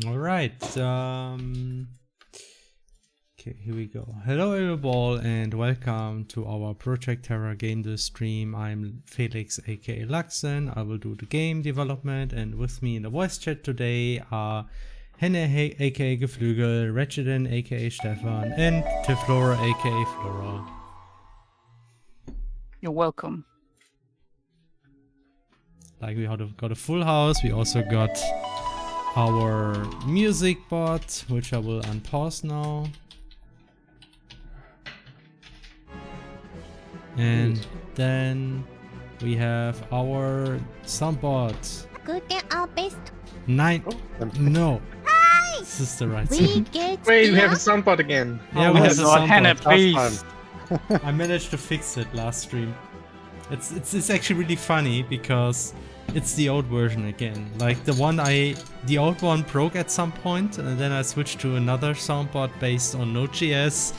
Alright, okay, here we go. Hello everybody and welcome to our Project Terra Gamedev stream. I'm Felix aka Luxen. I will do the game development, and with me in the voice chat today are Henne aka Geflügel, Ratcheten aka Stefan, and Tiflora aka Flora. You're welcome. Like, we got a full house. We also got our music bot, which I will unpause now. And then we have our sound bot. Guten Abend. Nine. No. Hi. This is the right We sound. get Wait, we have a soundboard again. Yeah, we have the sound Hannah, bot. please. I managed to fix it last stream. It's actually really funny because it's the old version again. Like the old one broke at some point, and then I switched to another soundboard based on Node.js.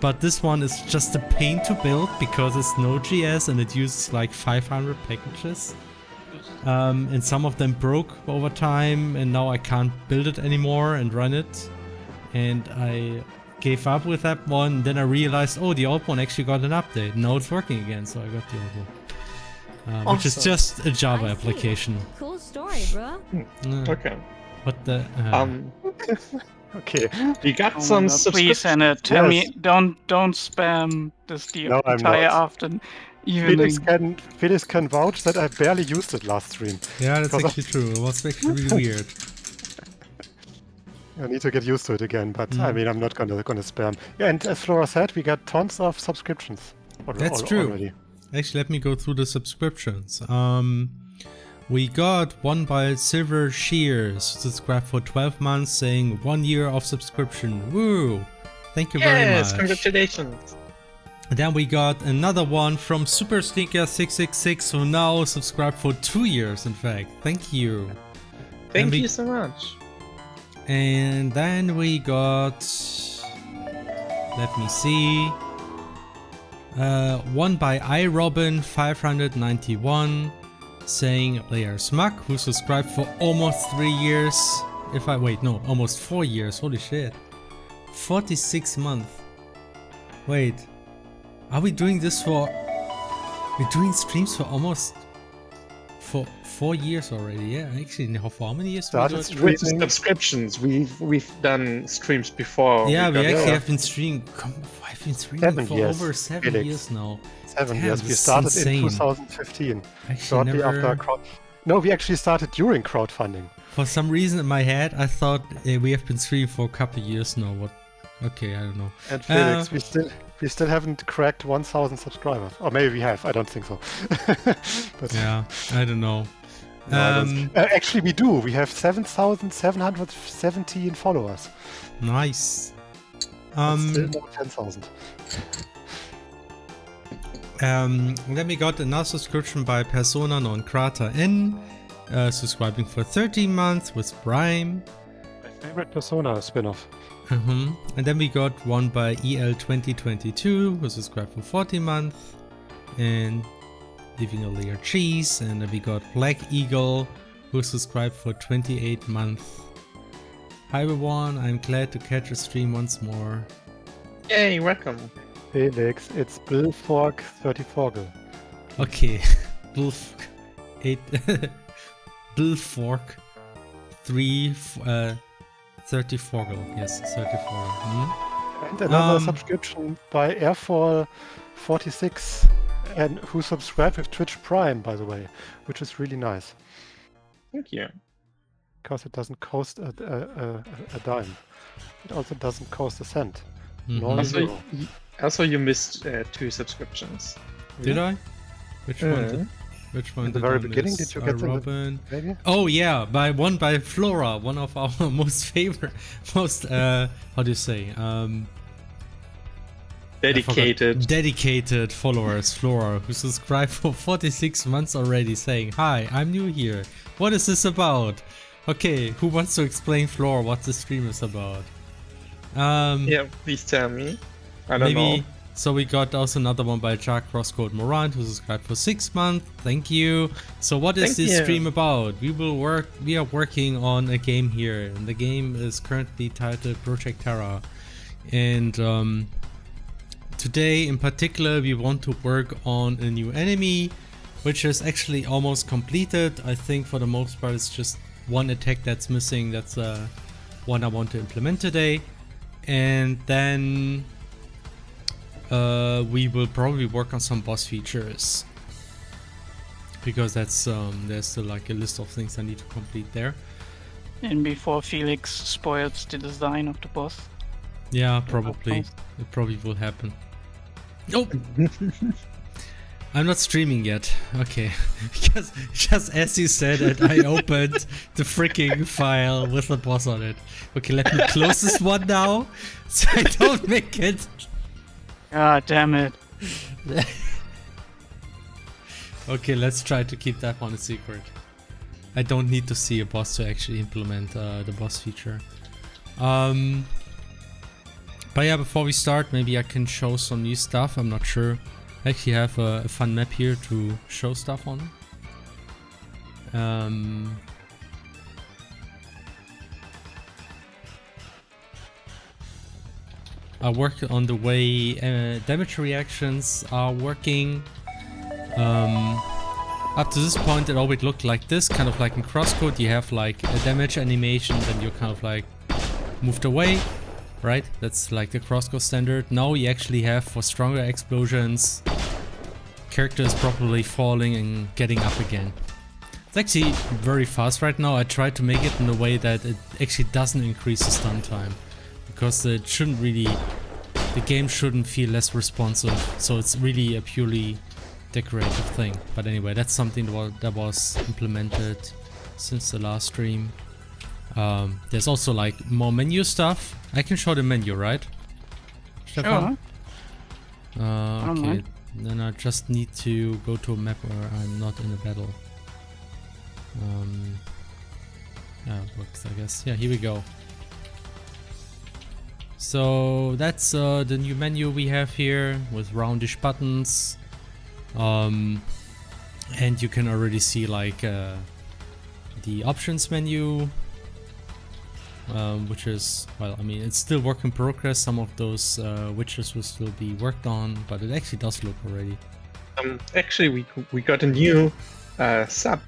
But this one is just a pain to build because it's Node.js and it uses like 500 packages. And some of them broke over time, and now I can't build it anymore and run it. And I gave up with that one. Then I realized, oh, the old one actually got an update. Now it's working again, so I got the old one. Which is just a Java application. Cool story, bro. Okay. But the Okay. We got Oh some my God, please, Hannah, tell me, don't spam this the No, I'm entire not. afternoon. Evening. Felix can vouch that I barely used it last stream. yeah, that's actually true. It was actually really weird. I need to get used to it again, but I mean, I'm not gonna spam. Yeah, and as Flora said, we got tons of subscriptions. That's true. Already. Actually, let me go through the subscriptions. We got one by Silver Shears, subscribed for 12 months, saying 1 year of subscription. Woo! Thank you very Yes, much. congratulations. And then we got another one from Super Stinker 666, who now subscribed for 2 years, in fact. Thank you. Thank you so much. And then we got, let me see, one by iRobin 591, saying Player Smug, who subscribed for almost 3 years. Almost 4 years. Holy shit. 46 months. Wait, are we doing this for? We're doing streams for almost 4 years already. Yeah, actually, for how many years? Started With streaming. subscriptions, we've done streams before. Yeah, we got- actually have been streaming. I've been streaming 7 for years, over 7 Felix. years now. 7 Damn, years. this We is started insane. in 2015, Actually, shortly never. after No, we actually started during crowdfunding. For some reason in my head, I thought we have been streaming for a couple of years now. What? Okay, I don't know. And Felix, we still haven't cracked 1,000 subscribers. Or maybe we have. I don't think so. But Yeah, I don't know. no, I don't- actually, we do. We have 7,717 followers. Nice. But still not 10,000. Then we got another subscription by Persona Non Grata N, subscribing for 13 months with Prime. My favorite Persona spin-off. And then we got one by EL2022, who subscribed for 40 months and leaving a layer cheese. And then we got Black Eagle, who subscribed for 28 months. Hi everyone, I'm glad to catch a stream once more. Yay, welcome. Felix, it's Bill Fork 34. Okay, Bill Fork 34. Yes, 34. And another subscription by Airfall46, and who subscribed with Twitch Prime, by the way, which is really nice Thank you. because it doesn't cost a dime. It also doesn't cost a cent. Nor a zero. Also, you missed 2 subscriptions. Did I? Which one? Which one? In the did very I beginning, miss? did you get them? Robin? Maybe? Oh yeah, by Flora, one of our most how do you say? Dedicated followers, Flora, who subscribed for 46 months already, saying, "Hi, I'm new here. What is this about?" Okay, who wants to explain, Flora, what the stream is about? Yeah, please tell me. I don't know. So we got also another one by Jack Crosscode Morant who subscribed for 6 months. Thank you. So what is this stream about? We are working on a game here, and the game is currently titled Project Terra. And today in particular we want to work on a new enemy, which is actually almost completed. I think for the most part it's just one attack that's missing. That's one I want to implement today. And then we will probably work on some boss features, because that's there's still like a list of things I need to complete there. And before Felix spoils the design of the boss. Yeah, probably. It probably will happen. Oh! I'm not streaming yet. Okay. Because just as you said it, I opened the freaking file with the boss on it. Okay, let me close this one now, so I don't make it. God damn it. Okay, let's try to keep that one a secret. I don't need to see a boss to actually implement the boss feature. But yeah, before we start, maybe I can show some new stuff. I'm not sure. I actually have a fun map here to show stuff on. I worked on the way damage reactions are working. Up to this point it always looked like this, kind of like in Crosscode. You have like a damage animation, then you're kind of like moved away, right? That's like the Crosscode standard. Now you actually have, for stronger explosions, characters properly falling and getting up again. It's actually very fast right now. I tried to make it in a way that it actually doesn't increase the stun time, because it shouldn't really, the game shouldn't feel less responsive, so it's really a purely decorative thing. But anyway, that's something that was implemented since the last stream. There's also like more menu stuff. I can show the menu, right, Stefan? Sure. Okay, then I just need to go to a map where I'm not in a battle. Yeah, it works, I guess. Yeah, here we go. So that's the new menu we have here with roundish buttons. And you can already see like the options menu, which is, well, I mean, it's still work in progress. Some of those witches will still be worked on, but it actually does look already. Actually, we got a new sub,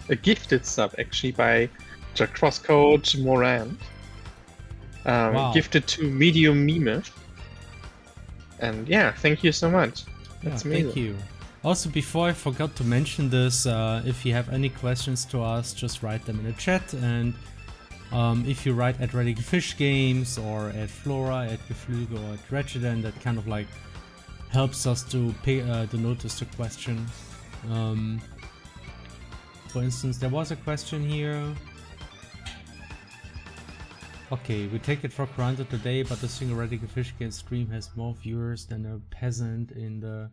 a gifted sub actually by the Crosscode Morant. Wow. Gifted to Medium Meme. And yeah, thank you so much. That's amazing. Thank you. Also, before I forgot to mention this, if you have any questions to us, just write them in the chat. And if you write at Radical Fish Games or at Flora, at Geflügel or at Regiden, that kind of like helps us to pay to notice the question. For instance, there was a question here. Okay, we take it for granted today, but the single Radical Fish Game stream has more viewers than a peasant in the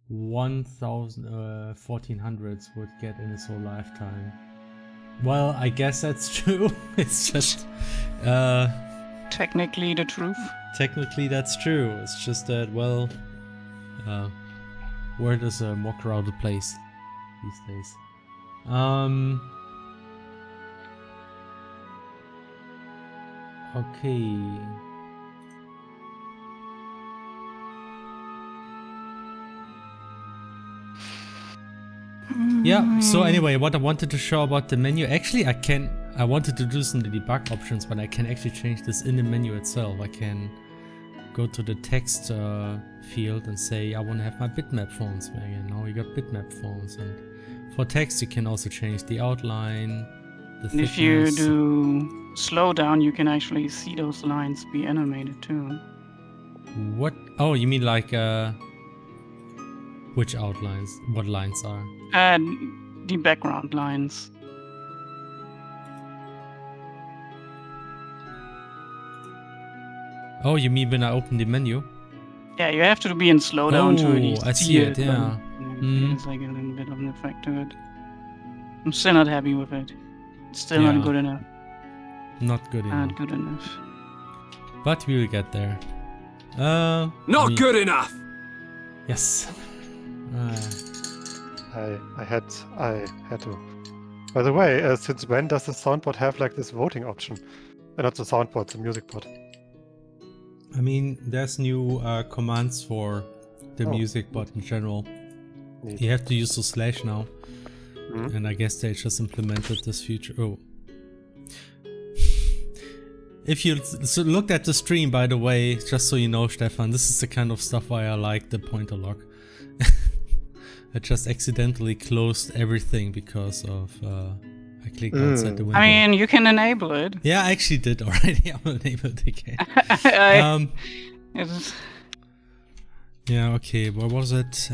1400s would get in his whole lifetime. Well, I guess that's true. It's just Technically the truth. technically that's true. It's just that, well, word is a more crowded place these days. Okay. Yeah, so anyway, what I wanted to show about the menu, actually I wanted to do some of the debug options, but I can actually change this in the menu itself. I can go to the text field and say I want to have my bitmap fonts again. Now we got bitmap fonts, and for text you can also change the outline, the thickness. If you do slow down, you can actually see those lines be animated too. What? Oh, you mean like which outlines? What lines are? The background lines. Oh, you mean when I open the menu? Yeah, you have to be in slowdown to really I see it, yeah. It's like a little bit of an effect to it. I'm still not happy with it. It's still Yeah. not good enough. Not good enough. Not good enough. But we will get there. Not good enough! Yes. I had to. By the way, since when does the soundboard have like this voting option? Not the soundboard, the music board. I mean, there's new commands for the Oh. music bot in general. Neat. You have to use the slash now. Mhm. And I guess they just implemented this feature. Oh. If you looked at the stream, by the way, just so you know, Stefan, this is the kind of stuff why I like the pointer lock. I just accidentally closed everything because of I clicked outside the window. I mean, you can enable it. Yeah, I actually did already. I'll enable it again. It's, Yeah, okay, what was it?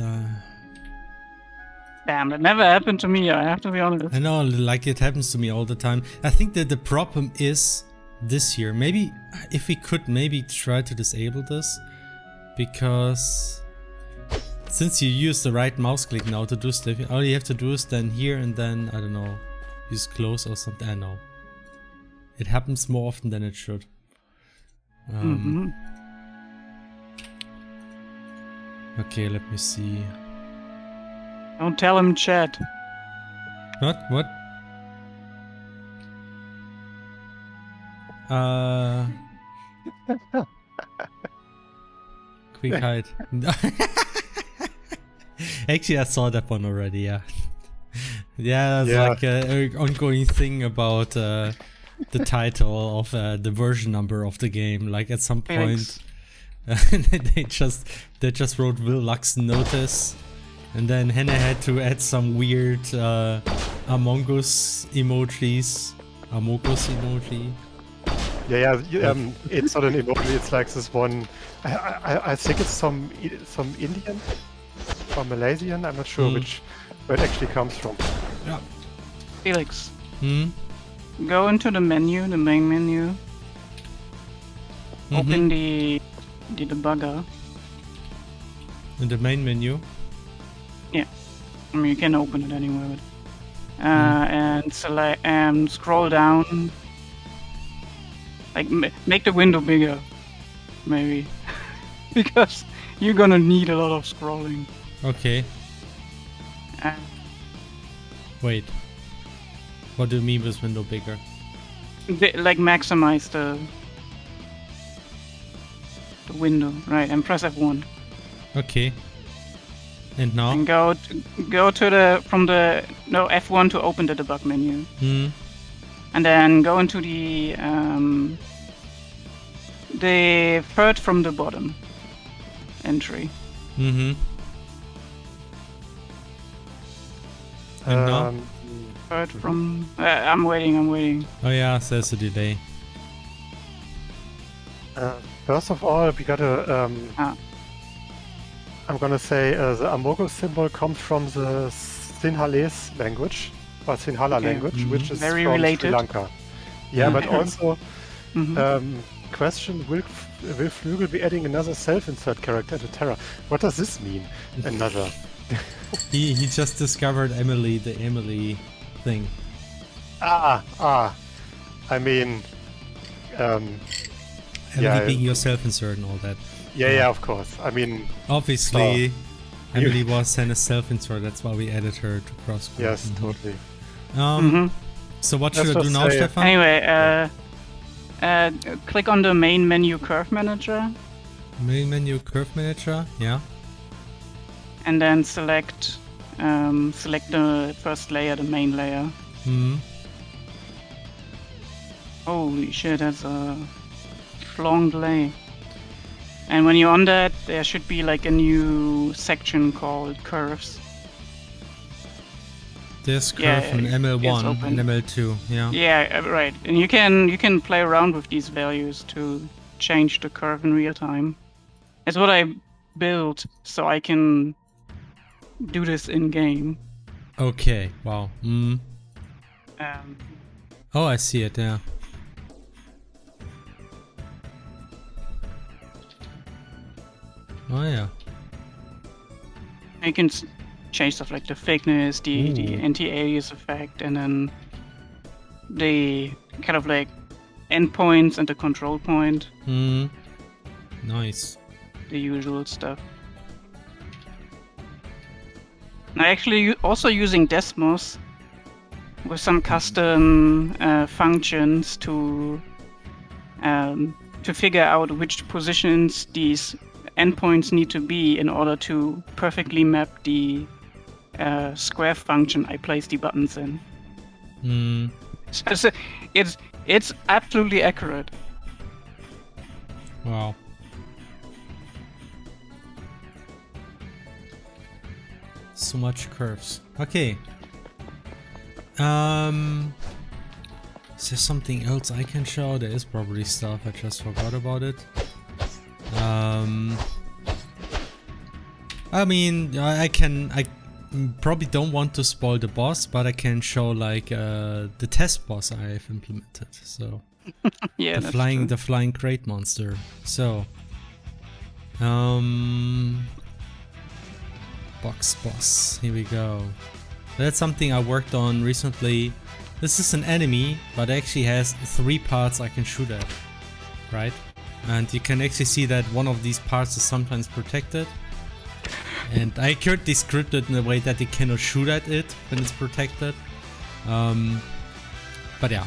damn, that never happened to me, I have to be honest. I know, like it happens to me all the time. I think that the problem is this here. Maybe, if we could maybe try to disable this, because since you use the right mouse click now to do stuff, all you have to do is then here and then, I don't know, use close or something. I know. It happens more often than it should. Okay, let me see. Don't tell him, chat. What? What? Quick hide. Actually, I saw that one already, yeah. Yeah, it's like an ongoing thing about the title of the version number of the game. Like at some point, they just wrote Will Lux notice, and then Hannah had to add some weird Among Us emojis. Amogus emoji. Yeah, it's not an emoji. It's like this one. I think it's some Indian or Malaysian. I'm not sure where it actually comes from. Yeah. Felix, Hmm. go into the menu, the main menu. Open the debugger. In the main menu. I mean, you can open it anywhere, but and select and scroll down. Like make the window bigger, maybe, because you're gonna need a lot of scrolling. Okay. Wait. What do you mean with window bigger? Like maximize the window, right? And press F1. Okay. And now? And go to the F1 to open the debug menu. And then go into the third from the bottom entry. And now? Third from. I'm waiting. Oh yeah, there's a delay. First of all, we gotta. I'm gonna say the Amogus symbol comes from the Sinhalese language, or Sinhala language, which is very from related. Sri Lanka. Yeah, but also, question: Will Flügel be adding another self-insert character to Terra? What does this mean? Another? He just discovered Emily, the Emily thing. I mean, Emily being your self-insert and all that. Yeah, of course. I mean, obviously, Emily was Hannah's self-insert. That's why we added her to CrossCore. Yes, totally. So what should I do now, Stefan? Anyway, click on the main menu curve manager. Main menu curve manager, yeah. And then select the first layer, the main layer. Holy shit, that's a long delay. And when you're on that, there should be like a new section called curves. There's curve in ML1 and ML2, yeah. Yeah, right. And you can play around with these values to change the curve in real time. That's what I built, so I can do this in game. Okay, wow. Oh, I see it, yeah. Oh yeah. You can change stuff like the thickness, the anti-alias effect, and then the kind of like endpoints and the control point. Nice. the usual stuff. I'm actually also using Desmos with some custom functions to figure out which positions these endpoints need to be in order to perfectly map the square function I place the buttons in. Hmm. So it's absolutely accurate. Wow. So much curves. Okay. Is there something else I can show? There is probably stuff, I just forgot about it. I mean, I probably don't want to spoil the boss, but I can show like the test boss I've implemented. So Yeah, the flying crate monster. So box boss. Here we go. That's something I worked on recently. This is an enemy, but actually has 3 parts I can shoot at, right? And you can actually see that one of these parts is sometimes protected. And I currently scripted in a way that you cannot shoot at it when it's protected. But yeah,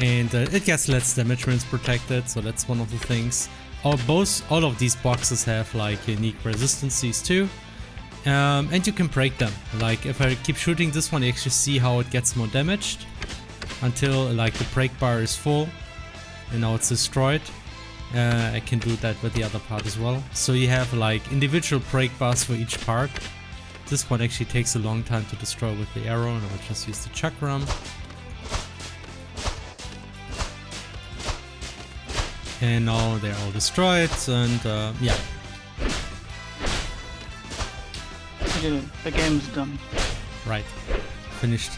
and it gets less damage when it's protected, so that's one of the things. All of these boxes have like unique resistances too. And you can break them. Like if I keep shooting this one, you actually see how it gets more damaged until like the break bar is full and now it's destroyed. I can do that with the other part as well. So you have like individual break bars for each part. This one actually takes a long time to destroy with the arrow, and I'll just use the chakram. And now they're all destroyed, and yeah. The game's done. Right. Finished.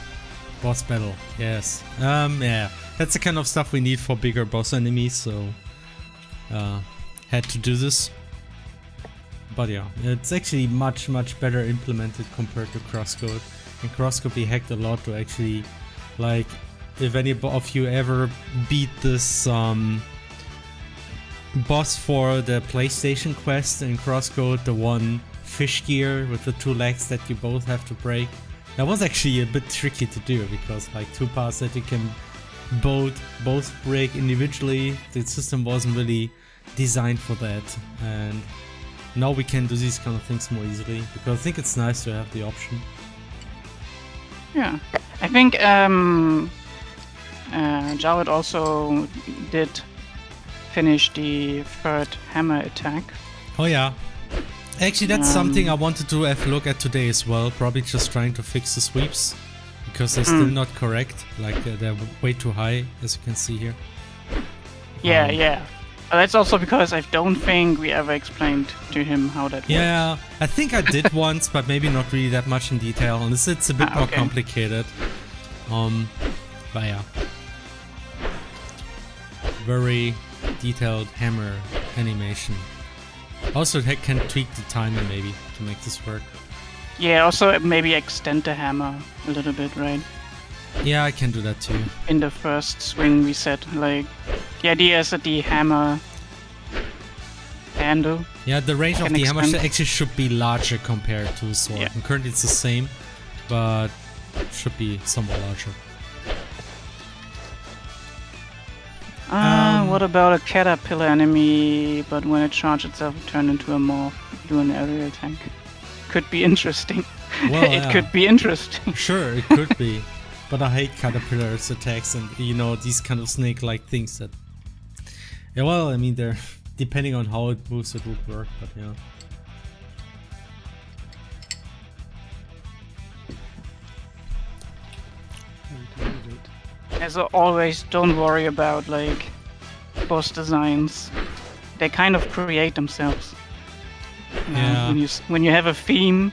Boss battle. Yes. Yeah. That's the kind of stuff we need for bigger boss enemies, so had to do this. But yeah, it's actually much better implemented compared to Crosscode. In Crosscode we hacked a lot to actually, like, if any of you ever beat this boss for the PlayStation Quest in Crosscode, the one fish gear with the 2 legs that you both have to break. That was actually a bit tricky to do because like 2 parts that you can both break individually, the system wasn't really designed for that, and now we can do these kind of things more easily because I think it's nice to have the option. Yeah, I think Jared also did finish the 3rd hammer attack. Oh yeah. Actually, that's something I wanted to have a look at today as well. Probably just trying to fix the sweeps because they're still not correct. Like they're way too high, as you can see here. Yeah, yeah. That's also because I don't think we ever explained to him how that works. Yeah, I think I did once, but maybe not really that much in detail. And it's a bit more complicated. But yeah. Very detailed hammer animation. Also, it can tweak the timing maybe to make this work. Yeah, also maybe extend the hammer a little bit, right? Yeah, I can do that too. In the first swing we said, like, the idea is that the hammer handle. Yeah, the range of the hammer actually should be larger compared to the sword. Yeah. And currently it's the same, but should be somewhat larger. What about a caterpillar enemy, but when it charges itself, it turns into a morph, do an aerial tank? Could be interesting. Well, it could be interesting. Sure, it could be. But I hate caterpillars attacks and, you know, these kind of snake-like things that... Yeah, well, I mean, they're... Depending on how it moves, it would work, but yeah. As always, don't worry about, like, boss designs. They kind of create themselves. Yeah. When you have a theme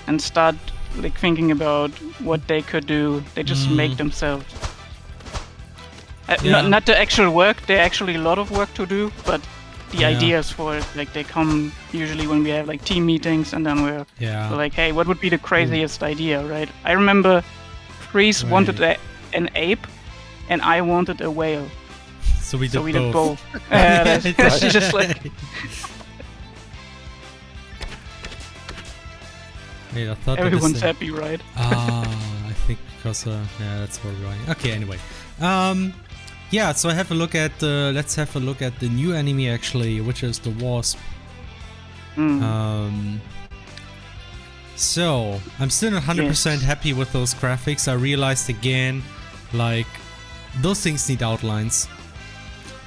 and start like thinking about what they could do, they just make themselves. Not the actual work. They're actually a lot of work to do, but the ideas for it, like, they come usually when we have like team meetings, and then we're like, hey, what would be the craziest idea, right? I remember Freeze wanted an ape, and I wanted a whale. So we did So we did both. both. That's just like Wait, I thought everyone's that happy, right? I think because yeah, that's where we're going. Okay, anyway, yeah. So I have a look at let's have a look at the new enemy actually, which is the Wasp. So I'm still not 100% happy with those graphics. I realized again, like those things need outlines.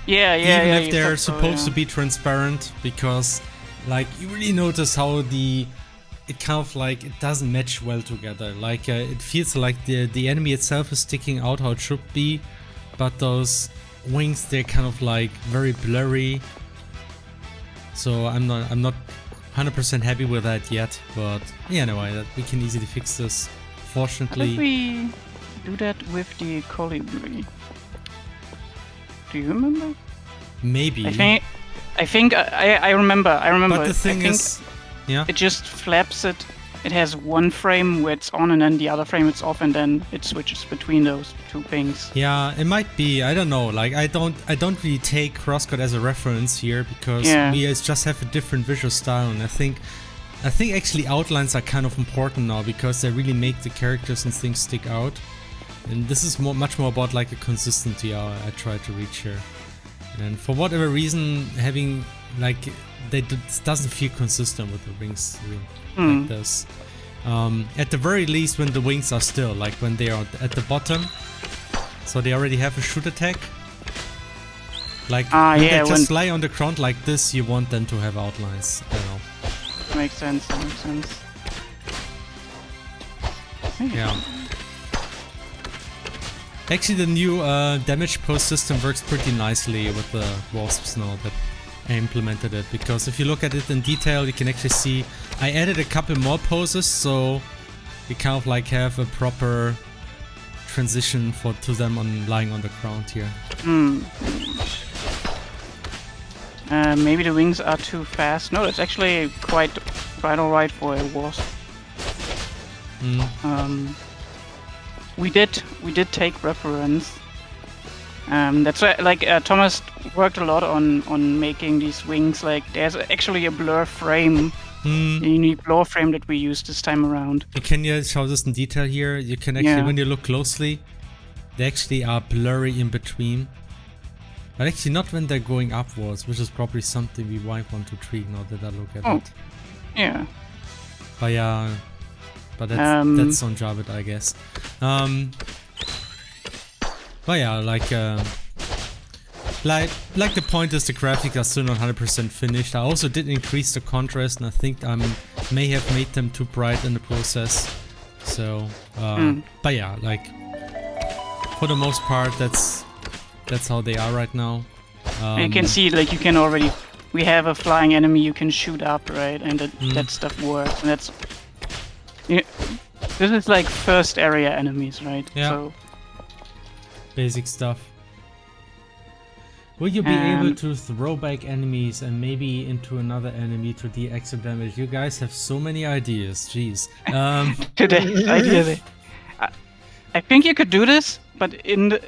Yeah, Even if you they're said so, supposed to be transparent, because like you really notice how it kind of like it doesn't match well together. Like it feels like the enemy itself is sticking out how it should be, but those wings, they're kind of like very blurry. So I'm not 100% happy with that yet, but yeah, anyway, we can easily fix this. How Fortunately, did we do that with the colibri? Do you remember? maybe. I think I remember. But the thing I think is, yeah. it just flaps it. It has one frame where it's on and then the other frame it's off, and then it switches between those two things. Yeah, it might be. I don't know. Like I don't really take Crosscut as a reference here because we just have a different visual style, and I think actually outlines are kind of important now because they really make the characters and things stick out. And this is much more about like a consistency I try to reach here. And for whatever reason, having like this doesn't feel consistent with the wings like this. At the very least, when the wings are still, like when they are at the bottom, so they already have a shoot attack. Like when they just lie on the ground like this, you want them to have outlines. I don't know. Makes sense. Yeah. Actually, the new damage post system works pretty nicely with the Wasps now that I implemented it, because if you look at it in detail, you can actually see I added a couple more poses, so we kind of like have a proper transition to them lying on the ground here. Maybe the wings are too fast. No, it's actually quite alright for a Wasp. We did take reference. That's why, like, Thomas worked a lot on making these wings. Like, there's actually a blur frame, a unique blur frame that we used this time around. Can you show this in detail here? You can actually, when you look closely, they actually are blurry in between. But actually not when they're going upwards, which is probably something we might want to tweak now that I look at it. Yeah. But yeah, but that's on Javit, I guess. But yeah, like the point is the graphics are still not 100% finished. I also did increase the contrast, and I think I may have made them too bright in the process. So, but yeah, like for the most part, that's how they are right now. You can see, like, we have a flying enemy you can shoot up, right? And that stuff works. And that's, this is like first area enemies, right? Yeah. So, basic stuff. Will you be able to throw back enemies and maybe into another enemy to deal extra damage? You guys have so many ideas, jeez. I think you could do this, but you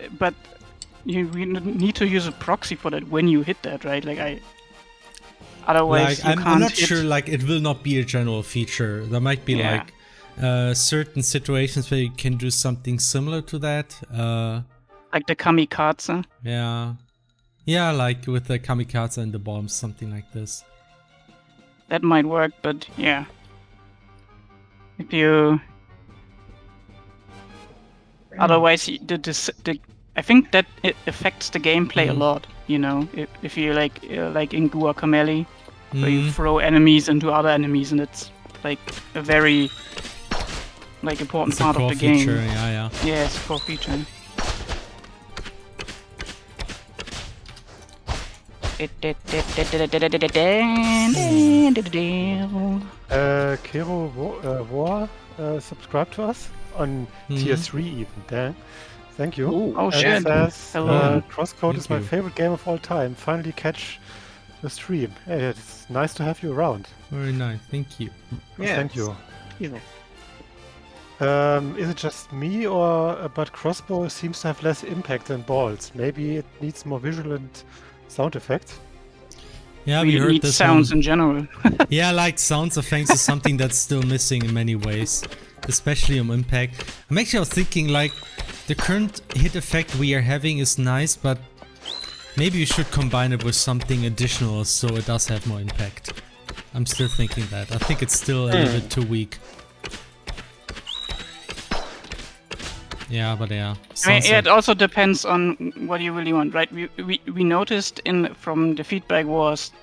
need to use a proxy for that when you hit that, right? Like otherwise like, you I'm not hit. sure. Like it will not be a general feature. There might be like certain situations where you can do something similar to that. Like the kamikaze. Yeah, like with the kamikaze and the bombs, something like this. That might work, but yeah. If you... Otherwise, I think that it affects the gameplay a lot, you know? If you like in Guacamelee, where you throw enemies into other enemies, and it's like a very important part of the feature, game. Yeah, it's a core feature. Kero War subscribed to us on tier 3 even. Damn. Thank you. Ooh, oh shit. Says, hello. Crosscode is my favorite game of all time. Finally catch the stream. Hey, it's nice to have you around. Very nice, thank you. Yeah, Thank you. Is it just me, or but crossbow seems to have less impact than balls? Maybe it needs more visual and sound effects. Yeah, we We heard need this sounds one. in general. Yeah, like sounds effects is something that's still missing in many ways, especially on impact. I was thinking like the current hit effect we are having is nice, but maybe you should combine it with something additional so it does have more impact. I'm still thinking that. I think it's still a little bit too weak. Yeah, but yeah. I mean, sounds yeah, it like- also depends on what you really want, right? We noticed from the feedback was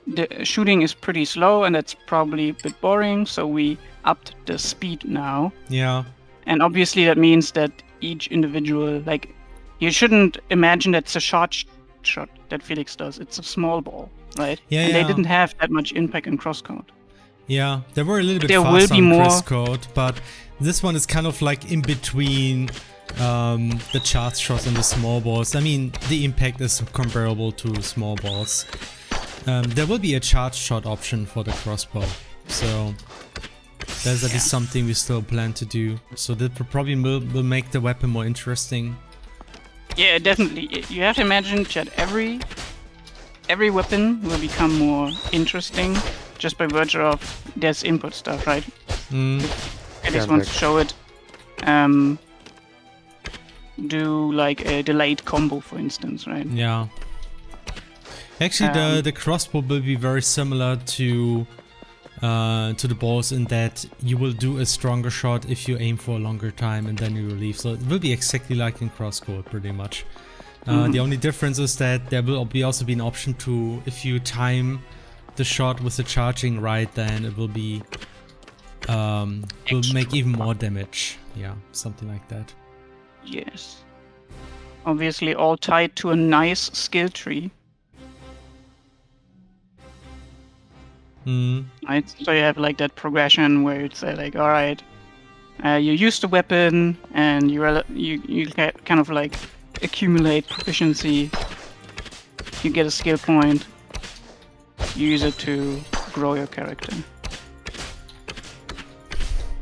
the shooting is pretty slow and that's probably a bit boring, so we upped the speed now. yeah. And obviously that means that each individual, like, you shouldn't imagine that's a shot that Felix does. It's a small ball, right? Yeah, and yeah. they didn't have that much impact in crosscode. Yeah, they were a little bit There will faster be on more- code, but this one is kind of like in between the charge shots and the small balls. I mean, the impact is comparable to small balls. There will be a charge shot option for the crossbow, so there's at least something we still plan to do. So that probably will make the weapon more interesting. Yeah, definitely. You have to imagine that every weapon will become more interesting just by virtue of there's input stuff, right? Felix wants to show it. Do like a delayed combo, for instance, right? Yeah. Actually, the crossbow will be very similar to the balls in that you will do a stronger shot if you aim for a longer time and then you relieve. So it will be exactly like in crossbow, pretty much. The only difference is that there will also be an option to, if you time the shot with the charging right, then it will be will make even more damage. Yeah, something like that. Yes. Obviously all tied to a nice skill tree. Right? So you have like that progression where it's like, all right, you use the weapon and you kind of like accumulate proficiency. You get a skill point. You use it to grow your character.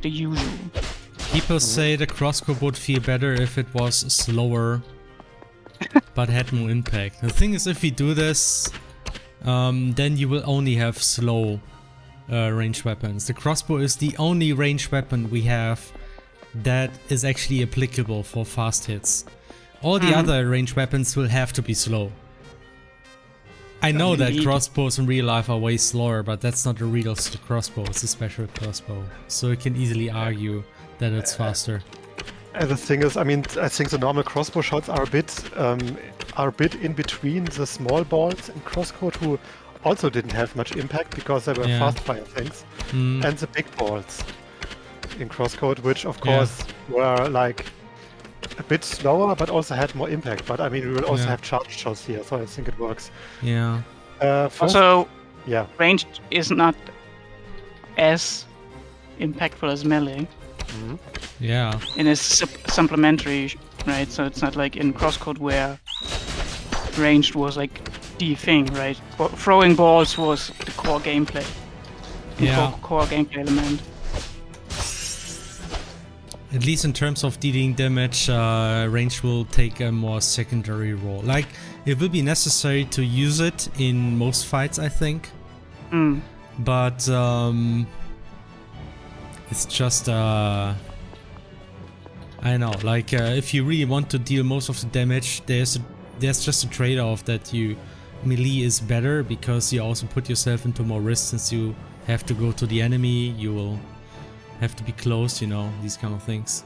The usual. People say the crossbow would feel better if it was slower, but had more impact. The thing is, if we do this, then you will only have slow ranged weapons. The crossbow is the only ranged weapon we have that is actually applicable for fast hits. All the other ranged weapons will have to be slow. I know that crossbows in real life are way slower, but that's not a real crossbow, it's a special crossbow. So you can easily argue that it's faster. And the thing is, I mean, I think the normal crossbow shots are a bit in between the small balls in crosscode, who also didn't have much impact because they were fast fire things, and the big balls in crosscode, which of course were like a bit slower but also had more impact. But I mean, we will also have charge shots here, so I think it works. Yeah. Also, yeah, ranged is not as impactful as melee. Yeah. And it's supplementary, right? So it's not like in crosscode where ranged was like the thing, right? Throwing balls was the core gameplay. Core gameplay element. At least in terms of dealing damage, range will take a more secondary role. Like, it will be necessary to use it in most fights, I think. But it's just I don't know, like if you really want to deal most of the damage, there's just a trade-off that melee is better because you also put yourself into more risk since you have to go to the enemy, you will have to be close, you know, these kind of things.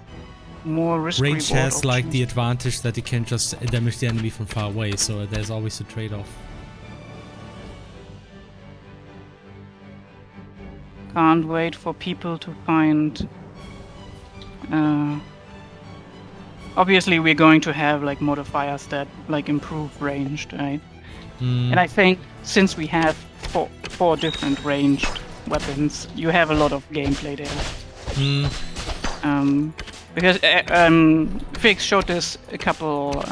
More risk Range has options. like the advantage that you can just damage the enemy from far away, so there's always a trade-off. Can't wait for people to find. Obviously, we're going to have like modifiers that like improve ranged, right? And I think since we have four different ranged weapons, you have a lot of gameplay there. Because Felix showed this a couple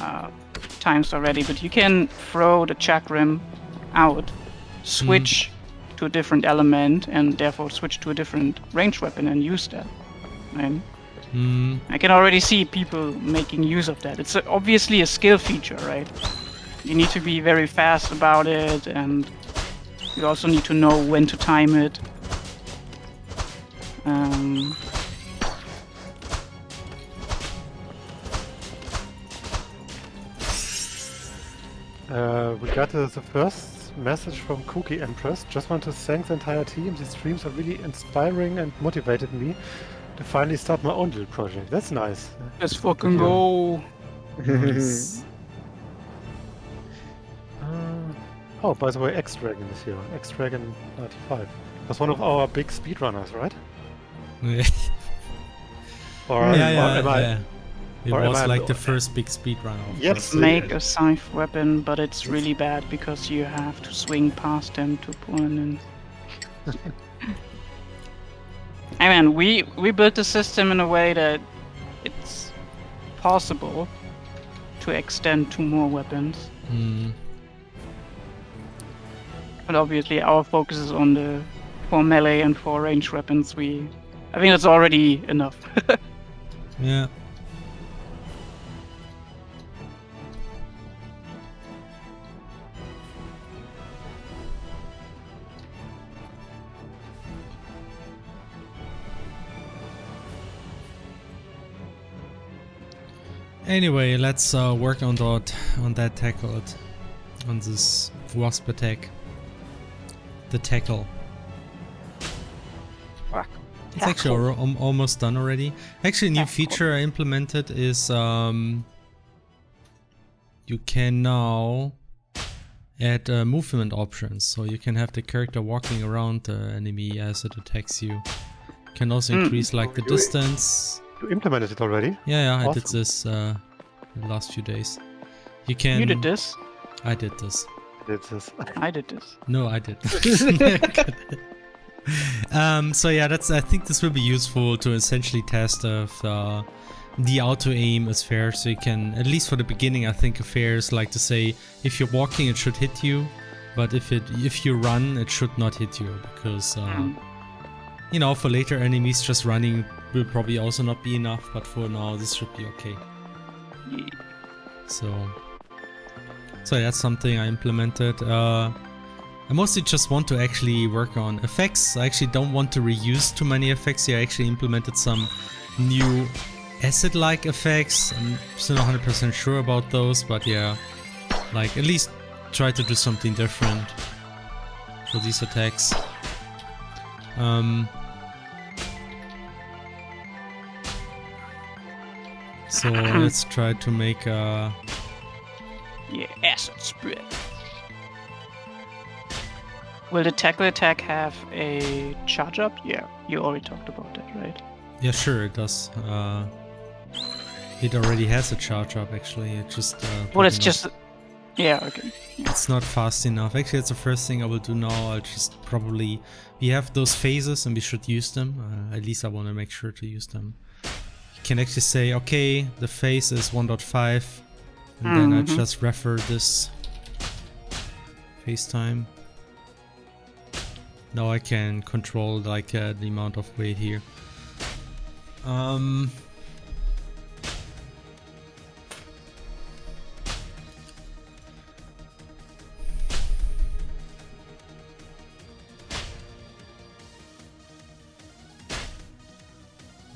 times already, but you can throw the chakram out, switch to a different element, and therefore switch to a different ranged weapon and use that. Right? I can already see people making use of that. It's obviously a skill feature, right? You need to be very fast about it, and you also need to know when to time it. We got the first message from Cookie Empress. Just want to thank the entire team. These streams are really inspiring and motivated me to finally start my own little project. That's nice. Let's fucking go. Nice. Oh, by the way, X-Dragon is here. X-Dragon 95. That's one of our big speedrunners, right? Or am I? It or am was I like the first big speedrunner. Yes. Make a scythe weapon, but it's really bad because you have to swing past them to pull it in. I mean, we built the system in a way that it's possible to extend to more weapons. But obviously our focus is on the 4 melee and 4 range weapons. I think that's already enough. Yeah. Anyway, let's work on that tackle, on this Wasp attack. The tackle. Fuck. It's actually almost done already. Actually, a new feature I implemented is you can now add movement options, so you can have the character walking around the enemy as it attacks you. You can also increase like the distance. You implemented it already? Yeah, Awesome. I did this the last few days. You can. You did this? I did this. I did this. No, I did. So yeah, I think this will be useful to essentially test if the auto aim is fair. So you can, at least for the beginning, I think fair is like to say if you're walking, it should hit you, but if you run, it should not hit you because you know, for later enemies, just running will probably also not be enough. But for now, this should be okay. Yeah. So that's something I implemented. I mostly just want to actually work on effects. I actually don't want to reuse too many effects here. I actually implemented some new acid-like effects. I'm still not 100% sure about those, but yeah, like at least try to do something different for these attacks. So let's try to make a... Yeah, acid spread. Will the tackle attack have a charge up? Yeah, you already talked about that, right? Yeah, sure, it does. It already has a charge up, actually. It just... well, it's just... Yeah, okay. Yeah. It's not fast enough. Actually, it's the first thing I will do now. I'll just probably... We have those phases and we should use them. At least I want to make sure to use them. You can actually say, okay, the phase is 1.5. And then I just refer this phase time. Now I can control like the amount of weight here.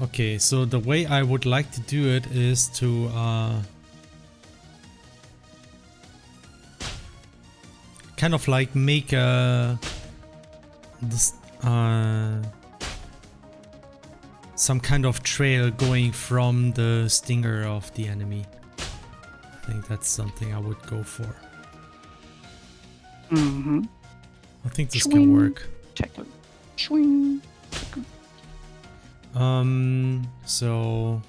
Okay, so the way I would like to do it is to kind of like make this some kind of trail going from the stinger of the enemy. I think that's something I would go for. I think this can work. Tackle. Swing. So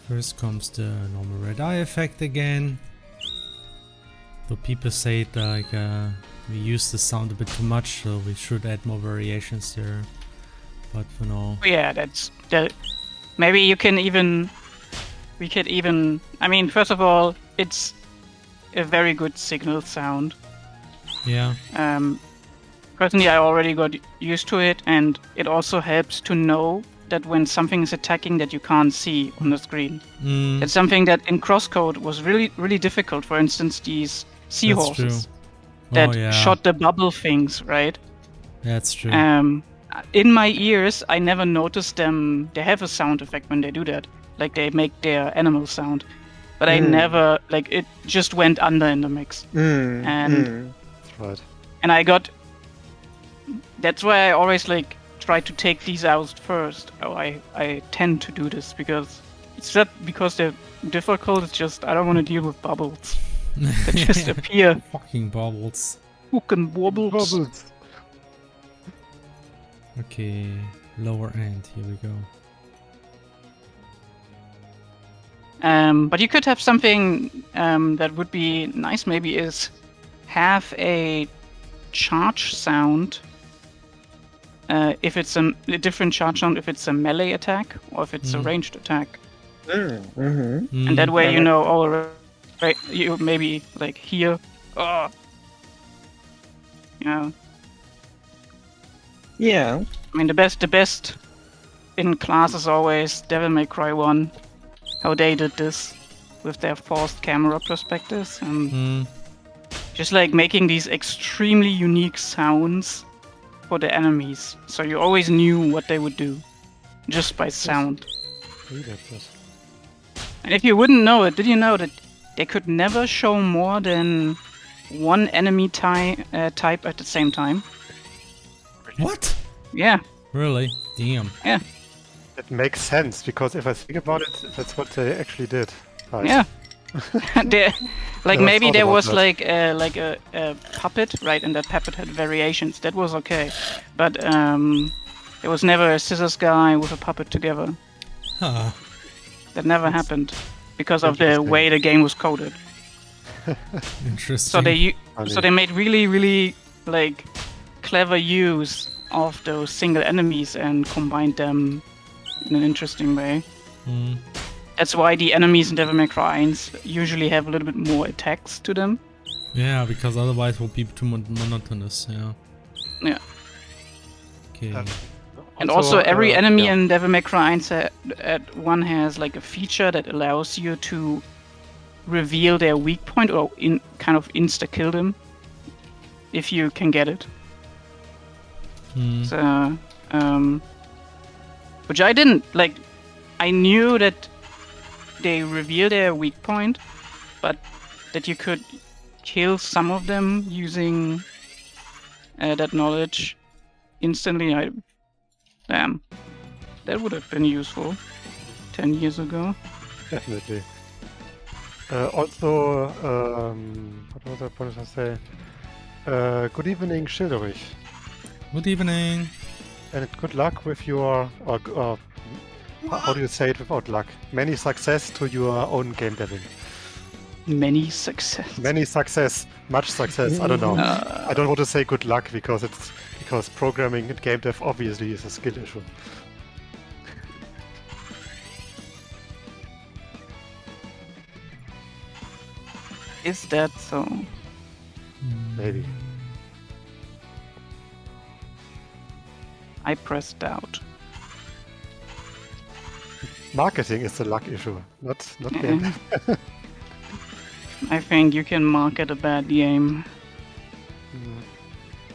first comes the normal red eye effect again. So people say it like we use the sound a bit too much, so we should add more variations there. But for now, Yeah, that's that. Maybe you can even. We could even. I mean, first of all, it's a very good signal sound. Yeah. Personally, I already got used to it, and it also helps to know that when something is attacking that you can't see on the screen. Mm, It's something that in crosscode was really, really difficult. For instance, these seahorses that oh yeah. shot the bubble things, right? That's true. In my ears, I never noticed them. They have a sound effect when they do that, like they make their animal sound. But I never, like, it just went under in the mix. And That's right. and I got. That's why I always like try to take these out first. Oh, I tend to do this because it's not because they're difficult. It's just I don't want to deal with bubbles that just appear. Fucking bubbles. Fucking wobbles. Bubbles. Okay, lower end. Here we go. But you could have something that would be nice. Maybe is have a charge sound. If it's a different charge sound, if it's a melee attack or if it's a ranged attack, and that way you know, oh, right, you maybe like here, oh, yeah. Yeah. I mean, the best in class is always Devil May Cry 1. How they did this with their forced camera perspectives and just like making these extremely unique sounds for the enemies, so you always knew what they would do just by sound. And if you wouldn't know it, did you know that they could never show more than one enemy type at the same time? What? Yeah. Really? Damn. Yeah. It makes sense because if I think about it, that's what they actually did. Right. Yeah. Like Never maybe thought there about was that. like a puppet, right? And that puppet had variations. That was okay, but there was never a scissors guy with a puppet together. Huh. That never happened because of the way the game was coded. Interesting. So they made really like clever use of those single enemies and combined them in an interesting way. That's why the enemies in Devil May Cry usually have a little bit more attacks to them. Yeah, because otherwise it would be too monotonous. Yeah. Yeah. Okay. And also every enemy yeah. in Devil May Cry 1 has like a feature that allows you to reveal their weak point or kind of insta-kill them if you can get it. So, which I didn't like. I knew that they reveal their weak point, but that you could kill some of them using that knowledge instantly. Damn, that would have been useful 10 years ago. Definitely. Also, what was I say? Good evening, Schilderich. Good evening. And good luck with your, or how do you say it without luck? Many success to your own game deving. Many success. Many success, much success. I don't know. I don't want to say good luck because programming and game dev obviously is a skill issue. Is that so? Maybe. I pressed out. Marketing is the luck issue, not game dev. I think you can market a bad game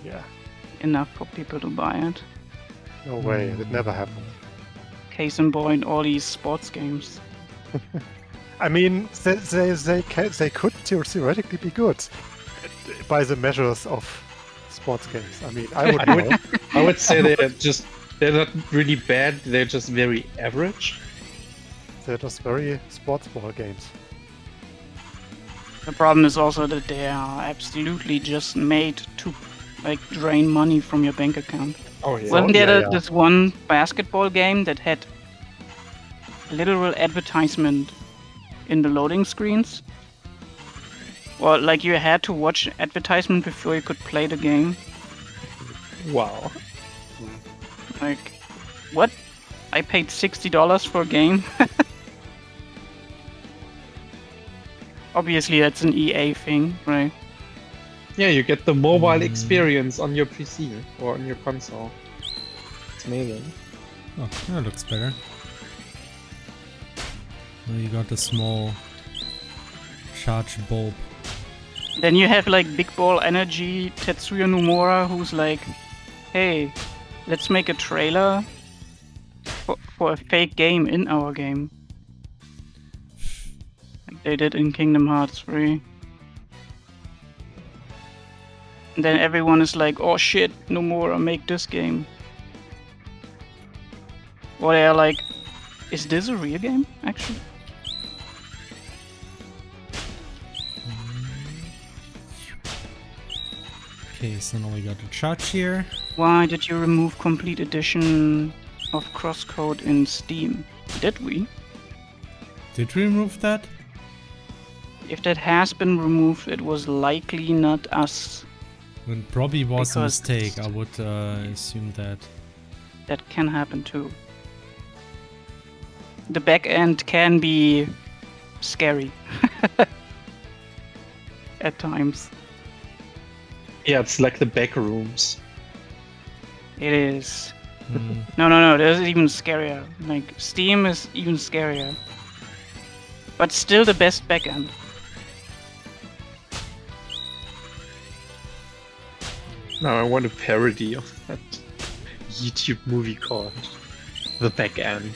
Yeah. enough for people to buy it. No way. It never happened. Case in point, all these sports games. I mean, they could theoretically be good by the measures of sports games. I mean, I would know. I would say they're not really bad, they're just very average. They're just very sports ball games. The problem is also that they are absolutely just made to like drain money from your bank account. Oh yeah. Wasn't there yeah. this one basketball game that had literal advertisement in the loading screens? Well, like you had to watch advertisement before you could play the game. Wow. Like, what? I paid $60 for a game? Obviously, that's an EA thing, right? Yeah, you get the mobile experience on your PC or on your console. It's amazing. Oh, that looks better. Now you got a small charge bulb. Then you have like Big Ball Energy Tetsuya Nomura, who's like, hey, let's make a trailer for a fake game in our game. Like they did in Kingdom Hearts 3. And then everyone is like, oh shit, Nomura, make this game. Or they're like, is this a real game, actually? Okay, so now we got the charge here. Why did you remove complete edition of Crosscode in Steam? Did we? Did we remove that? If that has been removed, it was likely not us. It probably was a Because mistake. I would assume that. That can happen too. The back end can be scary at times. Yeah, it's like the back rooms. It is. Mm. No, there's even scarier. Like, Steam is even scarier. But still the best backend. Now I want a parody of that YouTube movie called The Back End.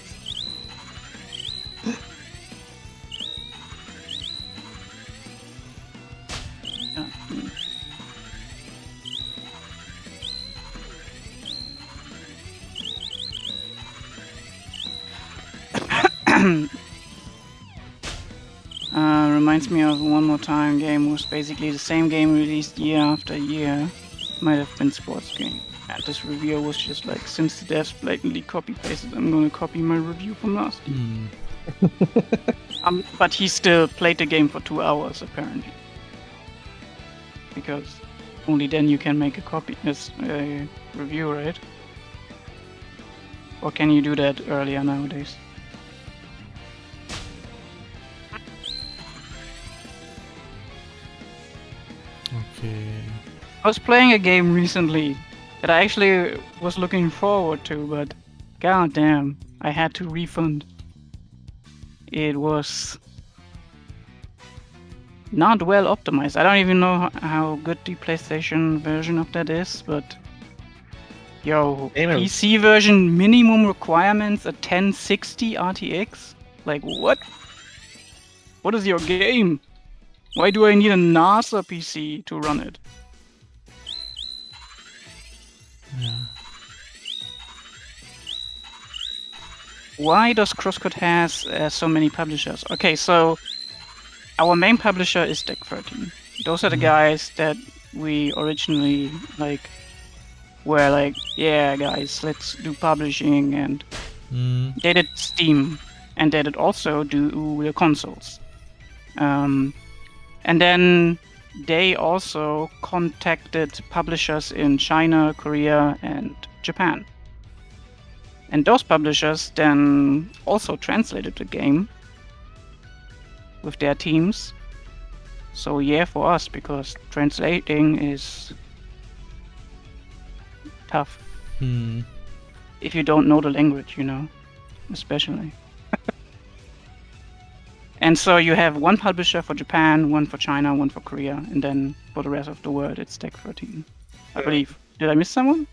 Yeah. Reminds me of One More Time game, was basically the same game released year after year. Might have been sports game. And this reviewer was just like, since the devs blatantly copy pasted, I'm gonna copy my review from last year. But he still played the game for 2 hours apparently. Because only then you can make a review, right? Or can you do that earlier nowadays? Okay. I was playing a game recently that I actually was looking forward to, but goddamn, I had to refund. It was not well optimized. I don't even know how good the PlayStation version of that is, but yo, Amen. PC version minimum requirements a 1060 RTX? Like what? What is your game? Why do I need a NASA PC to run it? Yeah. Why does Crosscode has so many publishers? Okay, so our main publisher is Deck13. Those are the guys that we originally were like, yeah guys, let's do publishing, and they did Steam, and they did also do the consoles. And then they also contacted publishers in China, Korea, and Japan. And those publishers then also translated the game with their teams. So yeah, for us, because translating is tough. If you don't know the language, especially. And so you have one publisher for Japan, one for China, one for Korea, and then for the rest of the world, it's Deck13. I believe. Did I miss someone?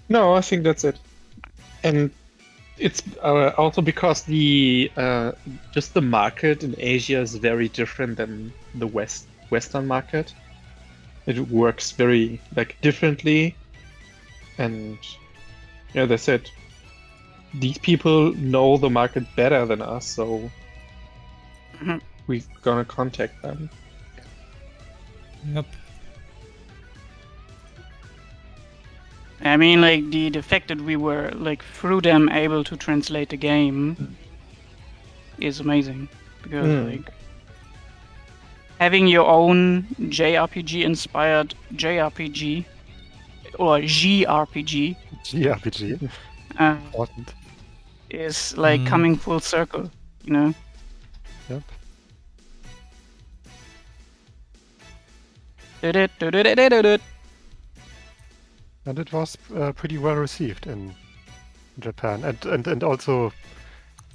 No, I think that's it. And it's also because the just the market in Asia is very different than the Western market. It works very differently, and yeah, they said these people know the market better than us, so we're gonna contact them. Yep. I mean, the fact that we were through them able to translate the game is amazing, because having your own JRPG inspired JRPG or JRPG JRPG. Important. is coming full circle, Yep. Du-du-du-du-du-du-du. And it was pretty well received in Japan, and also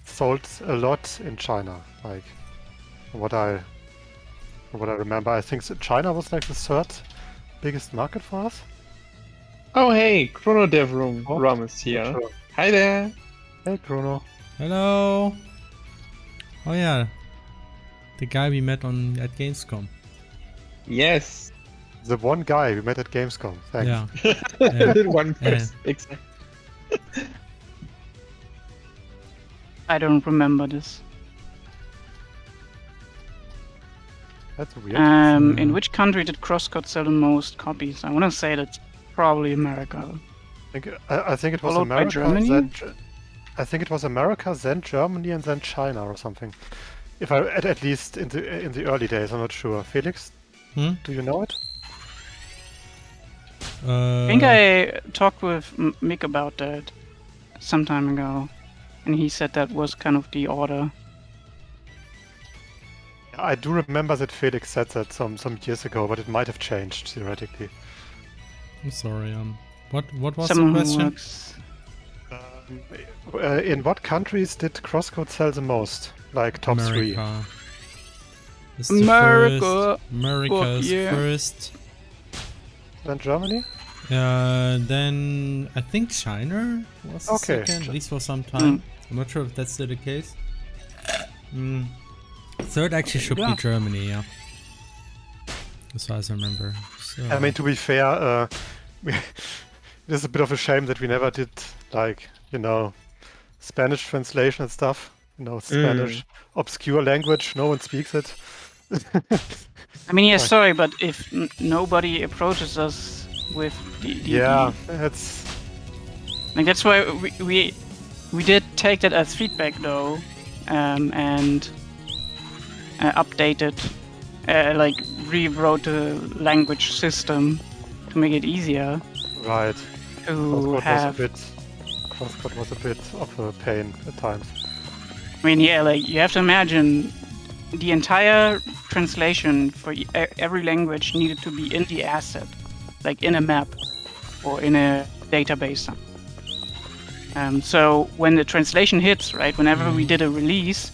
sold a lot in China. Like from what I remember, I think China was like the third biggest market for us. Oh hey, Chrono Dev Oh, Rom is here. sure. Hi there. Hey, Bruno. Hello. Oh yeah, the guy we met at Gamescom. Yes. The one guy we met at Gamescom. Thanks. Yeah. Yeah. One person. Exactly. I don't remember this. That's weird. In which country did Crosscode sell the most copies? I want to say that's probably America. I think it was Followed by America. Germany? Then I think it was America, then Germany, and then China or something. If I at least in the early days, I'm not sure. Felix, do you know it? I think I talked with Mick about that some time ago, and he said that was kind of the order. I do remember that Felix said that some years ago, but it might have changed theoretically. I'm sorry. What was Someone the who question? works. In what countries did Crosscode sell the most? Like top three? America. Is the America. first. America's yeah. first. Then Germany? Then I think China was the second, at least for some time. I'm not sure if that's still the case. Third actually should be Germany, yeah. As far as I remember. So. I mean, to be fair, it is a bit of a shame that we never did, like, Spanish translation and stuff. Spanish, obscure language, no one speaks it. I mean, yeah, sorry, but if nobody approaches us with that's like that's why we did take that as feedback though, and updated, like rewrote the language system to make it easier. right. To have. Crosscode was a bit of a pain at times. I mean, yeah, like you have to imagine the entire translation for every language needed to be in the asset, like in a map or in a database. So when the translation hits, right, whenever we did a release,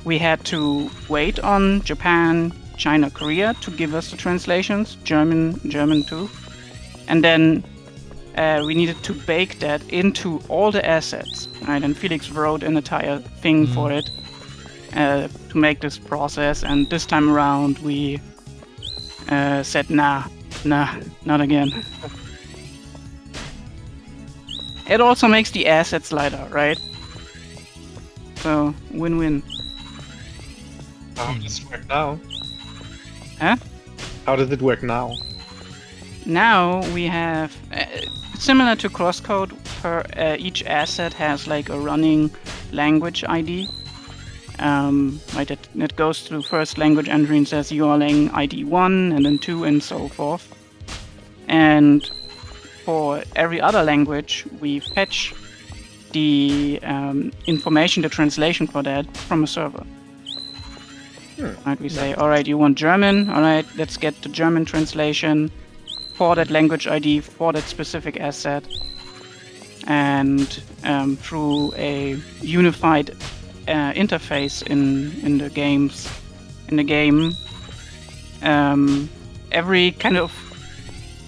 we had to wait on Japan, China, Korea to give us the translations, German too, and then we needed to bake that into all the assets, right? And Felix wrote an entire thing for it to make this process. And this time around, we said, nah, not again. It also makes the assets lighter, right? So win-win. How does it work now? Huh? How does it work now? Now we have, similar to Crosscode, each asset has like a running language ID. Right, it goes through first language entry and says URLang ID 1 and then 2 and so forth. And for every other language, we fetch the information, the translation for that from a server. Right, we say, all right, you want German? All right, let's get the German translation for that language ID for that specific asset, and through a unified interface in the game, every kind of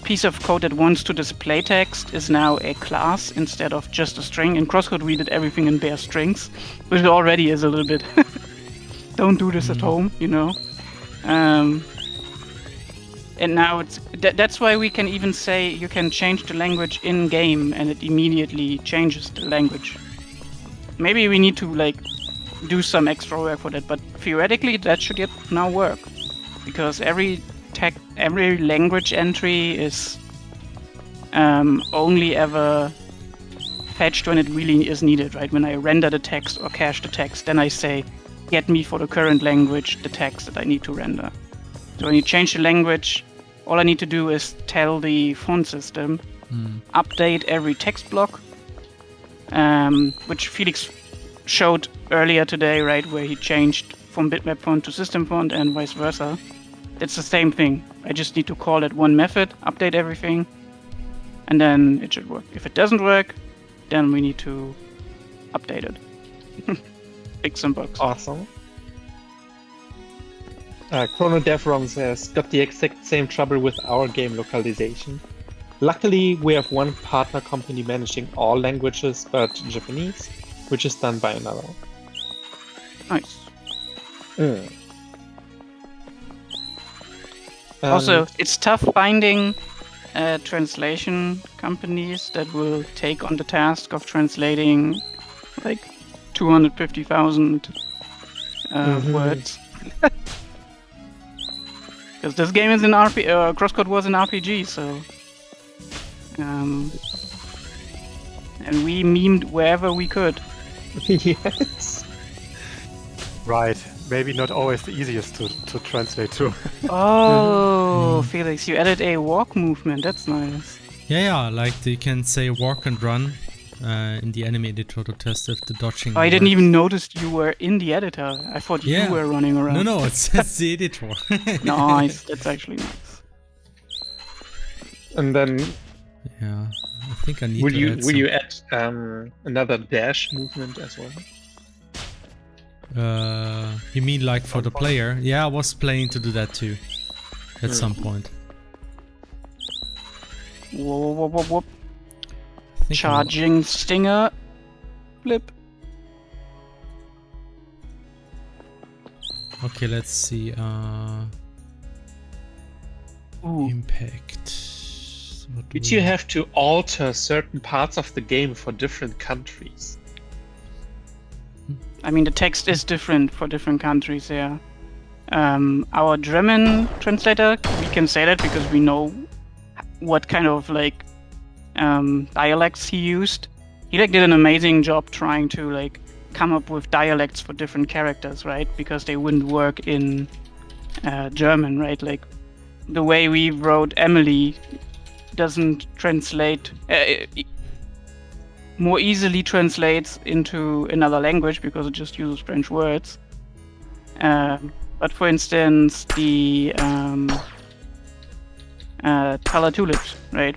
piece of code that wants to display text is now a class instead of just a string. In Crosscode, we did everything in bare strings, which already is a little bit. Don't do this at home, and now that's why we can even say you can change the language in game and it immediately changes the language. Maybe we need to like do some extra work for that, but theoretically that should now work, because every language entry is only ever fetched when it really is needed, right? When I render the text or cache the text, then I say, get me for the current language the text that I need to render. So when you change the language, all I need to do is tell the font system, update every text block, which Felix showed earlier today, right, where he changed from bitmap font to system font and vice versa. it's the same thing. I just need to call it one method, update everything, and then it should work. If it doesn't work, then we need to update it. Fix some bugs. Awesome. Chrono Devron says, got the exact same trouble with our game localization. Luckily, we have one partner company managing all languages but Japanese, which is done by another. Nice. Um, Also, it's tough finding translation companies that will take on the task of translating like 250,000 words. Because this game is in Crosscode was an RPG, so and we memed wherever we could. yes. Right. Maybe not always the easiest to translate to. Oh, Felix, you added a walk movement. That's nice. Yeah, like you can say walk and run in the enemy editor to test if the dodging. I didn't works. even notice you were in the editor. I thought Yeah. you were running around. No, it's the editor. Nice. That's actually nice. And then Yeah, I think I need will to you add will you add another dash movement as well? you mean like for the player? Yeah, I was planning to do that too at some point. Whoa, whoa, whoa, whoa. I think Charging stinger. Flip. Okay, let's see. Ooh. Impact. What do Did we- you have to alter certain parts of the game for different countries? I mean, the text is different for different countries, yeah. Our German translator, we can say that because we know what kind of like dialects he used. He like did an amazing job trying to like come up with dialects for different characters, right? Because they wouldn't work in German, right? Like the way we wrote Emily doesn't translate more easily translates into another language because it just uses French words. But for instance, the color tulips, right?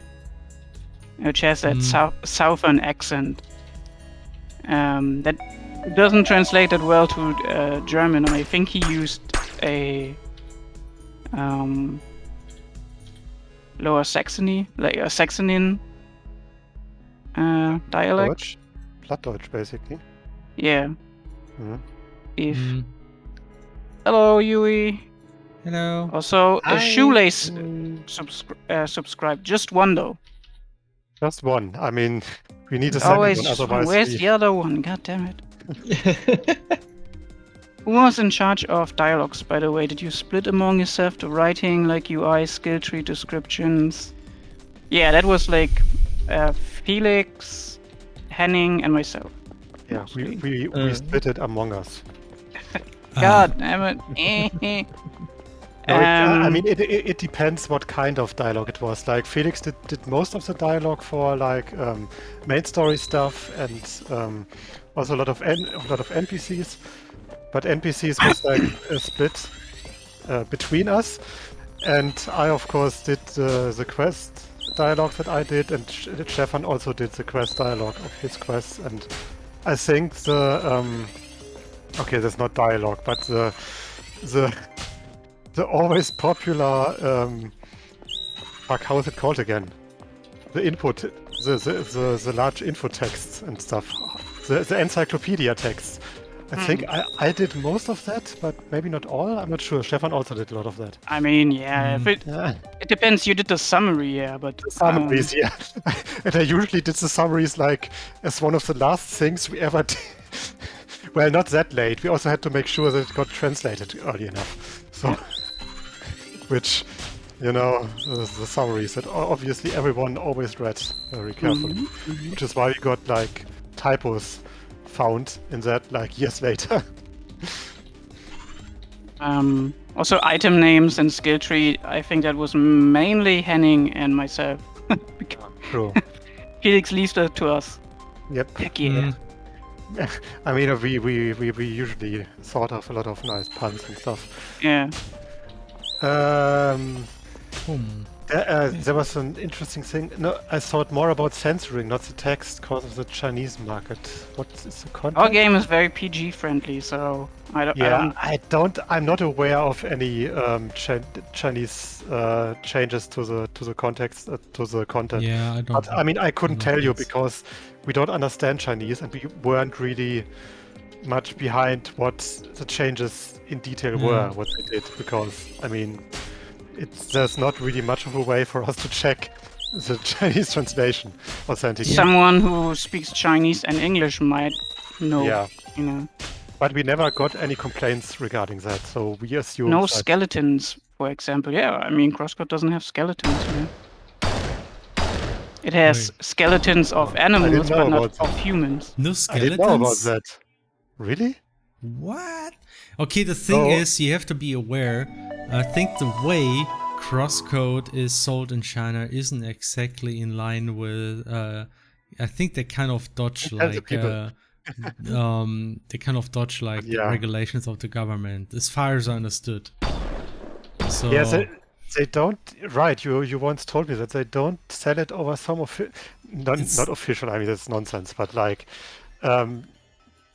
Which has that southern accent. That doesn't translate that well to German, and I think he used a Lower Saxony, like a Saxonian dialect. Deutsch? Plattdeutsch, basically. Yeah. Mhm. If Mm. hello, Yui. Hello. Also, a Hi. shoelace subscribe. Just one though. Just one. I mean, we need a second Always. one, Just one. otherwise Where's we... the other one? God damn it. Who was in charge of dialogues, by the way? Did you split among yourself the writing, like UI, skill tree descriptions? Yeah, that was like Felix, Henning, and myself. Yeah, mostly. we split it among us. God damn it. No, I mean, it depends what kind of dialogue it was. Like Felix did most of the dialogue for like main story stuff and also a lot of NPCs. But NPCs was like split between us, and I of course did the quest dialogue that I did, and Stefan also did the quest dialogue of his quests. And I think the okay, that's not dialogue, but the always popular fuck, how is it called again? The input, the large info texts and stuff, the encyclopedia texts. I think I did most of that, but maybe not all. I'm not sure. Stefan also did a lot of that. I mean, yeah, if Yeah. it depends. You did the summary, yeah, but Summaries, yeah. And I usually did the summaries like as one of the last things we ever did. Well, not that late. We also had to make sure that it got translated early enough. So, which, you know, the summaries that obviously everyone always read very carefully. Which is why we got like typos found in that like years later. Also item names and skill tree. I think that was mainly Henning and myself. True. Felix leaves that to us. Yep. Heck yeah. I mean, we usually thought of a lot of nice puns and stuff. Yeah. There was an interesting thing. No, I thought more about censoring, not the text, because of the Chinese market. What is the content? Our game is very PG friendly, so I don't. I'm not aware of any Chinese changes to the context, to the content. Yeah, I don't. But I mean, I couldn't tell you that's- because we don't understand Chinese and we weren't really much behind what the changes in detail were, what they did. Because I mean, there's not really much of a way for us to check the Chinese translation authentically. Someone who speaks Chinese and English might know. Yeah. You know. But we never got any complaints regarding that, so we assume No that skeletons, for example. Yeah, I mean, CrossCode doesn't have skeletons. You know? It has skeletons of animals, know but not about of humans. No I skeletons? didn't know about that. Really? What? Okay, the thing is, you have to be aware. I think the way CrossCode is sold in China isn't exactly in line with. I think they kind of dodge like. They kind of dodge like the regulations of the government, as far as I understood. So. Yes, they don't. Right, you once told me that they don't sell it over some not official. I mean, that's nonsense. But like,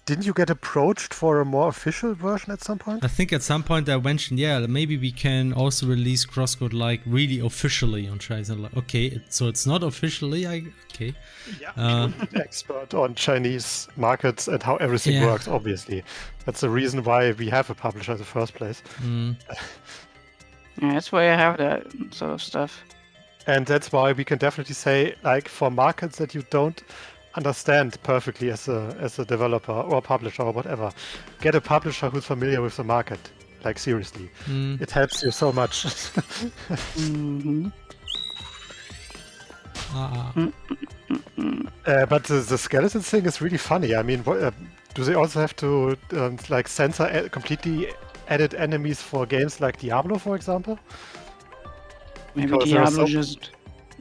didn't you get approached for a more official version at some point? I think at some point I mentioned, yeah, maybe we can also release CrossCode like really officially on Chinese. Like, okay, so it's not officially. Okay. Yeah, you're an expert on Chinese markets and how everything works. Obviously, that's the reason why we have a publisher in the first place. Yeah, that's why I have that sort of stuff. And that's why we can definitely say, like, for markets that you don't understand perfectly as a developer or publisher or whatever, get a publisher who's familiar with the market. Like, seriously, it helps you so much. But the skeleton thing is really funny. I mean, do they also have to like censor completely added enemies for games like Diablo, for example? Maybe Diablo just...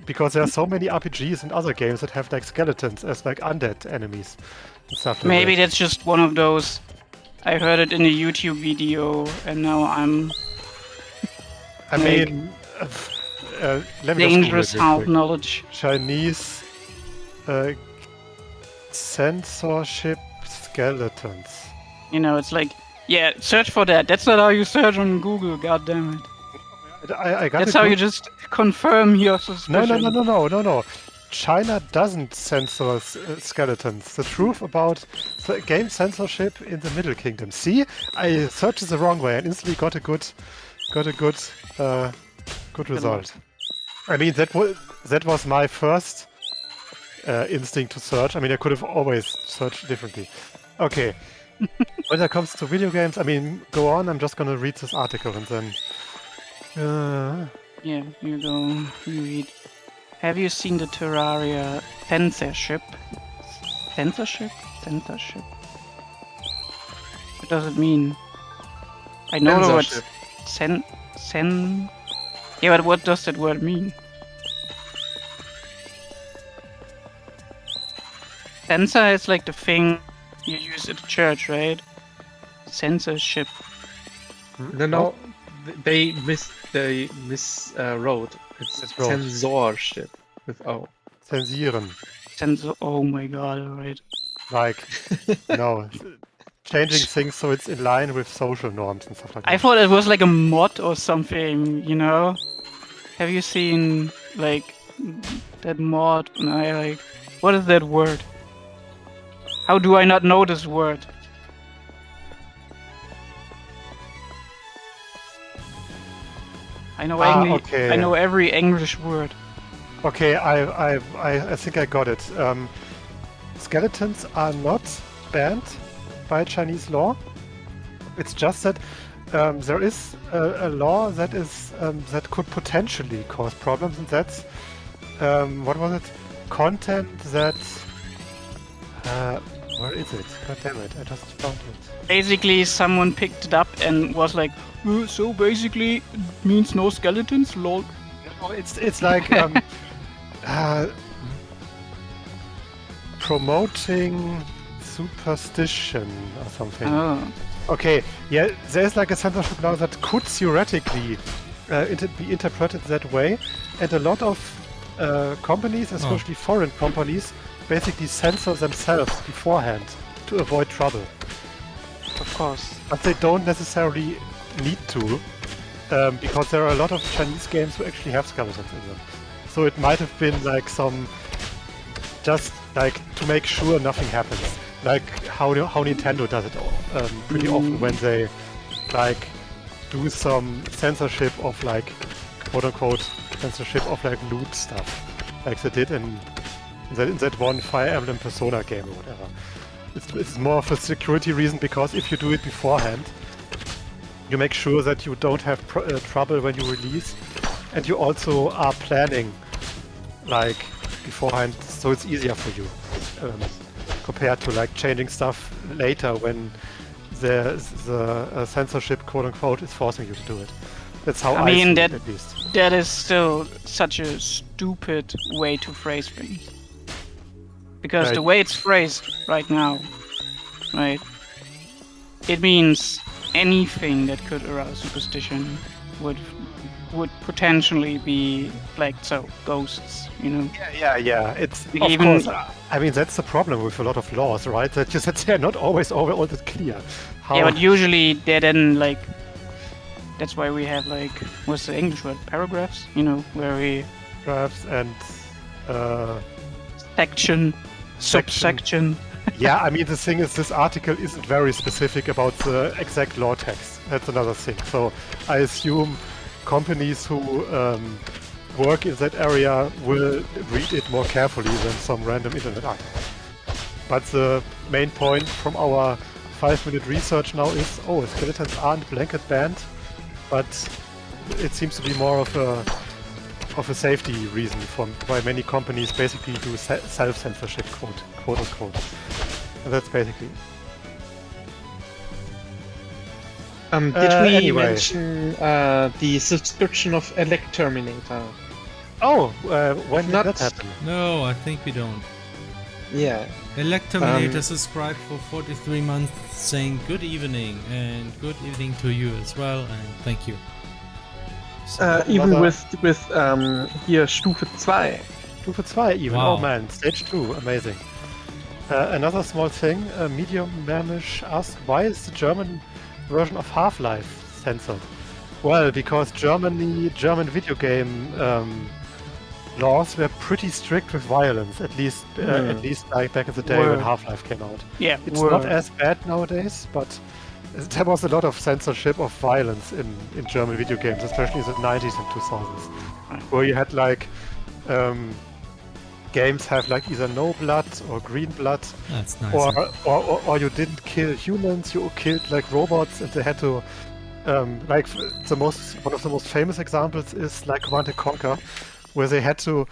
Because there are so many RPGs and other games that have like skeletons as like undead enemies and stuff like Maybe that. that's just one of those. I heard it in a YouTube video, and now I'm. I mean, let me dangerous just Google it real half quick. knowledge. Chinese censorship skeletons. You know, it's like, yeah, search for that. That's not how you search on Google. God damn it. I got That's it how good. you just confirm your suspicion. No. China doesn't censor skeletons. The truth about the game censorship in the Middle Kingdom. See, I searched it the wrong way and instantly got a good result. I mean, that was my first instinct to search. I mean, I could have always searched differently. Okay. When it comes to video games, I mean, go on. I'm just gonna read this article and then. Yeah, you go. You read. Have you seen the Terraria censorship? Censorship? Censorship? What does it mean? I know the word Censorship. Yeah, but what does that word mean? Censor is like the thing you use at the church, right? Censorship. No. They miswrote. It's Miswrote. censorship with O. Zensieren. Censor. Oh my god! Alright. Like, no. Changing things so it's in line with social norms and stuff like that. I thought it was like a mod or something, you know? Have you seen, like, that mod? And I like, what is that word? How do I not know this word? I know okay. I know every English word. Okay, I think I got it. Skeletons are not banned by Chinese law. It's just that there is a law that is that could potentially cause problems, and that's what was it? Content that where is it? God damn it! I just found it. Basically, someone picked it up and was like, so basically, it means no skeletons, lol. Oh, it's like promoting superstition or something. Oh. Okay, yeah, there's like a censorship law that could theoretically be interpreted that way, and a lot of companies, especially foreign companies, basically censor themselves beforehand to avoid trouble. Of course. But they don't necessarily need to, because there are a lot of Chinese games who actually have skeletons in them. So it might have been like some, just like to make sure nothing happens. Like how Nintendo does it pretty often when they like do some censorship of like quote unquote censorship of like loot stuff, like they did in that one Fire Emblem Persona game or whatever. It's more of a security reason, because if you do it beforehand, you make sure that you don't have trouble when you release, and you also are planning like beforehand, so it's easier for you compared to like changing stuff later when the censorship quote unquote is forcing you to do it. That's how I see it, at least. That is still such a stupid way to phrase things. Because Right. the way it's phrased right now, right, it means anything that could arouse superstition would potentially be like, so, ghosts, you know? Yeah. It's of Even- course. I mean, that's the problem with a lot of laws, right? That just that they're not always all that clear. How, Yeah, but usually they didn't like. That's why we have like, what's the English word? Paragraphs, you know, where we drafts and section, subsection. yeah, I mean, the thing is, this article isn't very specific about the exact law text. That's another thing. So I assume companies who work in that area will read it more carefully than some random internet article. But the main point from our 5-minute research now is, skeletons aren't blanket banned, but it seems to be more of a safety reason why many companies basically do self-censorship, quote unquote. And that's basically it. Did we Anyway. mention the subscription of Elect Terminator? When did Not- that happen? No, I think we don't. Yeah. Electerminator subscribed for 43 months, saying good evening, and good evening to you as well, and thank you. Even Another- with here Stufe 2. Stufe 2 even. Wow. Oh man, stage 2, amazing. Another small thing, Medium Mamish asked, why is the German version of Half-Life censored? Well, because German video game laws were pretty strict with violence, at least like back in the day when Were. Half-Life came out. Yeah, It's not as bad nowadays, but there was a lot of censorship of violence in German video games, especially in the 90s and 2000s, Right. where you had like games have like either no blood or green blood, That's nice. or you didn't kill humans, you killed like robots, and they had to one of the most famous examples is like Command & Conquer, where they had to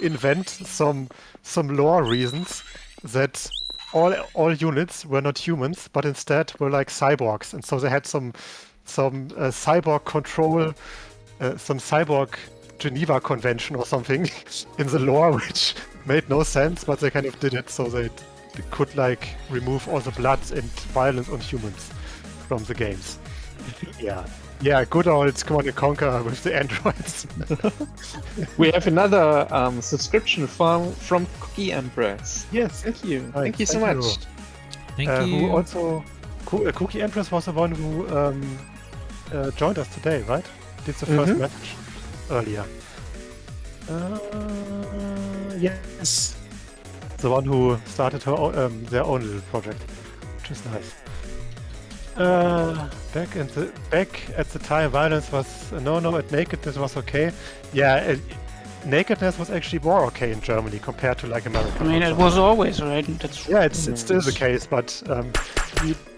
invent some lore reasons that all units were not humans, but instead were like cyborgs, and so they had some cyborg control, some cyborg Geneva Convention or something in the lore, which made no sense, but they kind of did it so they could like remove all the blood and violence on humans from the games. Yeah, good old Command & Conquer with the androids. We have another subscription from Cookie Empress. Yes. Thank you. Nice, Thank you so thank much. Thank Who you. also Cookie Empress was the one who joined us today, right? Did the first message earlier. Yes. The one who started their own little project, which is nice. Back at the time, violence was no, and nakedness was okay. Yeah, nakedness was actually more okay in Germany compared to like America. I mean, it was always, right? That's, Yeah, it's still the case, but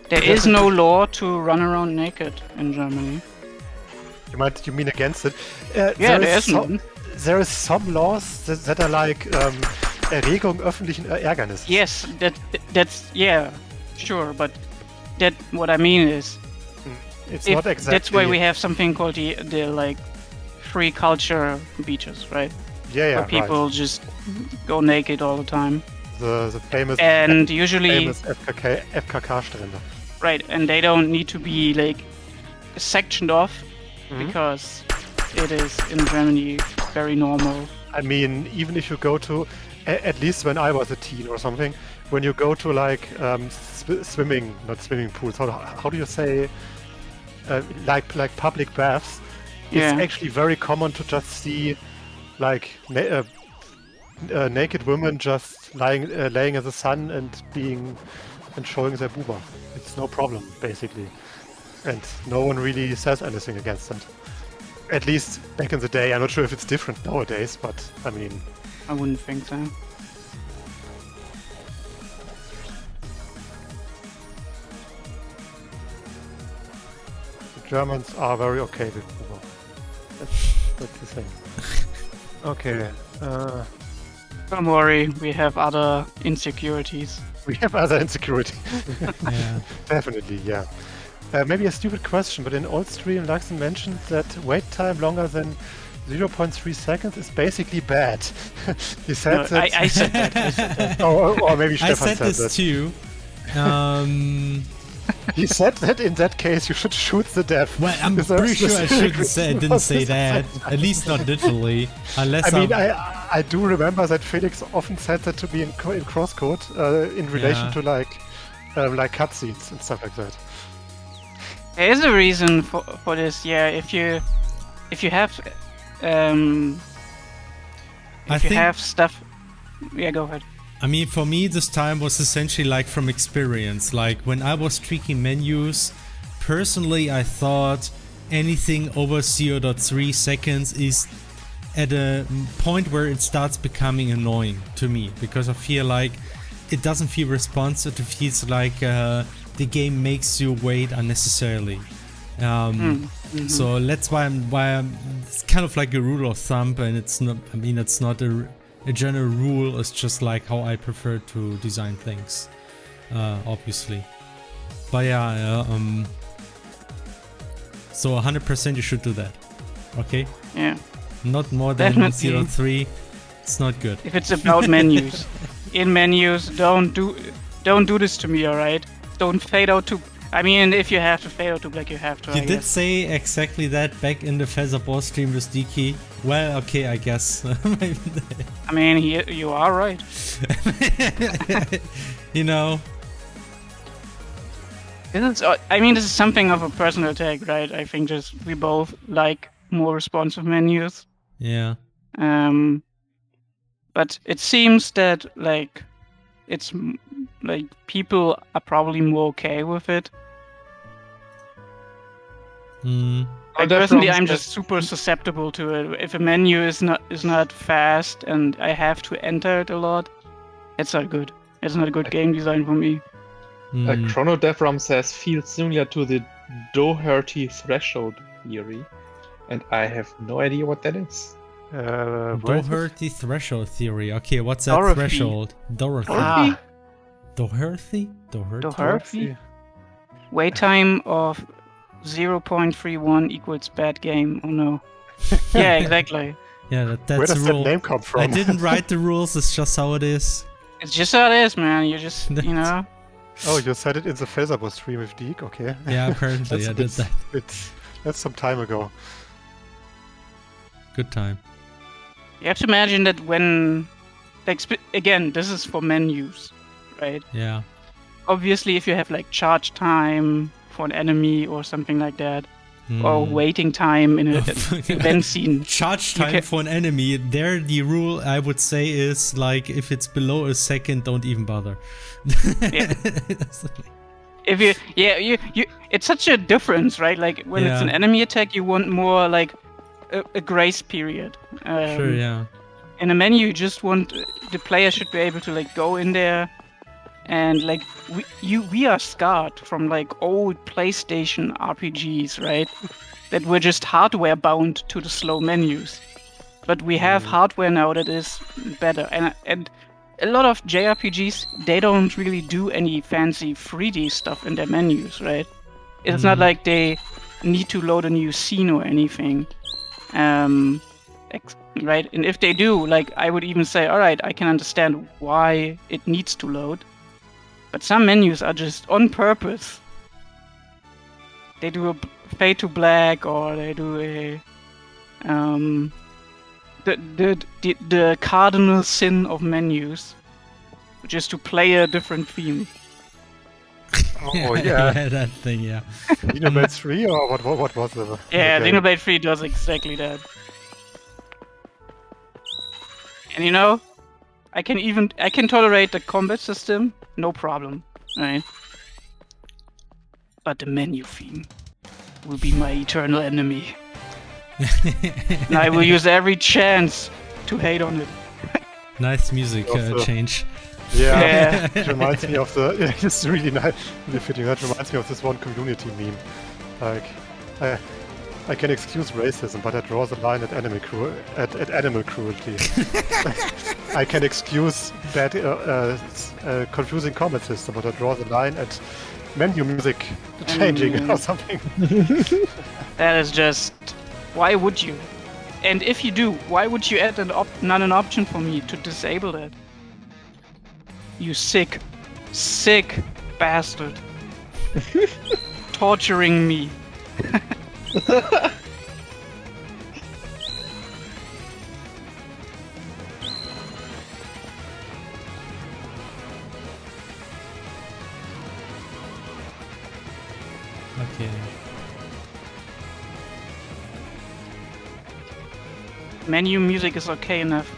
there is no law to run around naked in Germany. you mean against it? Yeah, there is none. There is some laws that are like Erregung öffentlichen Ärgernisses. Yes, that's yeah, sure, but that what I mean is, It's if not exactly. that's why we have something called the like free culture beaches, right? Yeah, Where people just go naked all the time, right. The famous and usually FKK Strände. right, and they don't need to be like sectioned off Mhm. because it is in Germany very normal. I mean, even if you go to, at least when I was a teen or something, when you go to like swimming, not swimming pools, how do you say, like public baths, Yeah. it's actually very common to just see like naked women just laying in the sun and showing their booba. It's no problem, basically. And no one really says anything against that. At least back in the day. I'm not sure if it's different nowadays, but I mean... I wouldn't think so. The Germans are very okay with booba. That's the thing. Okay. Don't worry, we have other insecurities. We have other insecurity. Yeah. Definitely, yeah. Maybe a stupid question, but in old stream, Laxon mentioned that wait time longer than 0.3 seconds is basically bad. He said No, that. I said that. I said that. or maybe I Stefan said this that. too. He said that in that case you should shoot the dev. Well, I'm Is there a pretty sure I specific didn't say reason didn't for say this? that. At least not literally. Unless I mean, I'm- I do remember that Felix often said that to be in crosscode in relation Yeah. to like cutscenes and stuff like that. There is a reason for this. Yeah, if you have stuff. Yeah, go ahead. I mean, for me, this time was essentially like from experience. Like when I was tweaking menus, personally, I thought anything over 0.3 seconds is at a point where it starts becoming annoying to me, because I feel like it doesn't feel responsive. It feels like the game makes you wait unnecessarily. So that's why I'm. It's kind of like a rule of thumb, and it's not. I mean, it's not a general rule. It's just like how I prefer to design things, obviously. But yeah, so 100% you should do that. Okay, Yeah. not more than Definitely. 0.3. It's not good. If it's about menus, in menus, don't do this to me. All right. Don't fade out to. I mean, if you have to fade out to black, you have to. You I did guess. say exactly that back in the Featherball stream with Diki. Well, okay, I guess. I mean, you are right. You know, This is something of a personal take, right? I think just we both like more responsive menus. yeah. But it seems that people are probably more okay with it. Mm. Like, personally, I'm just super susceptible to it. If a menu is not fast and I have to enter it a lot, it's not good. It's not a good game design for me. Mm. Chrono Devram says feels similar to the Doherty threshold theory, and I have no idea what that is. Where is it? Doherty threshold theory. Okay, what's that Dorothy. threshold? Dorothy. Ah. Doherty? Doherty? Doherty? Wait time of 0.31 equals bad game. Oh no. Yeah, exactly. Yeah, Where that's does a that rule. name come from? I didn't write the rules, it's just how it is. It's just how it is, man. You just, you know. Oh, you said it in the Featherball stream with Deke, okay. Yeah, apparently That's I a did bit- that. That's some time ago. Good time. You have to imagine that when, like, again, this is for menus, right? Yeah. Obviously, if you have like charge time for an enemy or something like that, or Mm. waiting time in an event scene, Charge You time can- for an enemy. There, the rule I would say is like if it's below a second, don't even bother. Yeah. if you, it's such a difference, right? Like when it's an Yeah. enemy attack, you want more like a grace period. Sure, yeah. In a menu, you just want the player should be able to like go in there, and like we are scarred from like old PlayStation RPGs, right? That were just hardware bound to the slow menus, but we have hardware now that is better, and a lot of JRPGs, they don't really do any fancy 3D stuff in their menus, right? It's not like they need to load a new scene or anything. Right? And if they do, like, I would even say, all right, I can understand why it needs to load. But some menus are just on purpose. They do a fade to black, or they do a the cardinal sin of menus, which is to play a different theme. Oh yeah, yeah, that thing, yeah. Xenoblade 3 or what was it? Yeah, Okay. Xenoblade 3 does exactly that. And you know, I can tolerate the combat system, no problem, right? But the menu theme will be my eternal enemy. And I will use every chance to hate on it. Nice music Also- change. Yeah, Yeah. it reminds me of the. Yeah, it's really nice, really fitting. That reminds me of this one community meme. Like, I can excuse racism, but I draw the line at animal cruelty. I can excuse bad, confusing combat system, but I draw the line at menu music changing or something. That is just... Why would you? And if you do, why would you add not an option for me to disable that? You sick bastard. Torturing me. Okay. Menu music is okay enough.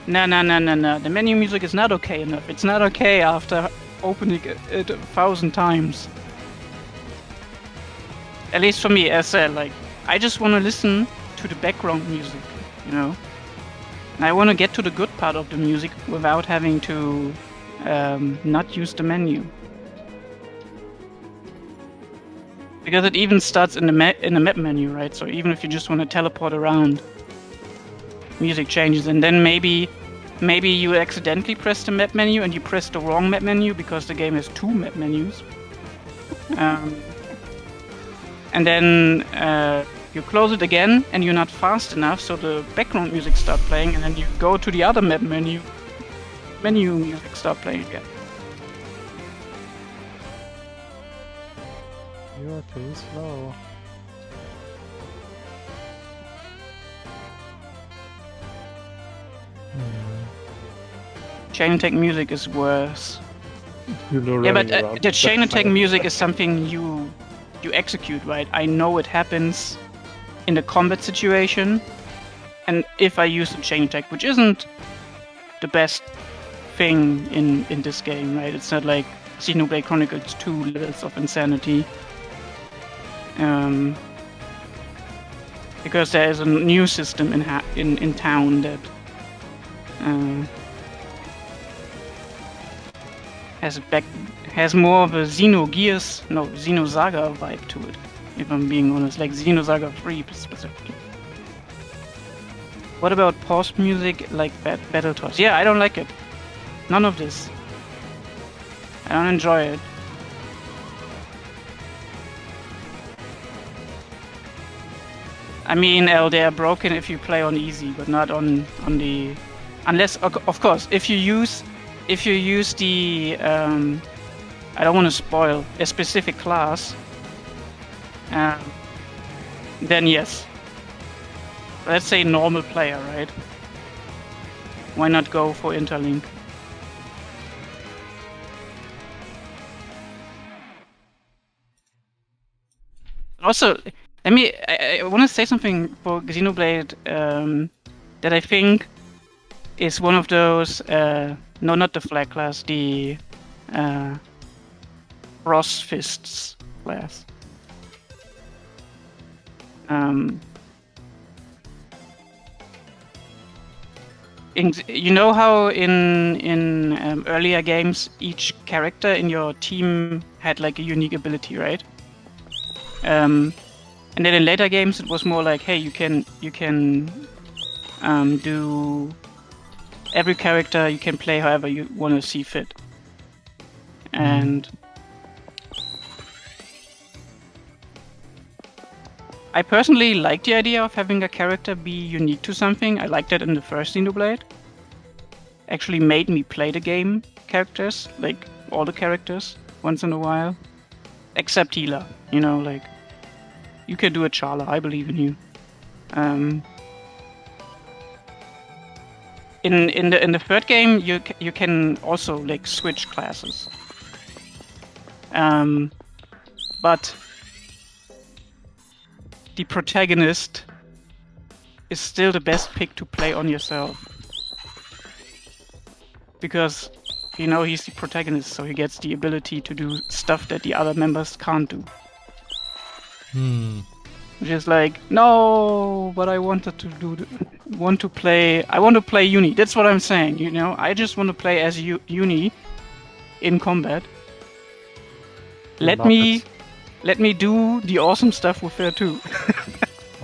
No. The menu music is not okay enough. It's not okay after opening it 1,000 times. At least for me, as I said, like, I just want to listen to the background music, you know? And I want to get to the good part of the music without having to not use the menu. Because it even starts in the map menu, right? So even if you just want to teleport around, music changes, and then maybe you accidentally press the map menu and you press the wrong map menu because the game has 2 map menus. And then you close it again and you're not fast enough, so the background music starts playing, and then you go to the other map menu music start playing again. You're too slow. Chain attack music is worse. You know, Yeah, but running around. the chain That's attack fine. music is something you execute, right? I know it happens in the combat situation, and if I use the chain attack, which isn't the best thing in this game, right? It's not like Xenoblade Chronicles 2 levels of insanity. Because there is a new system in town that has more of a Xenosaga vibe to it, if I'm being honest, like Xenosaga 3 specifically. What about pause music like Battletoads? Yeah, I don't like it. None of this. I don't enjoy it. I mean, they are broken if you play on easy, but not on the... Unless, of course, if you use the... I don't want to spoil a specific class, then yes. Let's say normal player, right? Why not go for interlink? Also, I want to say something for Xenoblade that I think is one of those, no, not the flag class, the Frost Fists class. You know how in earlier games each character in your team had like a unique ability, right? And then in later games it was more like, hey, you can do every character, you can play however you want to see fit. And I personally like the idea of having a character be unique to something. I liked that in the first Xenoblade. Actually made me play the game characters, like all the characters, once in a while. Except Healer, you know, like, you can do it, Charla, I believe in you. In the third game, you can also like switch classes. But the protagonist is still the best pick to play on yourself. Because, you know, he's the protagonist, so he gets the ability to do stuff that the other members can't do. Which is like, no, but I wanted to I want to play Uni. That's what I'm saying, you know? I just want to play as Uni in combat. Let me do the awesome stuff with her too.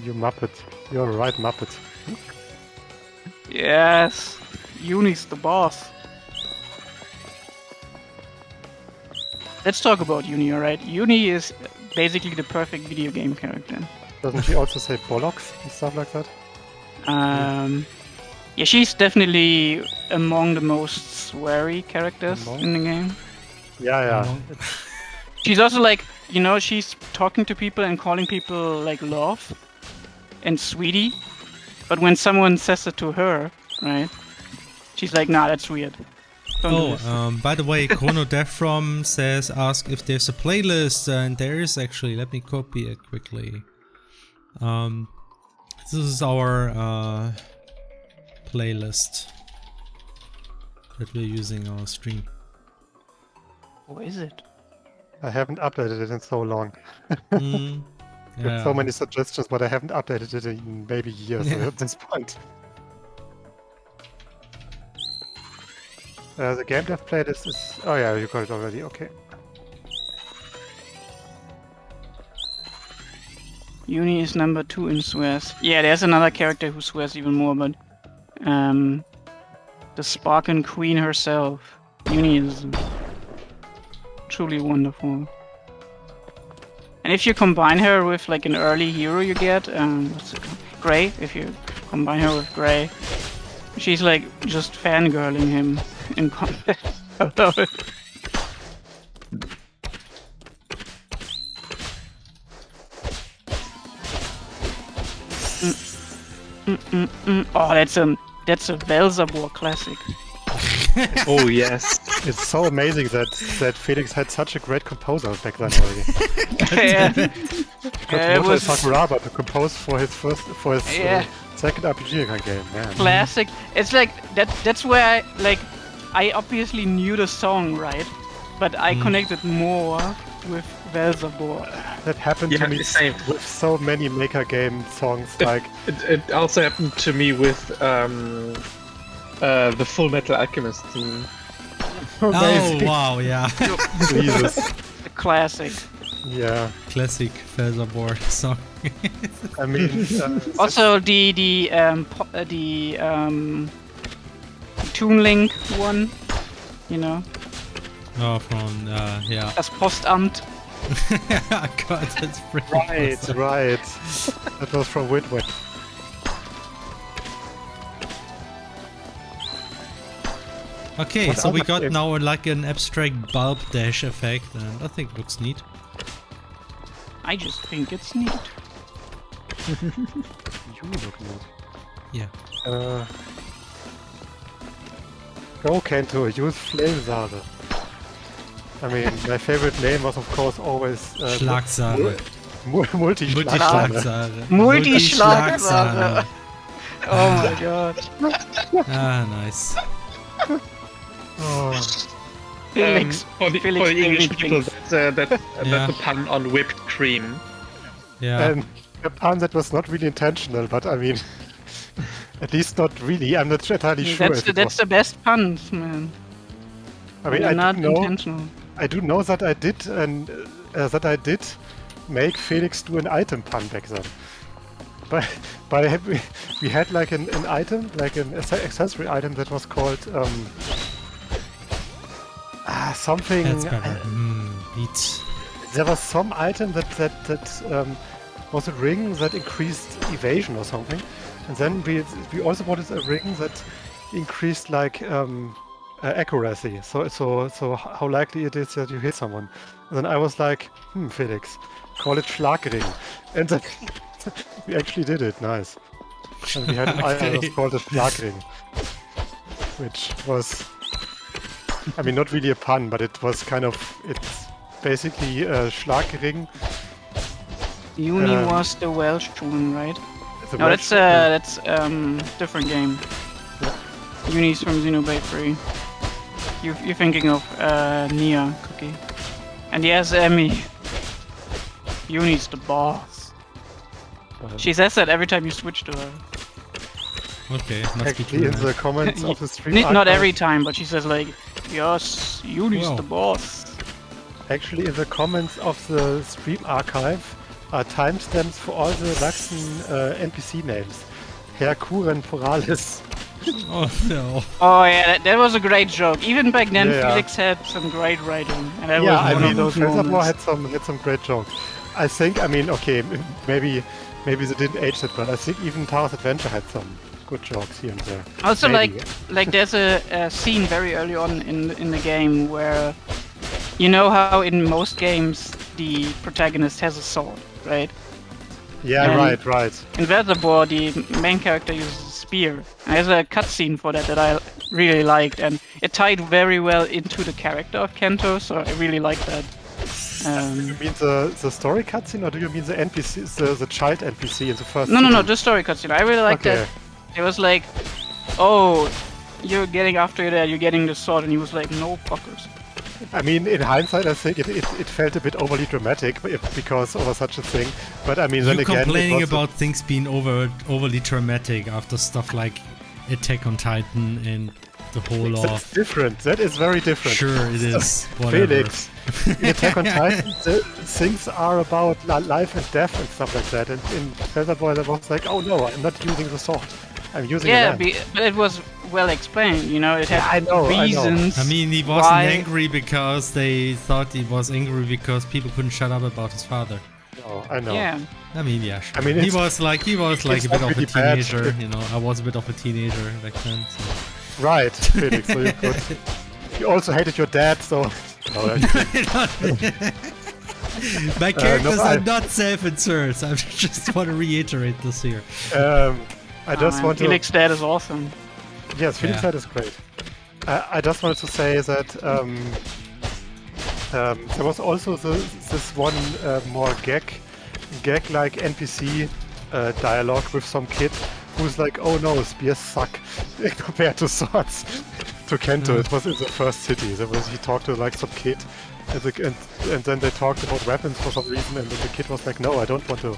You Muppet. You're a right Muppet. Yes, Uni's the boss. Let's talk about Uni, alright? Uni is basically the perfect video game character. Doesn't she also say bollocks and stuff like that? Yeah, she's definitely among the most sweary characters in the game. Yeah. She's also like, you know, she's talking to people and calling people like love and sweetie. But when someone says it to her, right, she's like, nah, that's weird. Don't do this. By the way, Gamedev says, ask if there's a playlist, and there is actually. Let me copy it quickly. This is our playlist that we're using on our stream. What is it? I haven't updated it in so long. Yeah. There's so many suggestions, but I haven't updated it in maybe years at this point. The Gamedev playlist is... Oh yeah, you got it already, okay. Uni is number 2 in swears. Yeah, there's another character who swears even more, but the Sparkin Queen herself. Uni is truly wonderful. And if you combine her with like an early hero you get, what's it called? Gray, if you combine her with Gray, she's like just fangirling him in combat. I love it. Oh, that's a Belzebor classic. Oh yes. It's so amazing that Felix had such a great composer back then already. Yeah. It was Sakuraba to compose for his second RPG game, man. Classic. It's like that's where I obviously knew the song, right? But I connected more with Belzebor. That happened to me same. with so many Maker game songs. Like It also happened to me with the Full Metal Alchemist theme. Oh wow, yeah. Jesus. The classic. Yeah. Classic Felserbor song. I mean, Also the Toon Link one, you know. Oh, from yeah. Das Postamt. God, that's pretty awesome. right. That was from Witwit. Okay, What so we other got game? now like an abstract bulb dash effect, and I think it looks neat. I just think it's neat. You look neat. Yeah. Go Kento, use Flamesare. I mean, my favorite name was of course always Schlagsahne. Multi-Schlagsahne. Multi-Schlagsahne. Oh my god. Ah, nice. Oh. Felix. For the Felix English David people, thinks- that's Yeah. a pun on whipped cream. Yeah. And a pun that was not really intentional, but I mean, at least not really. I'm not entirely sure. That's the best puns, man. I mean, They're not I do know. intentional. I do know that I did, and that I did make Felix do an item pun back then. But we had like an item, like an accessory item that was called something. That's better. Neat. There was some item that was a ring that increased evasion or something, and then we also wanted a ring that increased like accuracy. So how likely it is that you hit someone. And then I was like, Felix, call it Schlagring, and then We actually did it, nice. And we had an item that was called a Schlagring. Which was... I mean, not really a pun, but it was kind of... It's basically a Schlagring. Uni was the Welsh one, right? The No, Welsh- that's different game. Uni's from Xenoblade 3. You're thinking of Nia Cookie. And yes, Emmy. Uni's the boss. She says that every time you switch to her. Okay, must be Actually, true. in then. the comments of the stream Not archive- every time, but she says like, yes, Uni's Wow. the boss. Actually, in the comments of the stream archive are timestamps for all the Laxen NPC names. Herr Kuren Poralis. Oh no. Oh yeah, that was a great joke. Even back then, Yeah. Felix had some great writing, and that Yeah, was I one mean, of those Reservoir moments. had some great jokes. I think, I mean, okay, maybe they didn't age it, but I think even Terra's Adventure had some good jokes here and there. Also, Maybe. like there's a scene very early on in the game where, you know how in most games the protagonist has a sword, right? Yeah, and- right. In Reservoir, the main character uses a spear. And there's a cutscene for that I really liked, and it tied very well into the character of Kento, so I really liked that. You mean the story cutscene, or do you mean the NPC, the child NPC in the first? No, city? the story cutscene. I really liked Okay. that. It was like, oh, you're getting after it, you're getting the sword, and he was like, no fuckers. I mean, in hindsight, I think it felt a bit overly dramatic because of such a thing. But I mean, then You're again, it complaining was about things being overly dramatic after stuff like Attack on Titan and the whole that's different. That is very different. Sure, it is. Whatever. Felix, in Attack on Titan, the things are about life and death and stuff like that. And in Featherboy, I was like, oh no, I'm not using the sword. I'm using a Yeah, lamp. but it was well explained, you know, it had I know. reasons. I mean, he wasn't why- angry because they thought he was angry because people couldn't shut up about his father. No, I know. Yeah. I mean, yeah, sure. I mean, he it's- was like a it's bit not of a really bad. teenager. You know, I was a bit of a teenager back then. So. Right, Felix. So you could. You also hated your dad, so. No, My characters no, I- are not self-insert. I just want to reiterate this here. I just want to. Felix dad is awesome. Yes, Felix Yeah. that is great. I just wanted to say that there was also this one more gag-like NPC dialogue with some kid who's like, "Oh no, spears suck," compared to swords. To Kento, it was in the first city. He talked to like some kid, and then they talked about weapons for some reason, and then the kid was like, "No, I don't want to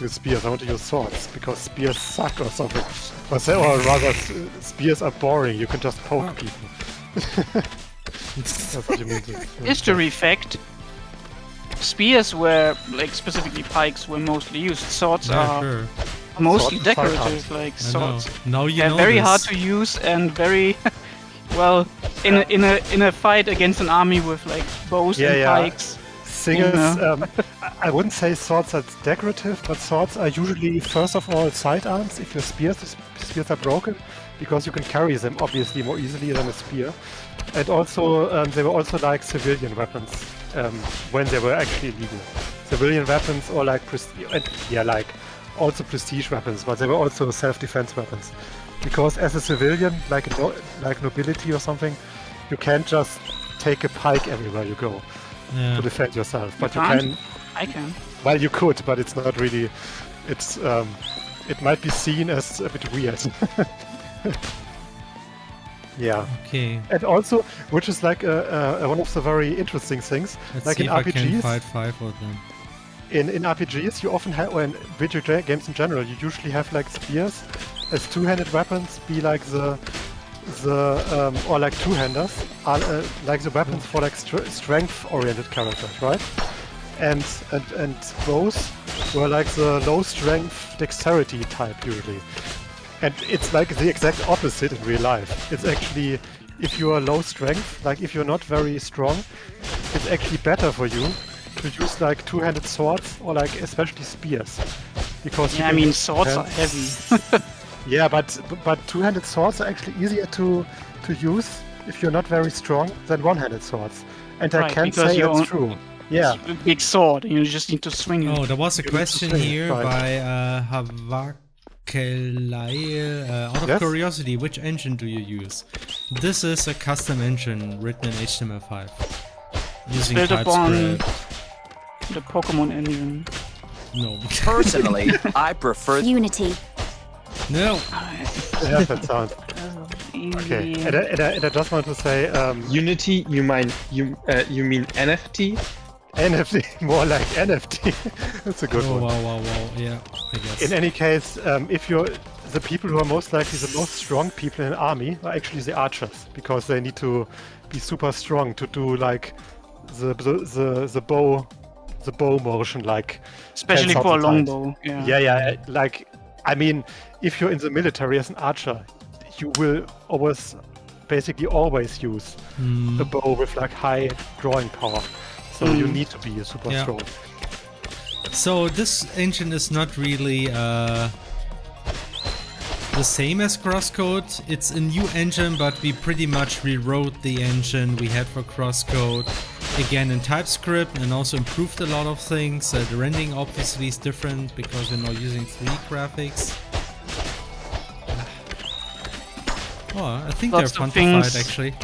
use spears. I want to use swords because spears suck or something." Or rather, spears are boring. You can just poke people. That's what you mean. History fact. Spears were, like specifically pikes, were mostly used. Swords Yeah, are sure. mostly Swords are decorative, like I know. swords. Now you They're know very this. hard to use and very well in a fight against an army with like bows Yeah, and yeah. pikes. Thing You is, know. I wouldn't say swords are decorative, but swords are usually, first of all, sidearms. If your spears are broken, because you can carry them obviously more easily than a spear. And also, they were also like civilian weapons when they were actually legal. Civilian weapons or like like also prestige weapons, but they were also self-defense weapons. Because as a civilian, like nobility or something, you can't just take a pike everywhere you go Yeah. to defend yourself. But you can't? can. I can. Well, you could, but it's not really. It's it might be seen as a bit weird. Yeah, Okay, and also, which is like one of the very interesting things, let's like see in if I can RPGs. fight 5 of them. In RPGs, you often have, or in video games in general, you usually have like spears as two-handed weapons, be like the or like two-handers are like the weapons for like strength-oriented characters, right? And bows were like the low-strength dexterity type usually. And it's like the exact opposite in real life. It's actually, if you are low strength, like if you're not very strong, it's actually better for you to use like two-handed swords or like especially spears. Because you Yeah, I can mean use swords are hands. heavy. Yeah, but two-handed swords are actually easier to use if you're not very strong than one-handed swords. And I Right, can't because say you that's own- true. Yeah. It's a big sword, and you just need to swing it. Oh, there was a You need to question swing it, here right. by Havakelail. Out of Yes? curiosity, which engine do you use? This is a custom engine written in HTML5 using Built upon TypeScript. the Pokemon engine. No. Personally, I prefer Unity. No. Yeah, that sounds. Okay. Easy. And I just want to say, Unity, you mean NFT? NFT, more like NFT. That's a good Oh, one. wow. Yeah, I guess. In any case, if you're the people who are most likely the most strong people in an army are actually the archers, because they need to be super strong to do like the bow motion, like Especially 10,000 for a times. longbow. Yeah. Yeah. Like, I mean, if you're in the military as an archer, you will basically always use a bow with like high drawing power. So you need to be super Yeah. strong. So this engine is not really the same as Crosscode. It's a new engine, but we pretty much rewrote the engine we had for Crosscode again in TypeScript and also improved a lot of things. The rendering obviously is different because we're now using 3D graphics. Oh, I think Lots they're of fun to fight things. actually.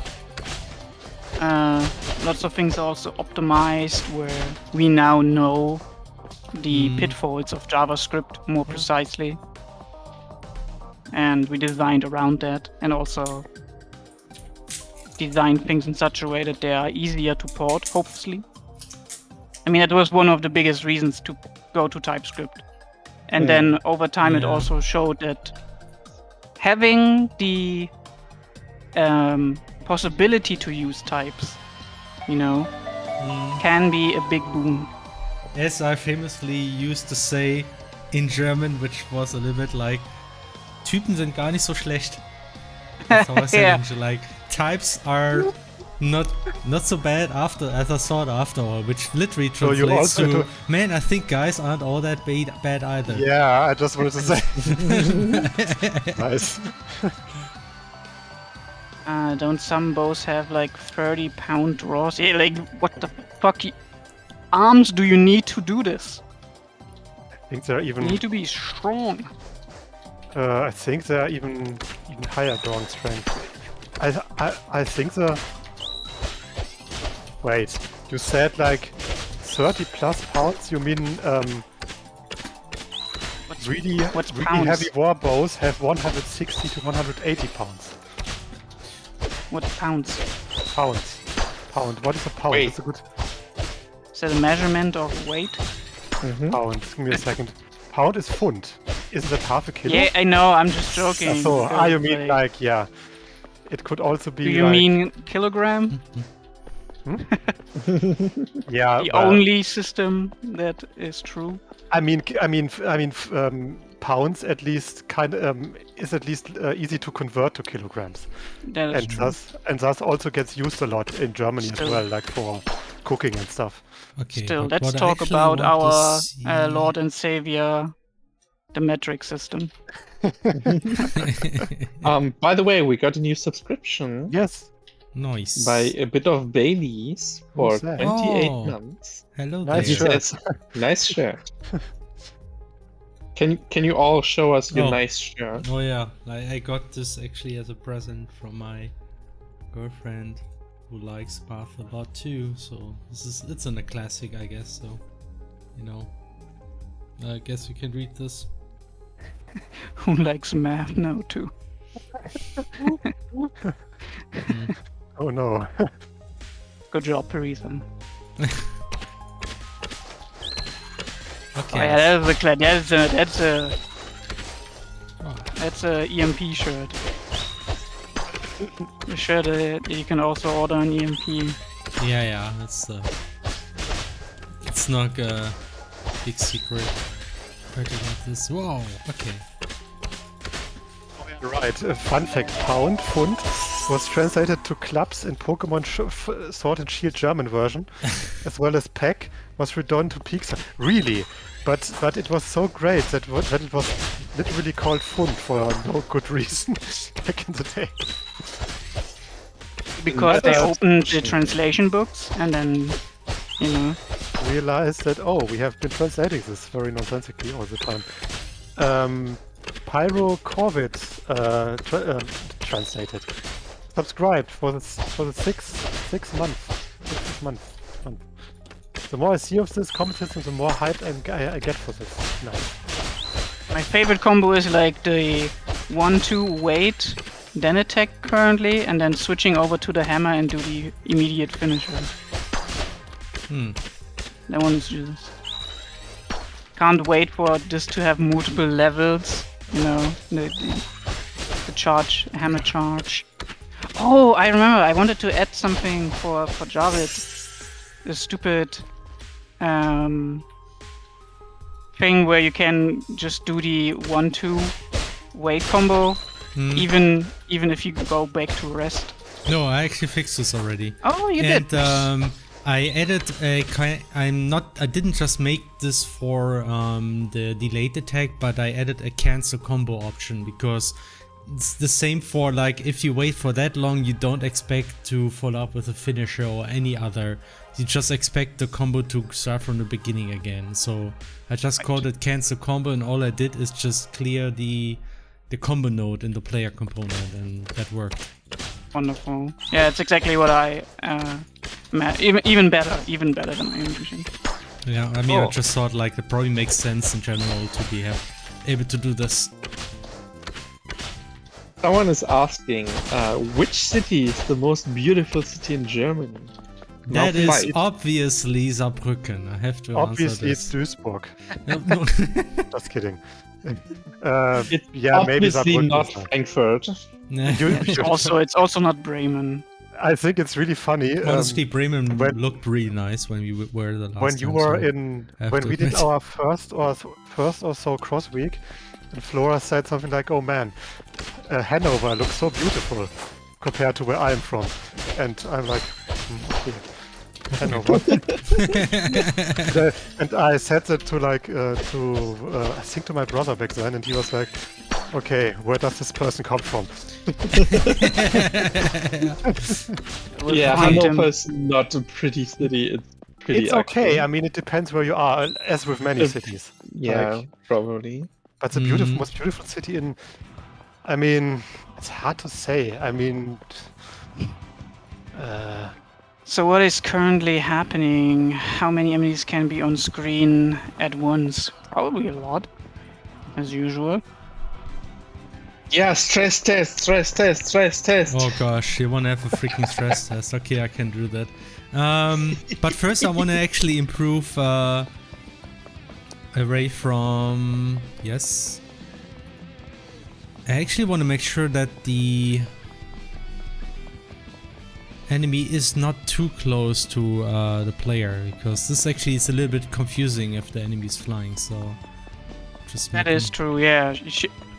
Lots of things are also optimized where we now know the pitfalls of JavaScript more precisely. And we designed around that and also designed things in such a way that they are easier to port, hopefully. I mean, that was one of the biggest reasons to go to TypeScript. And then over time it Yeah. also showed that having the possibility to use types, can be a big boon. As I famously used to say in German, which was a little bit like, Typen sind gar nicht so schlecht. That's how I said Yeah. in German, like, types are not so bad as I thought after all, which literally So you translates also to, do- man, I think guys aren't all that bad either. Yeah, I just wanted to say. Nice. Don't some bows have like 30-pound draws? Yeah, like, what the fuck? Arms, do you need to do this? I think they're You even. need to be strong. I think they're even higher drawing strength. I think the. Wait, you said like 30 plus pounds? You mean What's really pounds? heavy war bows have 160 to 180 pounds. What pounds? Pounds. Pound. What is a pound? Wait. That's a good Is that a measurement of weight? pound. Give me a second. Pound is Pfund. Isn't that half a kilo? Yeah, I know. I'm just joking. So, you because, mean like, yeah. It could also be Do you like, mean kilogram? yeah, The well, only system that is true. pounds at least is at least easy to convert to kilograms, That is and true. thus also gets used a lot in Germany Still. as well, like for cooking and stuff. Okay, Still, but let's what I talk actually about want to our see- Lord and Savior, the metric system. By the way, we got a new subscription Yes, Nice. by a bit of Baileys for Who's that? 28 Oh. months. Hello Nice He there. shirt. says, nice shirt. Can you all show us your Oh. nice shirt? Oh yeah, I got this actually as a present from my girlfriend, who likes Bath a lot too. So it's in a classic, I guess. So, I guess you can read this. Who likes math now too? Oh no. Good job, Parisa. Okay. Oh, yeah, that's a EMP shirt. A shirt that you can also order on EMP. Yeah. It's not a big secret. Where did I get this? Whoa. Okay. Right. A fun fact: Pfund was translated to clubs in Pokemon Sword and Shield German version, as well as Pack was redone to Pixar. Really, but it was so great that it was literally called Pfund for no good reason back in the day. Because they That's- opened the translation books and then, realized that, oh, we have been translating this very nonsensically all the time. Pyro Corvid translated. Subscribed for the sixth month. The more I see of this combat system, the more hype I get for this. Nice. My favorite combo is like the 1-2 wait, then attack currently, and then switching over to the hammer and do the immediate finisher. That one is just... Can't wait for this to have multiple levels, you know, the charge, hammer charge. Oh, I remember, I wanted to add something for Javid. The stupid thing where you can just do the 1-2 wait combo, even if you go back to rest. No, I actually fixed this already. Oh, you did. And I added a I didn't just make this for the delayed attack, but I added a cancel combo option because it's the same for like if you wait for that long, you don't expect to follow up with a finisher or any other. You just expect the combo to start from the beginning again. So I just called it cancel combo, and all I did is just clear the combo node in the player component, and that worked. Wonderful. Yeah, it's exactly what I even better than I envisioned. Yeah, I mean, I just thought like it probably makes sense in general to be able to do this. Someone is asking, which city is the most beautiful city in Germany? That is obviously Saarbrücken. I have to obviously answer this. It's Duisburg. No. Just kidding. It's yeah, maybe obviously Saarbrücken not is fine. Frankfurt. It's also not Bremen. I think it's really funny. Honestly, Bremen looked really nice when we were the last when you were so when we did our first or so cross week, and Flora said something like, "Oh man, Hanover looks so beautiful compared to where I'm from," and I'm like, okay. Hanover. And I said that to I think to my brother back then, and he was like, "Okay, where does this person come from?" Yeah, Hanover is not a pretty city. It's pretty. It's okay. I mean, it depends where you are, as with many cities. Yeah, probably. But the most beautiful city in... I mean, it's hard to say. I mean... So what is currently happening? How many enemies can be on screen at once? Probably a lot, as usual. Yeah, stress test. Oh gosh, you want to have a freaking stress test. Okay, I can do that. But first I want to actually improve array from... Yes. I actually want to make sure that the enemy is not too close to the player, because this actually is a little bit confusing if the enemy is flying, so... Just that is true, yeah.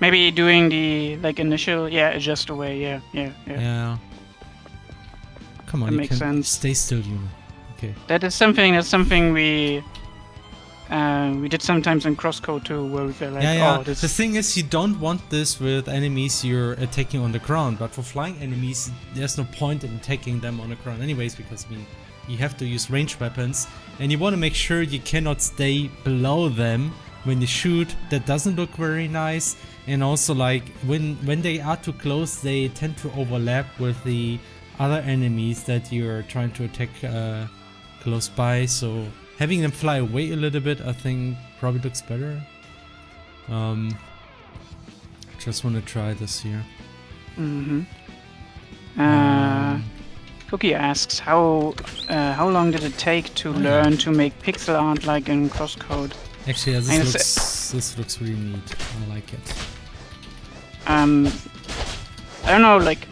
Maybe doing the initial, adjust away, yeah. Come on, that you makes can sense. Stay still, you know. Okay. That's something we did sometimes in crosscode too, where we feel like, oh, this... The thing is, you don't want this with enemies you're attacking on the ground, but for flying enemies, there's no point in attacking them on the ground anyways, because you have to use ranged weapons, and you want to make sure you cannot stay below them when you shoot. That doesn't look very nice, and also like when they are too close, they tend to overlap with the other enemies that you're trying to attack close by, so having them fly away a little bit, I think, probably looks better. Just want to try this here. Cookie asks, how long did it take to learn to make pixel art like in crosscode? Actually, yeah, this looks really neat. I like it. I don't know, like,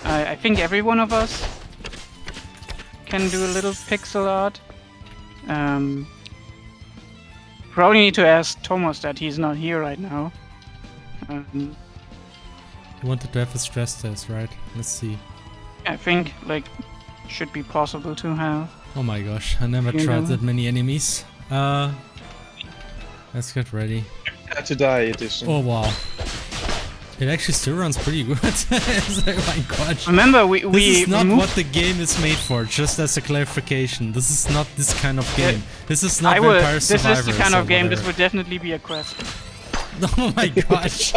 I think every one of us can do a little pixel art. Probably need to ask Thomas that, he's not here right now. You wanted to have a stress test, right? Let's see. I think, like, should be possible to have. Oh my gosh, I never tried that many enemies. Let's get ready. To Die edition. Oh wow. It actually still runs pretty good. Oh my gosh. Remember, we This is not removed- what the game is made for, just as a clarification. This is not this kind of game. This is not I will. Vampire This Survivors is the kind or of game. This whatever. would definitely be a quest. Oh my gosh.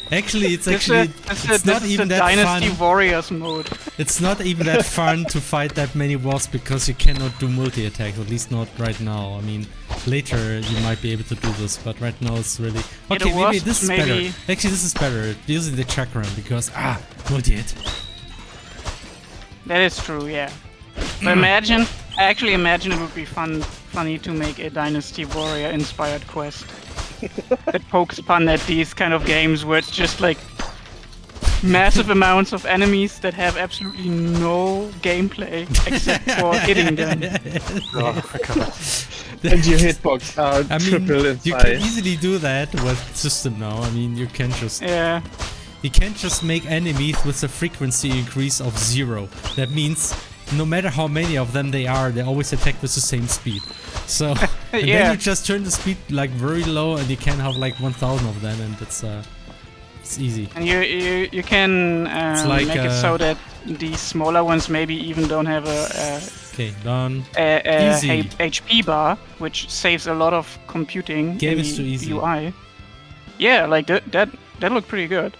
Actually, it's actually it's not even that Dynasty fun. Warriors mode. It's not even that fun to fight that many wasps because you cannot do multi-attack, at least not right now. I mean, later you might be able to do this, but right now it's really... Yeah, the Okay, maybe wasps this is maybe- better. Actually, this is better, using the chakram, because, multi-hit. That is true, yeah. But I actually imagine it would be funny to make a Dynasty Warrior inspired quest that pokes fun at these kind of games where it's just like massive amounts of enemies that have absolutely no gameplay except for hitting them. Oh, God. And your hitbox are I mean, triple in you size. can easily do that with system now. I mean, you can just... Yeah. You can't just make enemies with a frequency increase of 0. That means no matter how many of them they are, they always attack with the same speed. So, and then Yeah. you just turn the speed like very low and you can have like 1000 of them and it's easy. And you can like, make it so that these smaller ones maybe even don't have Okay, done. a Easy. HP bar, which saves a lot of computing Game in is the too easy. UI. Yeah, like that looked pretty good,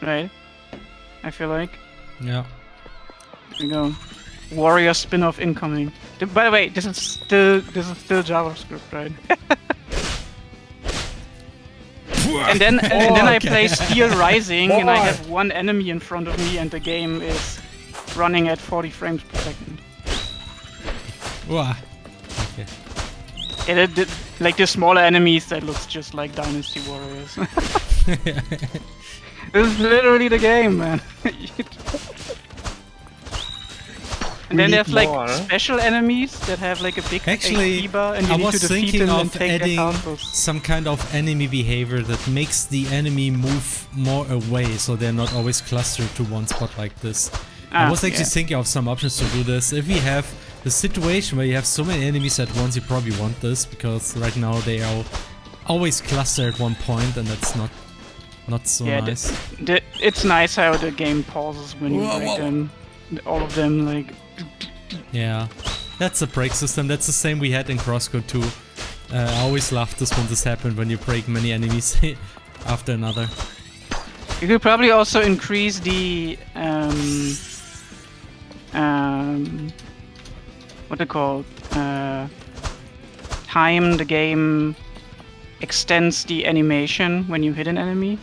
right? I feel like. Yeah. Here we go. Warrior spin-off incoming. By the way, this is still JavaScript, right? and then I okay. play Steel Rising, and I have one enemy in front of me, and the game is running at 40 frames per second. Wow. Okay. And like the smaller enemies, that looks just like Dynasty Warriors. This is literally the game, man. And then need there's like more, huh? special enemies that have like a big Actually, HP bar, and you I need was to defeat thinking them and of take their adding castles. some kind of enemy behavior that makes the enemy move more away, so they're not always clustered to one spot like this. I was actually thinking of some options to do this. If we have the situation where you have so many enemies at once, you probably want this, because right now they are always clustered at one point, and that's not so nice. It's nice how the game pauses when you break them. All of them, like... Yeah, that's a break system. That's the same we had in Crosscode 2. I always laughed this when this happened, when you break many enemies after another. You could probably also increase the what they call time the game extends the animation when you hit an enemy.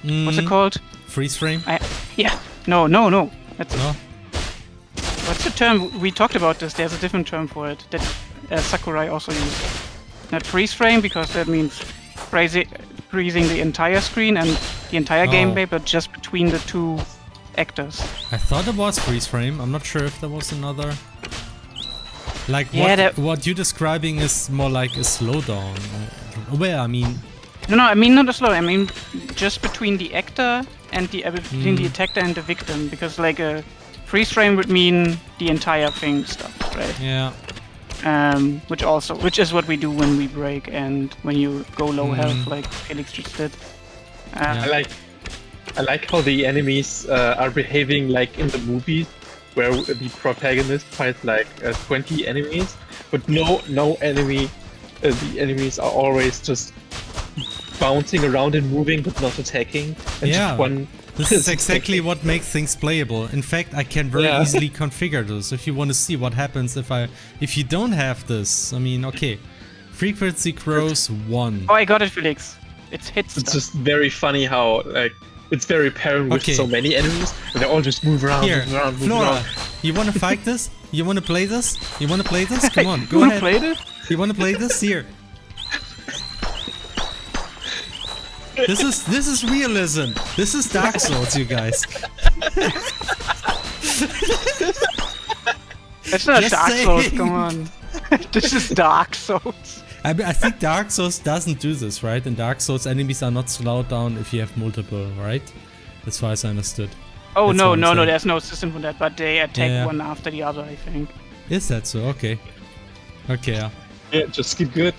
What's it called? Freeze frame? Yeah. No. That's No? What's the term? We talked about this. There's a different term for it that Sakurai also used. Not freeze frame, because that means freezing the entire screen and the entire gameplay, but just between the two actors. I thought it was freeze frame. I'm not sure if there was another. Like what you're describing is more like a slowdown. Well, I mean... No, I mean not a slow. I mean just between the actor and between the attacker and the victim, because like a freeze frame would mean the entire thing stops, right? Yeah. Which is what we do when we break and when you go low health, like Felix just did. Yeah. I like how the enemies are behaving like in the movies, where the protagonist fights like 20 enemies, but no enemy. The enemies are always just bouncing around and moving, but not attacking. And just one. This is exactly what makes things playable. In fact, I can very easily configure this. If you want to see what happens if you don't have this, I mean, okay, frequency grows 1. Oh, I got it, Felix. It's hit stuff. It's just very funny how like it's very apparent with so many enemies, and they all just move around. Here, move around, Flora, you want to fight this? You want to play this? You want to play this? Come on, go ahead. Play this? You want to play this? Here. This is realism. This is Dark Souls, you guys. It's not Just Dark Souls, saying. come on. This is Dark Souls. I think Dark Souls doesn't do this, right? In Dark Souls, enemies are not slowed down if you have multiple, right? As far as I understood. Oh, That's no, what I'm saying. there's no system for that, but they attack one after the other, I think. Is that so? Okay. Okay, yeah. Yeah, just keep good.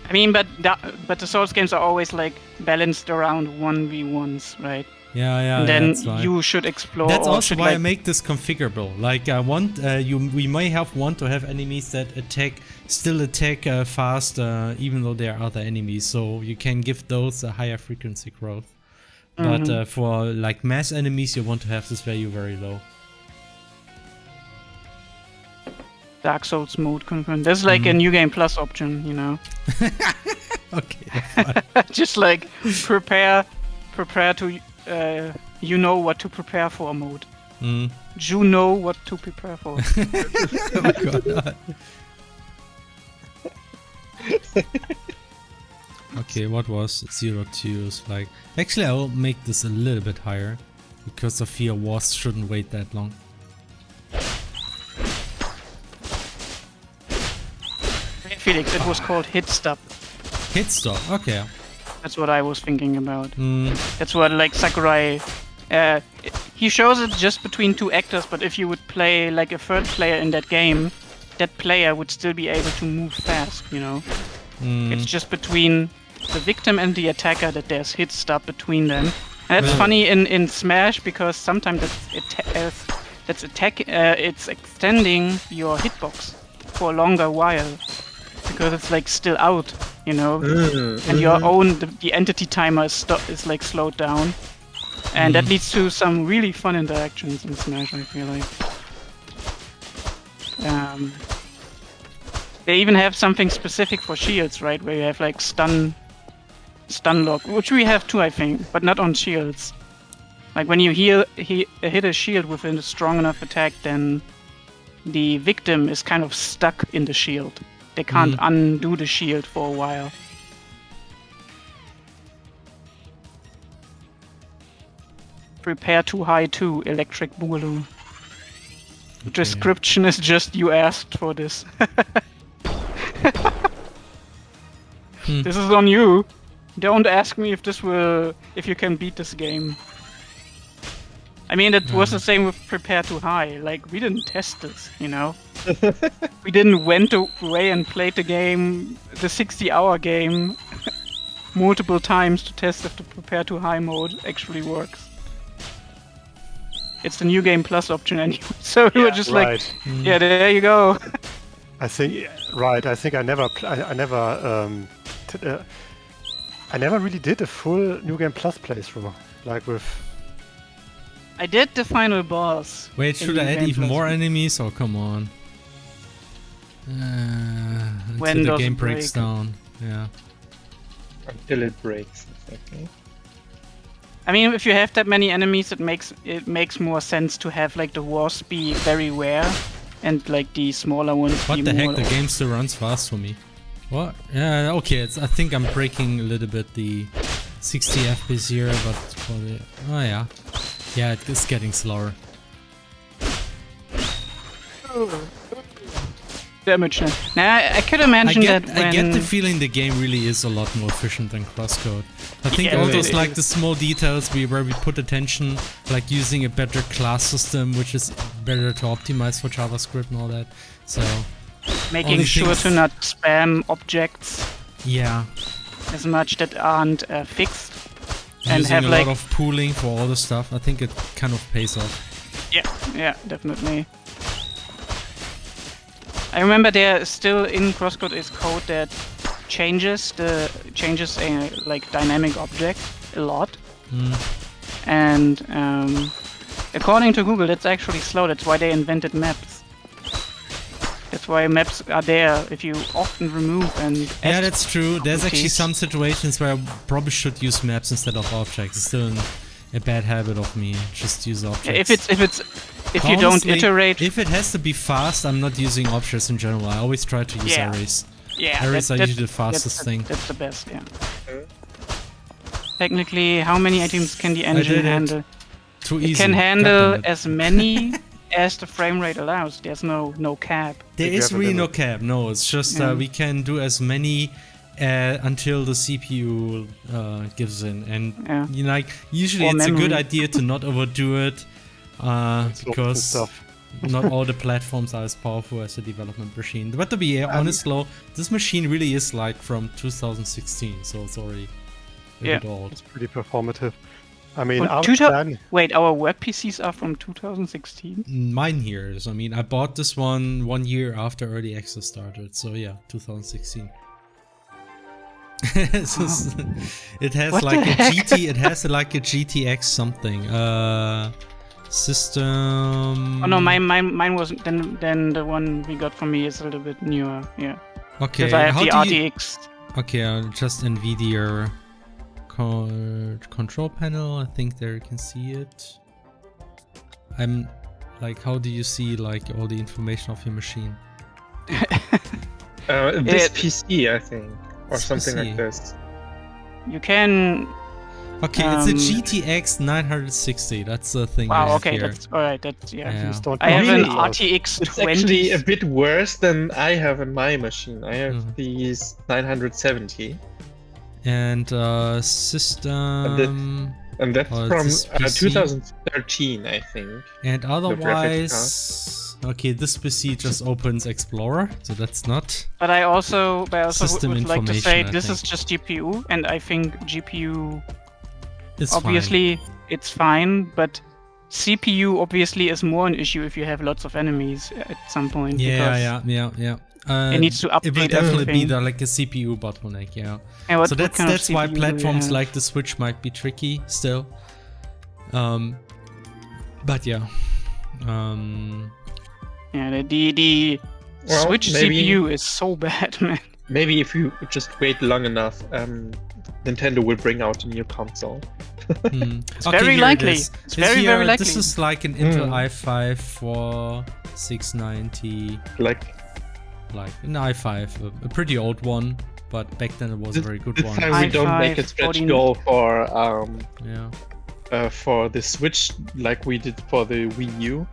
I mean, but the Souls games are always like balanced around 1v1s, right? Yeah, And then that's right. you should explore. That's or also should, why I like, make this configurable. Like I want we may want to have enemies that still attack fast, even though there are other enemies. So you can give those a higher frequency growth. But for like mass enemies, you want to have this value very low. Dark Souls mode confirmed. There's like a New Game Plus option, you know. Okay. Just like prepare to you know what to prepare for mode. You know what to prepare for. Oh god. Okay, what was 02's like? Actually, I will make this a little bit higher because I fear Wasp shouldn't wait that long. Hey Felix, it was called Hit Stop. Hit stop. Okay. That's what I was thinking about. Mm. That's what like Sakurai. He shows it just between two actors, but if you would play like a third player in that game, that player would still be able to move fast. You know, it's just between the victim and the attacker that there's hit stop between them. And that's funny in Smash because sometimes it's extending your hitbox for a longer while because it's like still out, you know, and your own the entity timer is like slowed down, and that leads to some really fun interactions in Smash. I feel like. They even have something specific for shields, right? Where you have like stun lock, which we have too, I think, but not on shields. Like when you hit a shield within a strong enough attack, then the victim is kind of stuck in the shield. They can't undo the shield for a while. Prepare to high 2, Electric Boogaloo. Okay. Description is just you asked for this. This is on you. Don't ask me if you can beat this game. I mean, it was the same with Prepare to High. Like, we didn't test this, you know? We didn't went away and played the game, the 60-hour game, multiple times to test if the Prepare to High mode actually works. It's the New Game Plus option anyway, so we were just like, yeah, there you go. I think I never really did a full New Game Plus playthrough, like with. I did the final boss. Wait, should I add even more enemies? Oh, come on. Until the game breaks down. Yeah. Until it breaks. Okay. I mean, if you have that many enemies, it makes more sense to have like the Wasp be very rare, and like the smaller ones. What the heck? The game still runs fast for me. What? Yeah. Okay. I think I'm breaking a little bit the 60 FPS here, but for the yeah, it is getting slower. Damage now. I could imagine that when... I get the feeling the game really is a lot more efficient than crosscode. I think all those like the small details where we put attention, like using a better class system, which is better to optimize for JavaScript and all that. So making sure to not spam objects. Yeah. As much that aren't fixed. And and using have a like lot of pooling for all the stuff. I think it kind of pays off. Yeah, definitely. I remember there still in crosscode is code that changes a like dynamic object a lot. And according to Google, that's actually slow. That's why they invented maps. That's why maps are there if you often remove and yeah, that's true. There's actually some situations where I probably should use maps instead of objects. It's still a bad habit of me. Just use objects. If you don't iterate. If it has to be fast, I'm not using objects in general. I always try to use arrays. Yeah, arrays are usually the fastest thing. That's the best. Yeah. Technically, how many items can the engine handle? Too easy. It can handle as many as the frame rate allows. There's no cap. There is really no cap. No, it's just we can do as many until the CPU gives in, and you know, like usually it's a good idea to not overdo it because not all the platforms are as powerful as the development machine. But to be honest, though, this machine really is like from 2016, so it's already a bit old. It's pretty performative. I mean, From our 2000 plan. Wait, our work PCs are from 2016? Mine here is, I mean, I bought this one year after early access started, so yeah, 2016. It has What like the a heck? GT. It has like a GTX something. System. Oh no, mine wasn't. Then the one we got from me is a little bit newer. Yeah. Okay. Because I have how the do you- RTX. Okay, just NVIDIA control panel. I think there you can see it. I'm like, how do you see like all the information of your machine? This PC, I think, or This something PC. like this. You can. Okay, it's a Um, GTX 960. That's the thing. I Wow. have Okay, here. that's all right. That's yeah. Yeah. Please don't I have an Really? RTX It's 20. actually a bit worse than I have in my machine. I have Mhm. these 970, And system. and that's Oh, from this PC? 2013, I think. And graphics otherwise, okay, this PC just opens Explorer, so that's not. But I also System would like to say information, I this think. is just GPU, and I think GPU It's obviously it's fine, but CPU obviously is more an issue if you have lots of enemies at some point. fine. because Yeah. It needs to It will update definitely be everything. like a CPU bottleneck, yeah. And what So kind of that's why CPU do we platforms have? like the Switch might be tricky still. But yeah. Yeah, the Well, Switch maybe- CPU is so bad, man. Maybe if you just wait long enough, Nintendo will bring out a new console. It's very likely. It's very, very likely. This is like an Intel i5 for 690, Like like an i5, a pretty old one, but back then it was a very good this one. time we don't i5 make a stretch 14. goal Yeah. for the Switch like we did for the Wii U.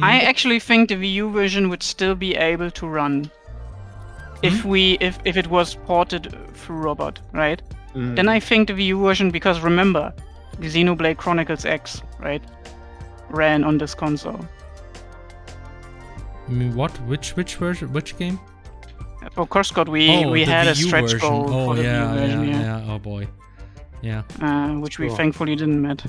I actually think the Wii U version would still be able to run if it was ported through Robot, right? Then I think the Wii U version, because remember, the Xenoblade Chronicles X, right, ran on this console. I mean, what? Which version? Which game? For Crosscode, we the had a Wii U stretch version. goal Oh for the yeah, Wii U version, yeah. Oh boy. Yeah. which we Sure. thankfully didn't met.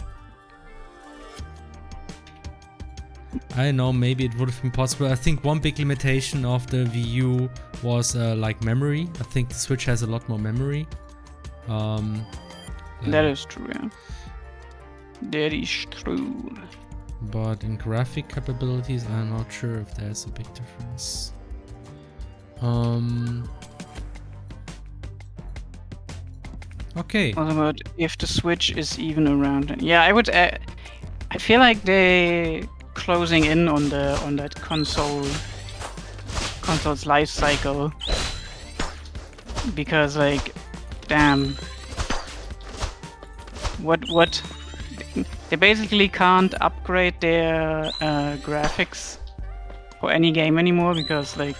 I know, maybe it would have been possible. I think one big limitation of the Wii U was like memory. I think the Switch has a lot more memory. That is true, yeah. That is true. But in graphic capabilities, I'm not sure if there's a big difference. Okay. What about if the Switch is even around? Yeah, I would. I feel like they closing in on that console's life cycle, because like, damn, what they basically can't upgrade their graphics for any game anymore, because like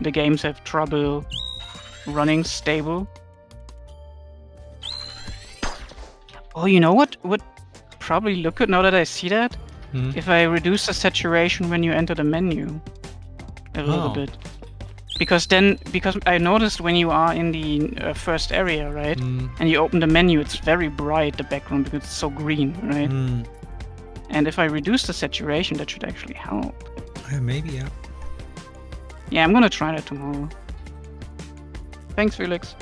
the games have trouble running stable. Oh, you know what would probably look good now that I see that? If I reduce the saturation when you enter the menu a little Oh. bit. Because I noticed when you are in the first area, right? And you open the menu, it's very bright, the background, because it's so green, right? And if I reduce the saturation, that should actually help. Maybe, yeah. Yeah, I'm gonna try that tomorrow. Thanks, Felix.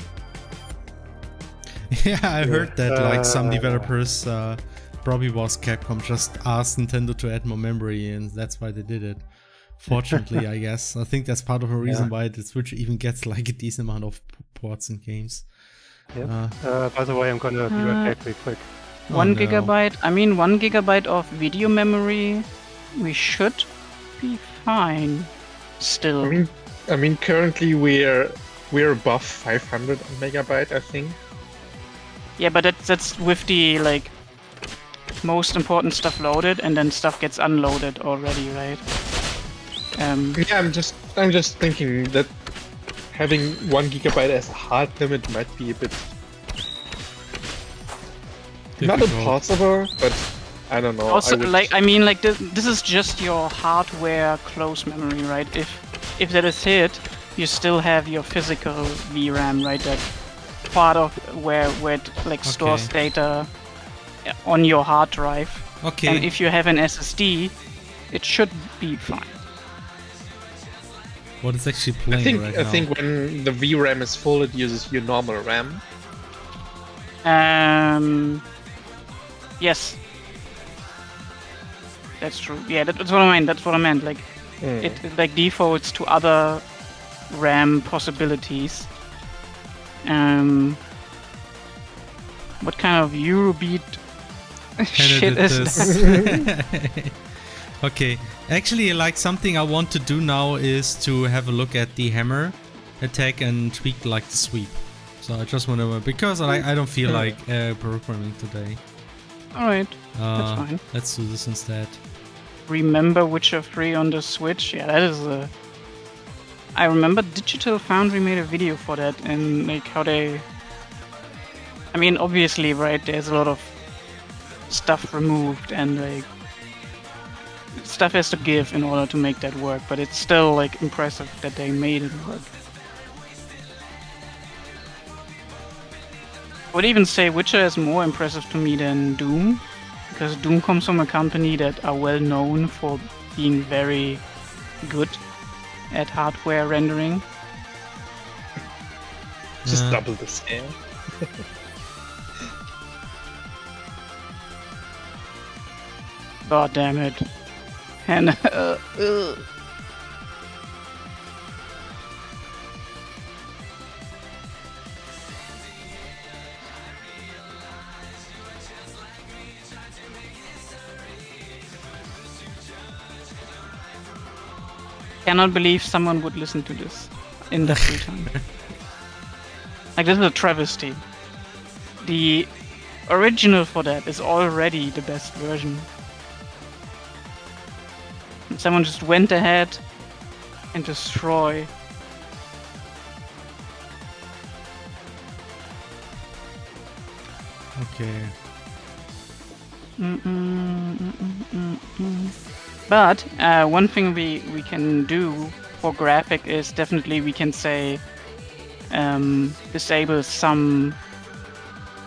Yeah, I heard that like some developers, probably was Capcom, just asked Nintendo to add more memory, and that's why they did it. Fortunately, I guess. I think that's part of the reason why the Switch even gets like a decent amount of ports and games. Yeah. By the way, I'm gonna be right back real quick. 1 no. gigabyte. I mean, 1 gigabyte of video memory. We should be fine. Still. I mean, currently we're above 500 megabyte, I think. Yeah, but that's with the like most important stuff loaded, and then stuff gets unloaded already, right? Yeah, I'm just thinking that having 1 gigabyte as a hard limit might be a bit not Difficult. impossible, but I don't know. Also, I would... like, I mean, like, this is just your hardware close memory, right? If that is hit, you still have your physical VRAM, right? That part of where it like stores data on your hard drive. Okay. And if you have an SSD, it should be fine. What is actually playing right now? I think when the VRAM is full, it uses your normal RAM. Yes. That's true. Yeah, that's what I meant. That's what I meant. Like, it like defaults to other RAM possibilities. What kind of Eurobeat shit is that? Okay, actually, like something I want to do now is to have a look at the hammer attack and tweak like the sweep. So I just want to, because I don't feel like programming today. Alright, that's fine. Let's do this instead. Remember Witcher 3 on the Switch? Yeah, that is a... I remember Digital Foundry made a video for that, and like how they... I mean, obviously, right, there's a lot of stuff removed, and like... stuff has to give in order to make that work, but it's still like impressive that they made it work. I would even say Witcher is more impressive to me than Doom, because Doom comes from a company that are well known for being very good at hardware rendering. Just double the scale. God damn it. And cannot believe someone would listen to this in their free time. Like, this is a travesty. The original for that is already the best version. And someone just went ahead and destroy. Okay. But one thing we can do for graphic is definitely we can say disable some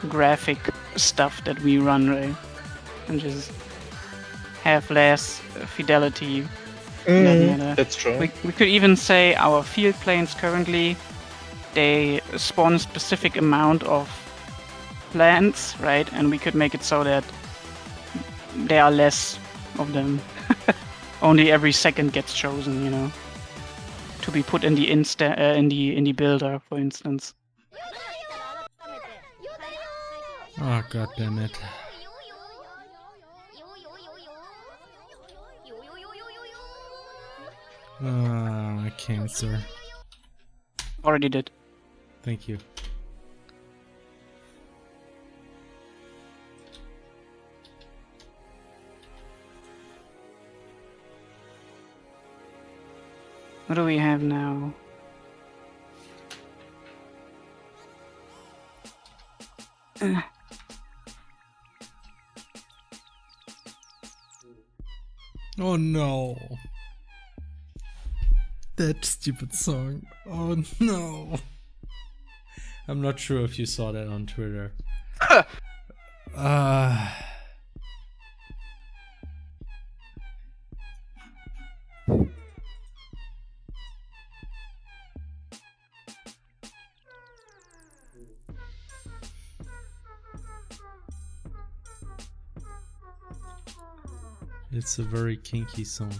graphic stuff that we run, right? And just have less fidelity. That's true. We could even say our field planes currently, they spawn a specific amount of plants, right? And we could make it so that there are less of them. Only every second gets chosen, you know, to be put in the in the builder, for instance. Oh, god damn it. Cancer. Already did. Thank you. What do we have now? Oh no. That stupid song. Oh no. I'm not sure if you saw that on Twitter. It's a very kinky song.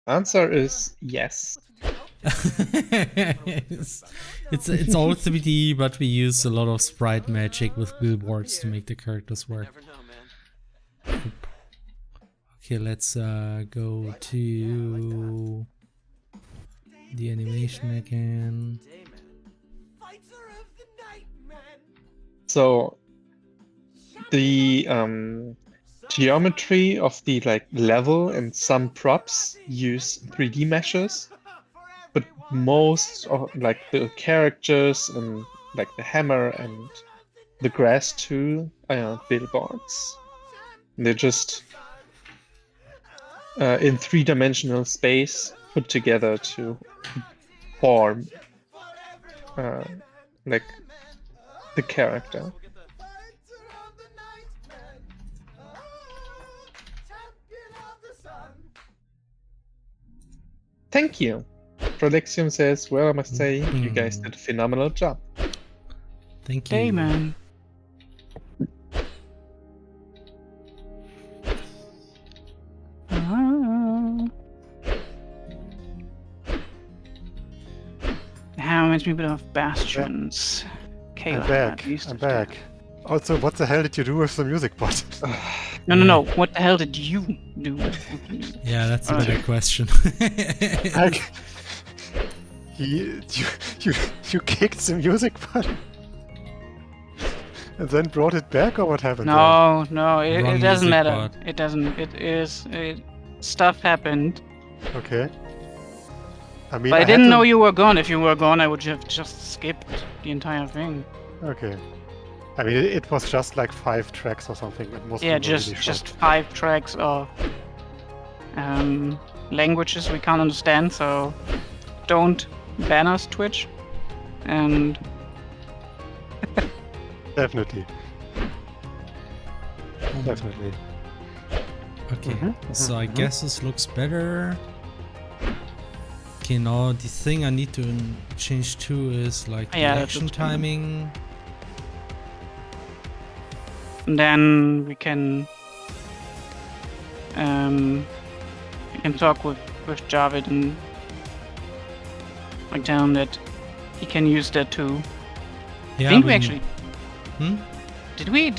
Answer is yes. it's all 3D, but we use a lot of sprite magic with billboards to make the characters work. Okay, let's go to the animation again. So the geometry of the level and some props use 3D meshes, but most of the characters and the hammer and the grass too are billboards. They're just in 3-dimensional space put together to form the character. Thank you. Prolexium says, well, I must say, you guys did a phenomenal job. Thank you. Hey, man. How much people of Bastions? I'm back. I'm back. Also, what the hell did you do with the music bot? No. What the hell did you do? Yeah, that's a better question. You kicked the music button and then brought it back, or what happened? No, it Wrong doesn't music matter. bot. It doesn't. Stuff happened. Okay. I mean, But I didn't know you were gone. If you were gone, I would have just skipped the entire thing. Okay. I mean, it was just like 5 tracks or something. Yeah, just 5 tracks of languages we can't understand. So don't ban us, Twitch. And Definitely. Definitely. Okay, so I guess this looks better. Okay, now the thing I need to change to is the action timing. And then we can talk with Javid and tell him that he can use that too. Yeah, I think we actually. Hmm? Did we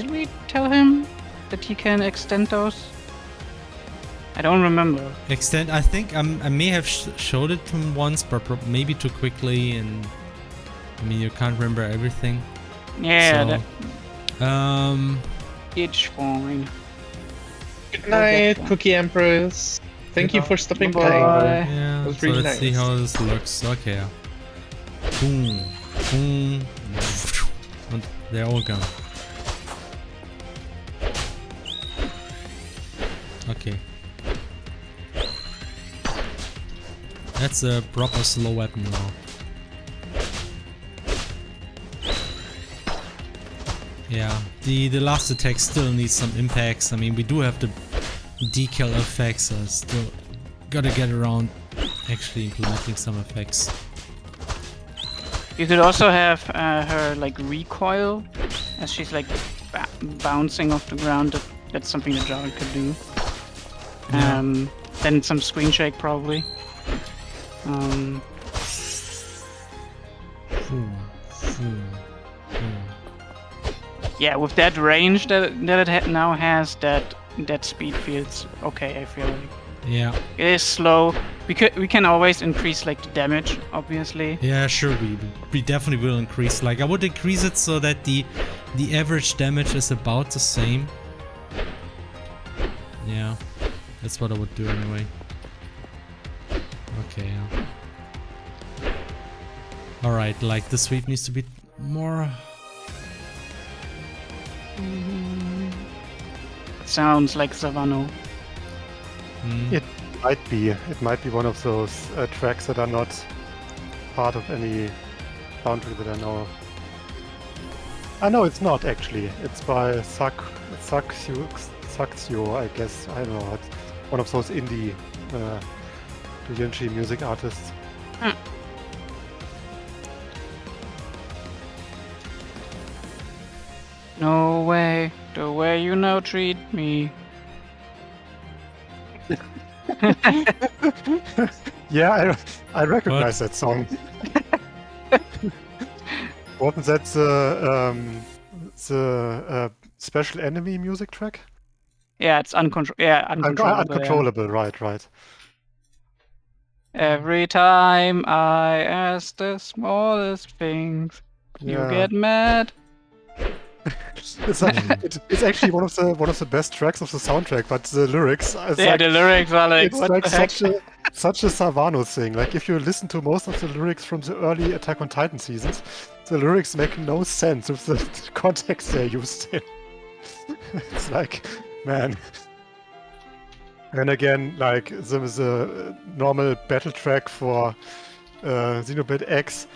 tell him that he can extend those? I don't remember. Extend. I think I may have showed it to him once, but maybe too quickly, and I mean you can't remember everything. Yeah. So, it's fine. Good night, Cookie Empress. Thank you for stopping by. yeah. was So really let's see nice. how this looks. Okay. Boom, boom, and they're all gone. Okay. That's a proper slow weapon now. Yeah, the last attack still needs some impacts. I mean, we do have the decal effects, so still gotta get around actually implementing some effects. You could also have her recoil as she's bouncing off the ground. That's something that Javid could do. Yeah. Then some screen shake probably. Boom, boom, boom. Yeah, with that range that it now has, that speed feels okay. I feel like Yeah. it is slow. We can always increase the damage, obviously. Yeah, sure. We definitely will increase. I would increase it so that the average damage is about the same. Yeah, that's what I would do anyway. Okay. Yeah. All right. The sweep needs to be more. Sounds like Savano. It might be one of those tracks that are not part of any boundary that I know. I know it's not actually. It's by Saxio, I guess. I don't know. It's one of those indie Yunchi music artists. No way, the way you now treat me. Yeah, I recognize that song. Wasn't that the special enemy music track? Yeah, it's uncontrollable. Yeah, uncontrollable. Yeah. Uncontrollable, right. Every time I ask the smallest things, you Yeah. get mad. It's actually one of the best tracks of the soundtrack, but the lyrics, Yeah, the lyrics are like, it's what like the heck? such a Savano thing. Like if you listen to most of the lyrics from the early Attack on Titan seasons, the lyrics make no sense with the context they're used in. It's like, man. And again, like the normal battle track for Xenoblade X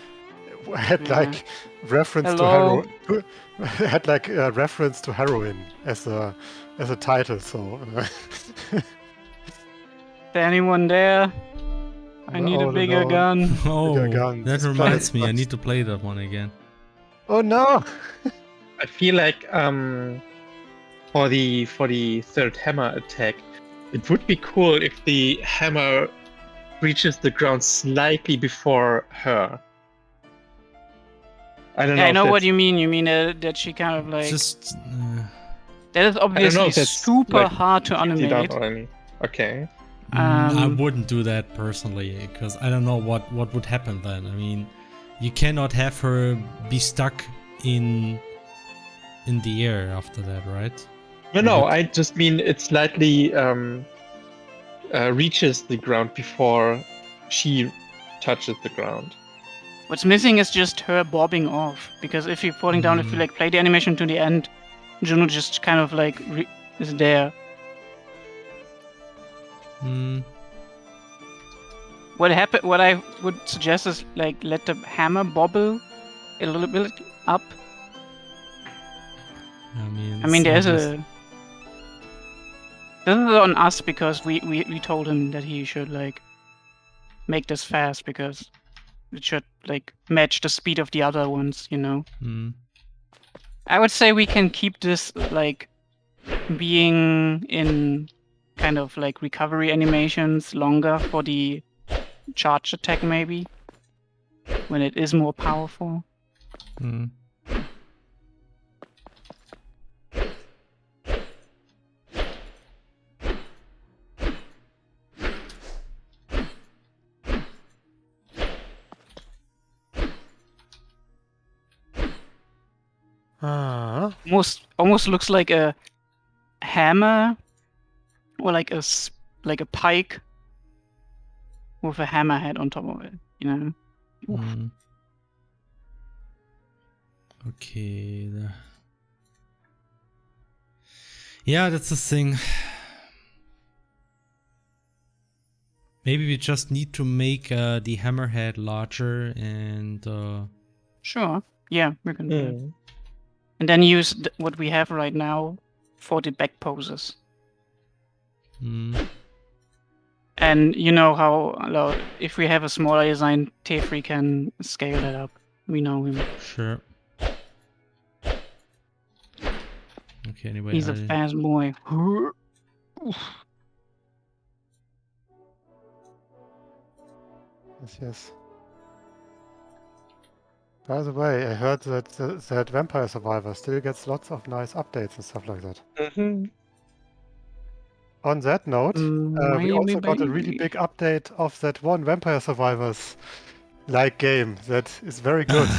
had like reference Hello? to had like a reference to heroin as a title. So Is there anyone there? I need a bigger gun. Oh, gun. that This reminds planet me. I sucks. need to play that one again. Oh no! I feel like for the third hammer attack, it would be cool if the hammer reaches the ground slightly before her. I don't know. Yeah, I if know what that's- you mean. You mean that she kind of like... Just that is I don't know obviously if that's, super like, hard to easy done animate. or any- Okay. I Um, wouldn't do that personally because I don't know what would happen then. I mean, you cannot have her be stuck in the air after that, right? No, I just mean it slightly reaches the ground before she touches the ground. What's missing is just her bobbing off. Because if you're falling down, if you like play the animation to the end, Juno just kind of like is there. Hmm. What I would suggest is like let the hammer bobble a little bit up. I mean, there's a. This is on us because we told him that he should like make this fast because it should like match the speed of the other ones, you know. I would say we can keep this like being in kind of like recovery animations longer for the charge attack maybe when it is more powerful. Almost looks like a hammer or like a pike with a hammerhead on top of it, you know. Okay. Yeah, that's the thing. Maybe we just need to make the hammerhead larger and... Sure. Yeah, we can do it. And then use what we have right now for the back poses. And you know how if we have a smaller design, T3 can scale that up. We know him. Sure. Okay, anyway. He's a fast boy. Yes. By the way, I heard that Vampire Survivor still gets lots of nice updates and stuff like that. On that note, we also got a really big update of that one Vampire Survivors like game that is very good.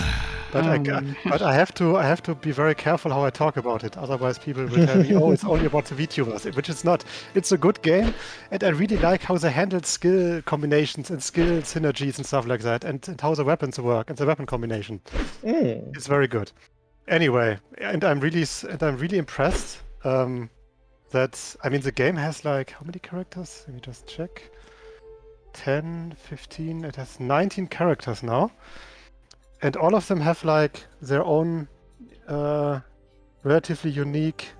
But I have to be very careful how I talk about it. Otherwise, people will tell me, "Oh, it's only about the VTubers," which is not. It's a good game, and I really like how they handle skill combinations and skill synergies and stuff like that, and how the weapons work and the weapon combination. It's very good. Anyway, and I'm really impressed. That I mean, the game has like how many characters? Let me just check. 10, 15. It has 19 characters now. And all of them have like their own relatively unique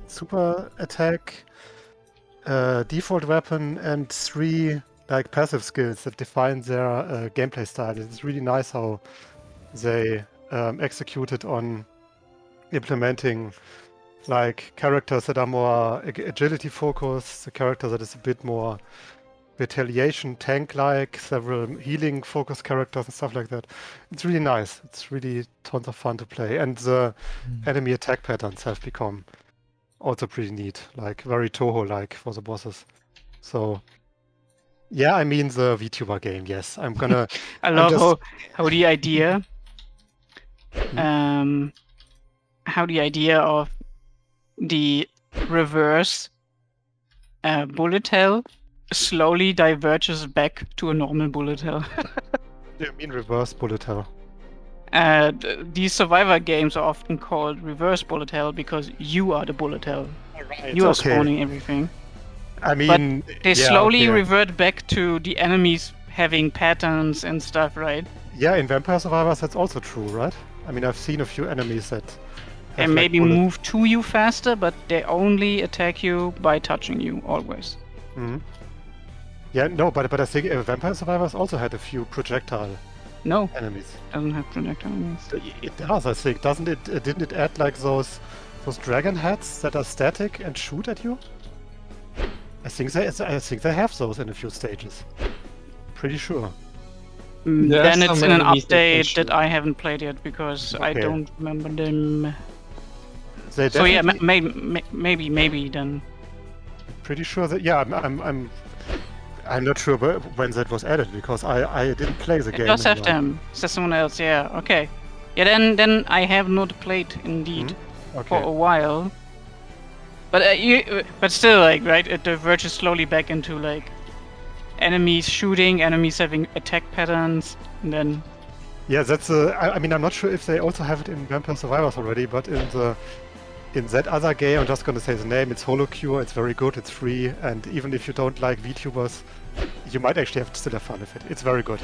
super attack, default weapon, and 3 like passive skills that define their gameplay style. It's really nice how they executed on implementing like characters that are more agility focused, the character that is a bit more retaliation, tank-like, several healing focus characters and stuff like that. It's really nice. It's really tons of fun to play. And the enemy attack patterns have become also pretty neat, like very Toho-like for the bosses. So, yeah, I mean the VTuber game, yes. I'm gonna... I love just- how the idea... how the idea of the reverse bullet hell slowly diverges back to a normal bullet hell. Do you mean reverse bullet hell? These survivor games are often called reverse bullet hell because you are the bullet hell. Right, You are okay. spawning everything. I mean... They yeah, slowly okay. revert back to the enemies having patterns and stuff, right? Yeah, in Vampire Survivors that's also true, right? I mean, I've seen a few enemies that... have, And like, maybe bullet- move to you faster, but they only attack you by touching you, always. Mhm. Yeah, no, but I think Vampire Survivors also had a few projectile No, enemies. doesn't have projectile enemies. It does, I think. Doesn't it? Didn't it add like those dragon heads that are static and shoot at you? I think they have those in a few stages. Pretty sure. There are Then it's some in an enemies that can update that shoot. I haven't played yet because I Okay. don't remember them. They So yeah, definitely- maybe then. pretty sure that yeah. I'm not sure when that was added because I didn't play the It game. does in a have while. them. Says someone else. Yeah. Okay. Yeah. Then I have not played indeed for a Okay. while. But but still, like, right? It diverges slowly back into like enemies shooting, enemies having attack patterns, and then Yeah, that's I mean, I'm not sure if they also have it in Vampire Survivors already, but in that other game, I'm just gonna say the name. It's HoloCure. It's very good. It's free, and even if you don't like VTubers, you might actually still have fun with it. It's very good.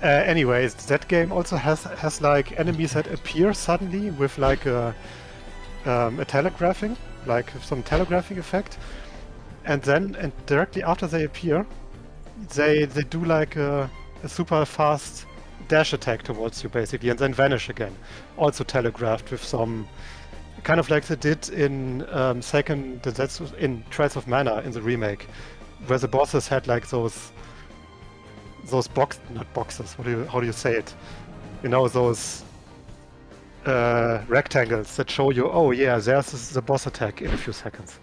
Anyways, that game also has like enemies that appear suddenly with like a telegraphing, like some telegraphing effect, and directly after they appear, they do like a super fast dash attack towards you basically, and then vanish again. Also telegraphed with some kind of like they did in that's in Trials of Mana in the remake, where the bosses had like those not boxes. How do you say it? You know, those rectangles that show you, oh yeah, there's the boss attack in a few seconds.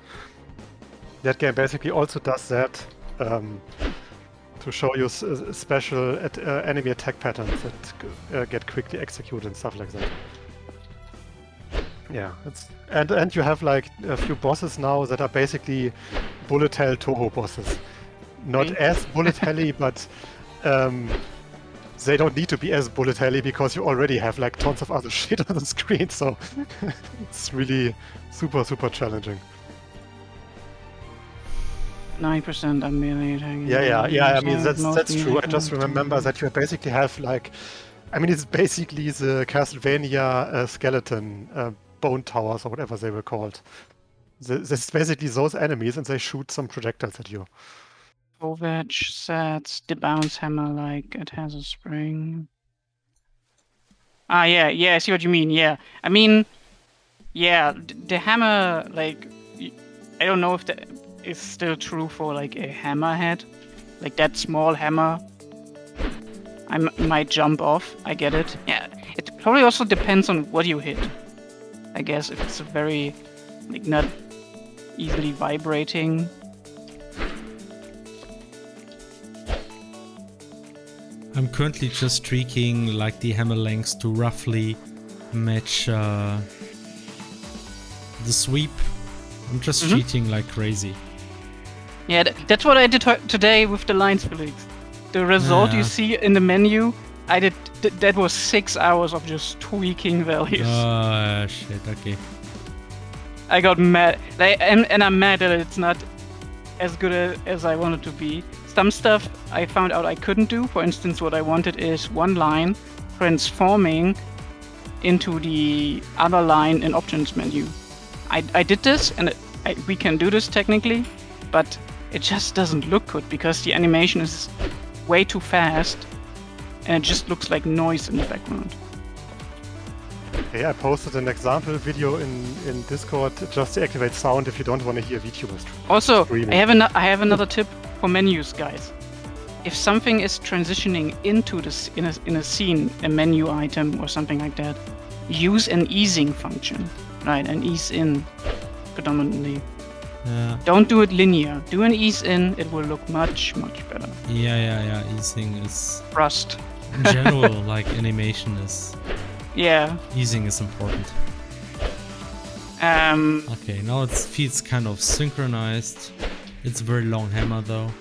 That game basically also does that to show you special enemy attack patterns that get quickly executed and stuff like that. Yeah, and you have like a few bosses now that are basically bullet hell Toho bosses. Not Really? as bullet helly, but they don't need to be as bullet helly because you already have like tons of other shit on the screen, so it's really super challenging. 9% I'm melee attacking. Yeah. I mean, that's mostly true. I just remember that you basically have like, I mean, it's basically the Castlevania skeleton bone towers or whatever they were called. This is basically those enemies, and they shoot some projectiles at you. Ovech sets the bounce hammer like it has a spring. Ah, yeah, I see what you mean. Yeah, I mean, yeah, the hammer, like, I don't know if that is still true for like a hammerhead, like that small hammer. I might jump off. I get it. Yeah, it probably also depends on what you hit. I guess if it's a very, like, not easily vibrating. I'm currently just tweaking like the hammer lengths to roughly match the sweep. I'm just cheating like crazy. Yeah, that's what I did today with the lines, Felix. The result Yeah. you see in the menu, I did. That was 6 hours of just tweaking values. Shit, okay. I got mad, and I'm mad that it's not as good as I wanted to be. Some stuff I found out I couldn't do. For instance, what I wanted is one line transforming into the other line in options menu. I did this, and we can do this technically, but it just doesn't look good because the animation is way too fast, and it just looks like noise in the background. Okay, I posted an example video in Discord just to activate sound if you don't want to hear VTubers. Also, Screaming. I have another tip for menus, guys. If something is transitioning into this in a scene, a menu item or something like that, use an easing function, right? An ease in predominantly. Yeah. Don't do it linear. Do an ease in. It will look much better. Yeah. Easing is Rust. in general like animation is. Yeah. Easing is important. Okay, now it feels kind of synchronized. It's a very long hammer though.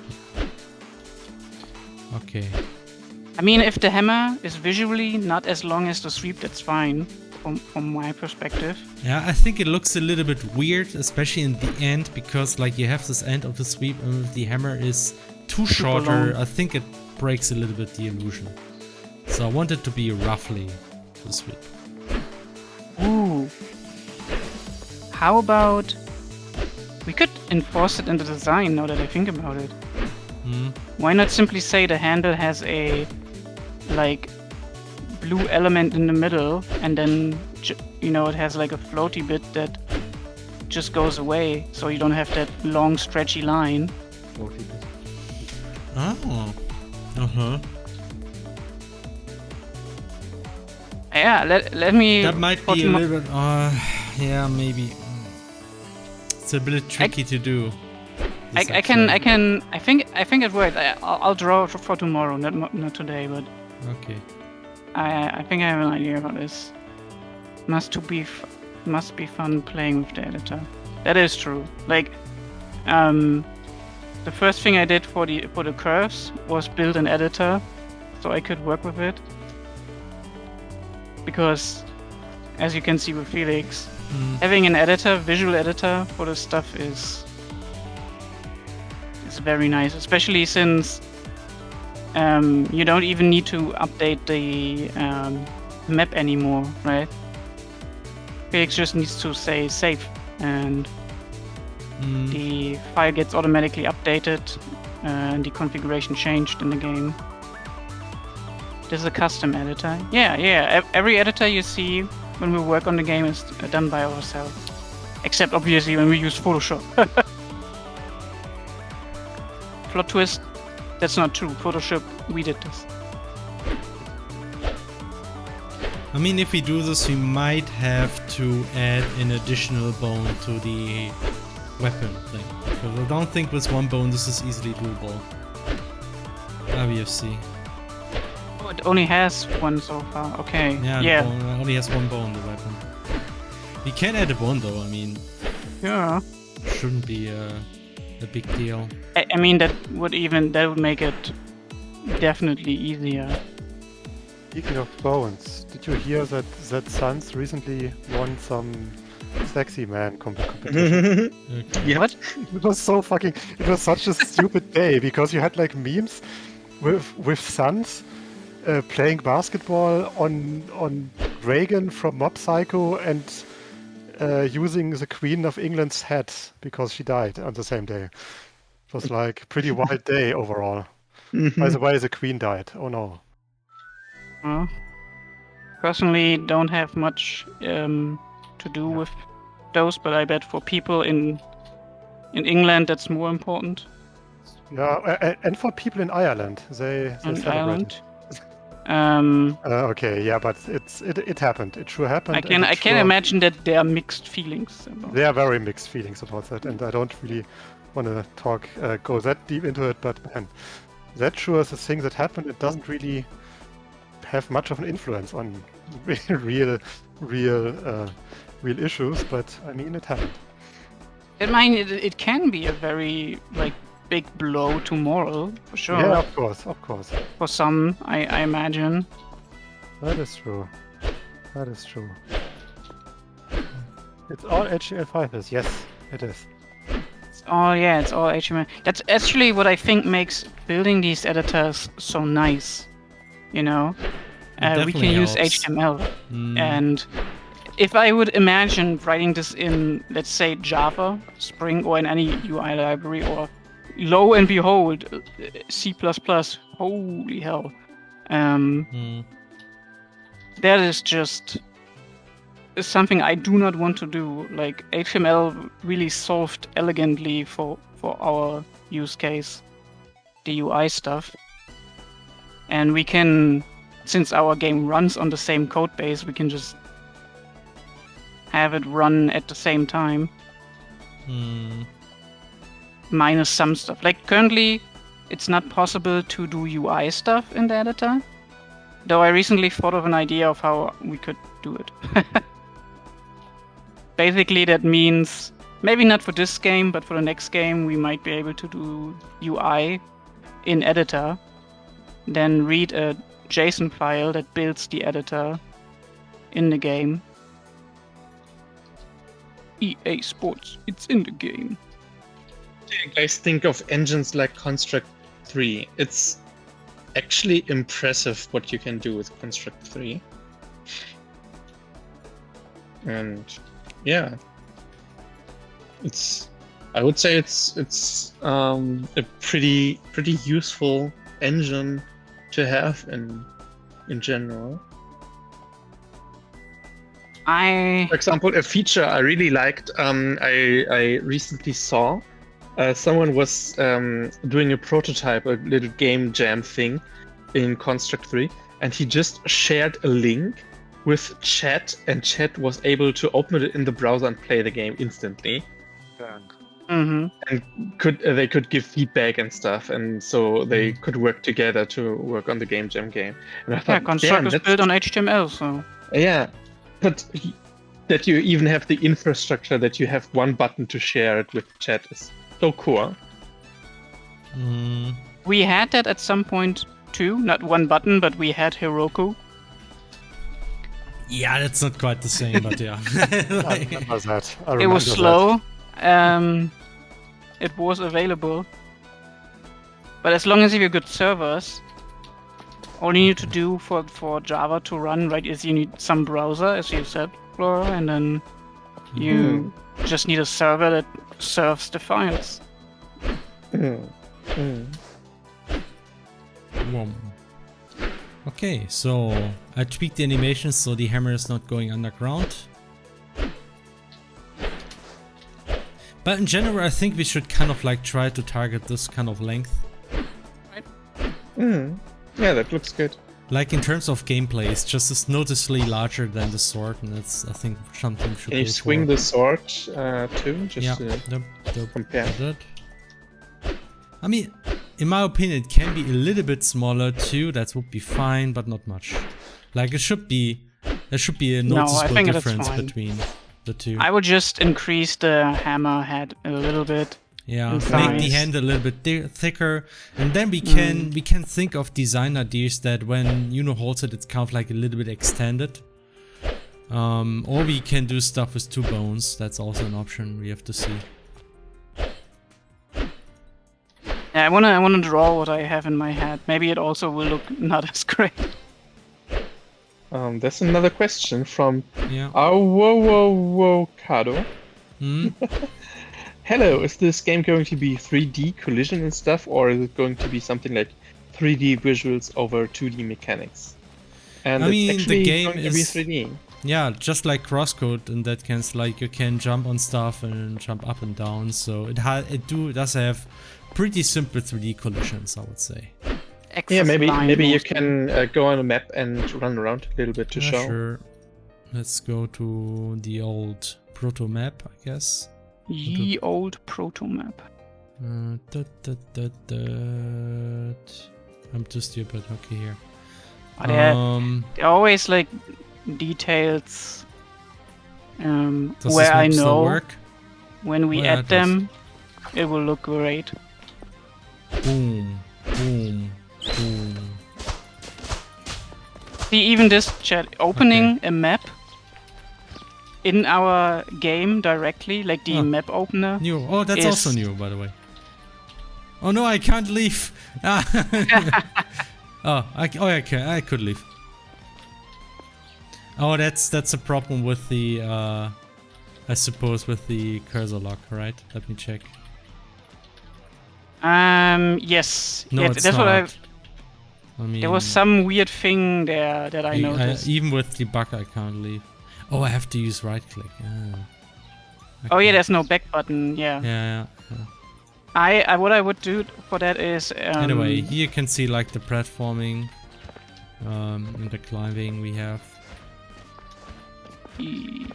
Okay. I mean, if the hammer is visually not as long as the sweep, that's fine from my perspective. Yeah, I think it looks a little bit weird, especially in the end, because like you have this end of the sweep and if the hammer is too shorter, I think it breaks a little bit the illusion. So I want it to be roughly the sweep. Ooh. How about we could enforce it in the design now that I think about it. Why not simply say the handle has a like blue element in the middle and then it has like a floaty bit that just goes away so you don't have that long stretchy line. Oh. Yeah, let me. That might be a little bit. Yeah, maybe. It's a bit tricky to do. I think it worked. I'll draw for tomorrow, not today, but. Okay. I think I have an idea about this. Must be fun playing with the editor. That is true. Like, the first thing I did for the curves was build an editor, so I could work with it. Because, as you can see with Felix, having an editor, visual editor for this stuff is very nice, especially since you don't even need to update the map anymore, right? Felix just needs to say save, and the file gets automatically updated and the configuration changed in the game. This is a custom editor. Yeah. Every editor you see when we work on the game is done by ourselves. Except obviously when we use Photoshop. Plot twist, that's not true. Photoshop, we did this. I mean, if we do this, we might have to add an additional bone to the weapon thing. Because I don't think with one bone this is easily doable. VFC. Oh, it only has one so far. Okay. Yeah. Bone, it only has one bone, the weapon. We can add a bone though, I mean. Yeah. Shouldn't be a big deal. I mean, that would make it definitely easier. Speaking of bones, did you hear that Sans recently won some sexy man competition? What? It was such a stupid day because you had like memes with Sans playing basketball on Reagan from Mob Psycho and using the Queen of England's head because she died on the same day. It was like a pretty wild day overall. By the way, the Queen died. Oh no. Personally, don't have much to do with those, but I bet for people in England that's more important. Yeah, and for people in Ireland, they celebrated. Okay, yeah, but it happened. It sure happened. I can imagine that there are mixed feelings about. There are very mixed feelings about that, and I don't really want to go that deep into it. But man, that sure is a thing that happened. It doesn't really have much of an influence on real issues, but I mean it happened. It can be a very big blow to moral, for sure. Yeah, of course. For some, I imagine. That is true. It's all HTML5s, yes, it is. It's all HTML. That's actually what I think makes building these editors so nice. You know? We can use HTML. And if I would imagine writing this in, let's say, Java, Spring, or in any UI library, or lo and behold, C++, holy hell. That is just something I do not want to do. Like, HTML really solved elegantly for our use case. the UI stuff. And we can, since our game runs on the same code base, we can just have it run at the same time. Minus some stuff. Like currently, it's not possible to do UI stuff in the editor. Though I recently thought of an idea of how we could do it. Basically, that means, maybe not for this game, but for the next game, we might be able to do UI in editor, then read a JSON file that builds the editor in the game. EA Sports, it's in the game. Do you guys think of engines like Construct 3? It's actually impressive what you can do with Construct 3. And yeah, I would say it's a pretty useful engine to have in general. For example, a feature I really liked, I recently saw someone was doing a prototype, a little game jam thing in Construct 3, and he just shared a link with chat, and chat was able to open it in the browser and play the game instantly. And they could give feedback and stuff, and so they could work together to work on the game jam game. And I thought, Construct is built on HTML, so yeah, but that you even have the infrastructure that you have one button to share it with chat is so cool. We had that at some point too, not one button, but we had Heroku. Yeah, that's not quite the same, but yeah. I remember that. It was slow. It was available. But as long as you have good servers, all you need to do for Java to run, right, is you need some browser, as you said, Flora, and then you just need a server that serves the files. Okay, so I tweaked the animations so the hammer is not going underground. But in general, I think we should kind of like try to target this kind of length. Right. Yeah, that looks good. Like in terms of gameplay, it's just noticeably larger than the sword, and that's, I think, something should. Can you swing the sword too? Just to compare. That. I mean, in my opinion, it can be a little bit smaller too. That would be fine, but not much. Like it should be, there should be a noticeable difference between the two. I would just increase the hammer head a little bit. Yeah, make the hand a little bit thicker, and then we can think of design ideas that when Yuno holds it, it's kind of like a little bit extended. Or we can do stuff with 2 bones. That's also an option. We have to see. Yeah, I wanna draw what I have in my head. Maybe it also will look not as great. There's another question from Awowowokado. Hello, is this game going to be 3D collision and stuff, or is it going to be something like 3D visuals over 2D mechanics? And I mean, it's actually the game going is to be 3D. Yeah, just like crosscode in that sense, like you can jump on stuff and jump up and down. So it does have pretty simple 3D collisions, I would say. Yeah, maybe you can go on a map and run around a little bit to show. Sure. Let's go to the old proto map, I guess. Ye old proto map. I'm too stupid. Okay, here. They're always like details where I know when we add them, it will look great. Boom, boom, boom. See, even this chat opening a map in our game directly, like the map opener. New. Oh, that's also new, by the way. Oh no, I can't leave. I could leave. Oh, that's a problem with the, I suppose, with the cursor lock, right? Let me check. Yes. No, yeah, it's that's not. what I mean, there was some weird thing there that I noticed. Even with debug, I can't leave. Oh, I have to use right click. Oh yeah, there's no back button. Yeah. Yeah. What I would do for that is Anyway, here you can see like the platforming and the climbing we have. The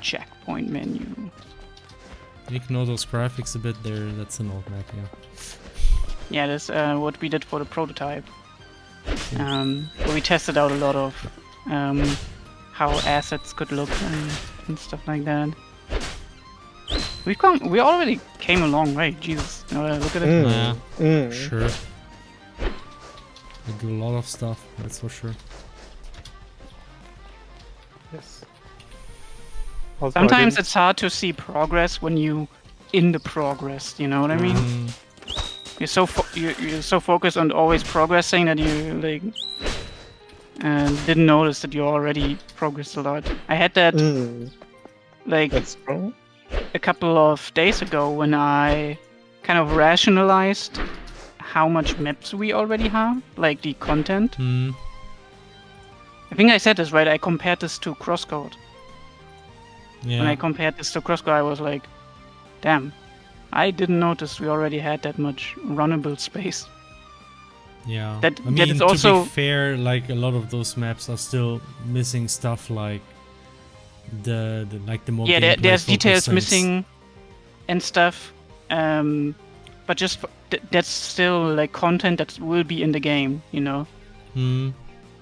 checkpoint menu. Ignore those graphics a bit there. That's an old map, yeah. Yeah, that's what we did for the prototype. Where we tested out a lot of how assets could look and stuff like that. We already came a long way. Jesus, look at it. Yeah, sure. We do a lot of stuff, that's for sure. Yes. Also, Sometimes it's hard to see progress when you in the progress. You know what I mean? You're so focused on always progressing that you like didn't notice that you already progressed a lot. I had that like That's wrong. a couple of days ago when I kind of rationalized how much maps we already have, like the content. I think I said this right. I compared this to Crosscode. Yeah. When I compared this to Crosscode, I was like, damn. I didn't notice we already had that much runnable space. Yeah. That I mean, is to also be fair, like a lot of those maps are still missing stuff like the more gameplay there's focused details things. missing and stuff. But just that's still like content that will be in the game, you know.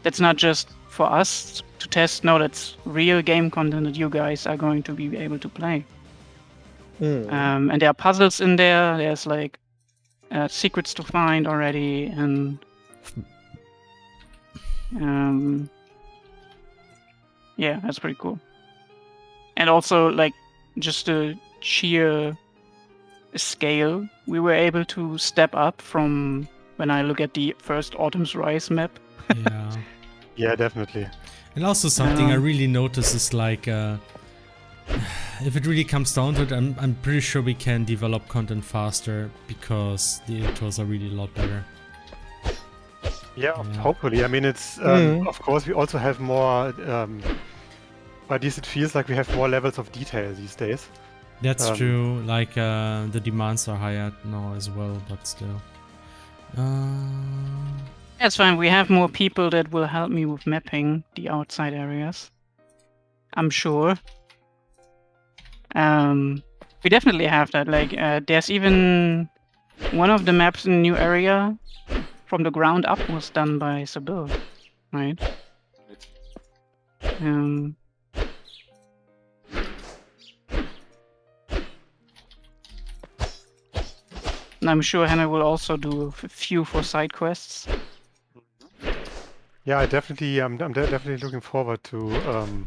That's not just for us to test. No, that's real game content that you guys are going to be able to play. And there are puzzles in there. There's like secrets to find already, and yeah, that's pretty cool. And also, like, just the sheer scale, we were able to step up from when I look at the first Autumn's Rise map. Yeah. Yeah, definitely. And also something I really notice is like, if it really comes down to it, I'm pretty sure we can develop content faster because the intros are really a lot better. Yeah, hopefully. I mean, it's of course we also have more. At least it feels like we have more levels of detail these days. That's true. Like the demands are higher now as well, but still. That's fine. We have more people that will help me with mapping the outside areas. I'm sure. We definitely have that. Like, there's even one of the maps in the new area from the ground up was done by Sabil, right? And I'm sure Hannah will also do a few for side quests. Yeah, I'm definitely looking forward to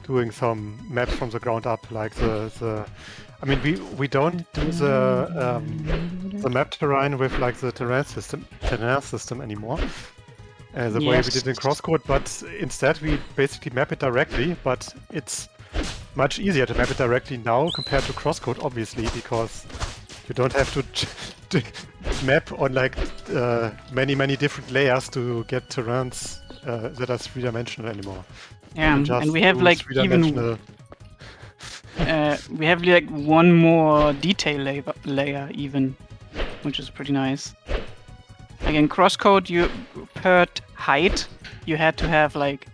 doing some maps from the ground up, like the. I mean, we don't do the map terrain with like the terrain system anymore, the way we did in Crosscode. But instead, we basically map it directly. But it's much easier to map it directly now compared to Crosscode, obviously, because you don't have to map on like many different layers to get terrains that are three-dimensional anymore. Yeah, and we have like even we have like one more detail layer even, which is pretty nice. Like in Crosscode, you per height you had to have like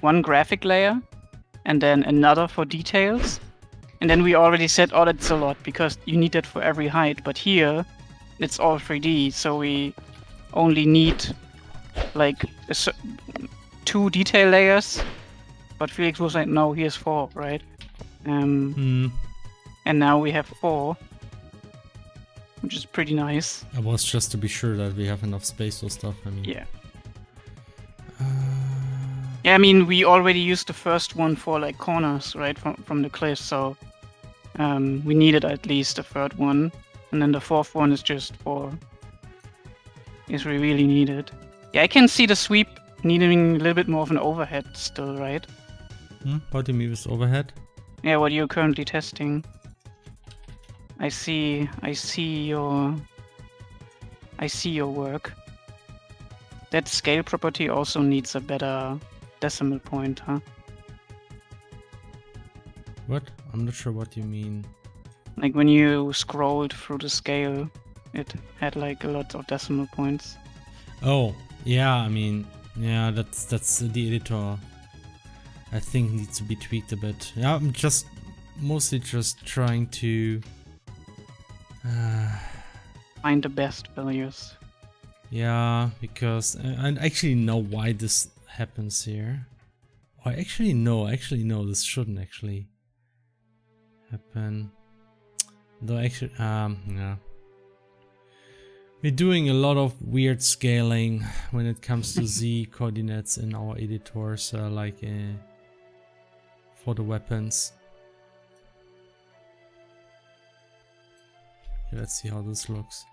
one graphic layer and then another for details. And then we already said, oh, that's a lot because you need that for every height. But here, it's all 3D, so we only need like 2 detail layers. But Felix was like, no, here's 4, right? And now we have 4, which is pretty nice. I was just to be sure that we have enough space or stuff. I mean, yeah. Yeah, I mean, we already used the first one for like corners, right, from the cliff, so we needed at least a third one, and then the fourth one is just for if we really need it. Yeah, I can see the sweep needing a little bit more of an overhead still, right? What do you mean with overhead? Yeah, what you're currently testing. I see your work. That scale property also needs a better decimal point, huh? What? I'm not sure what you mean. Like when you scrolled through the scale, it had like a lot of decimal points. Oh, yeah, I mean, yeah, that's the editor. I think needs to be tweaked a bit. Yeah, I'm mostly just trying to Find the best values. yeah, because I actually know why this happens here. Oh, actually no, this shouldn't actually happen. Though actually, yeah. We're doing a lot of weird scaling when it comes to Z coordinates in our editors, for the weapons. Okay, let's see how this looks.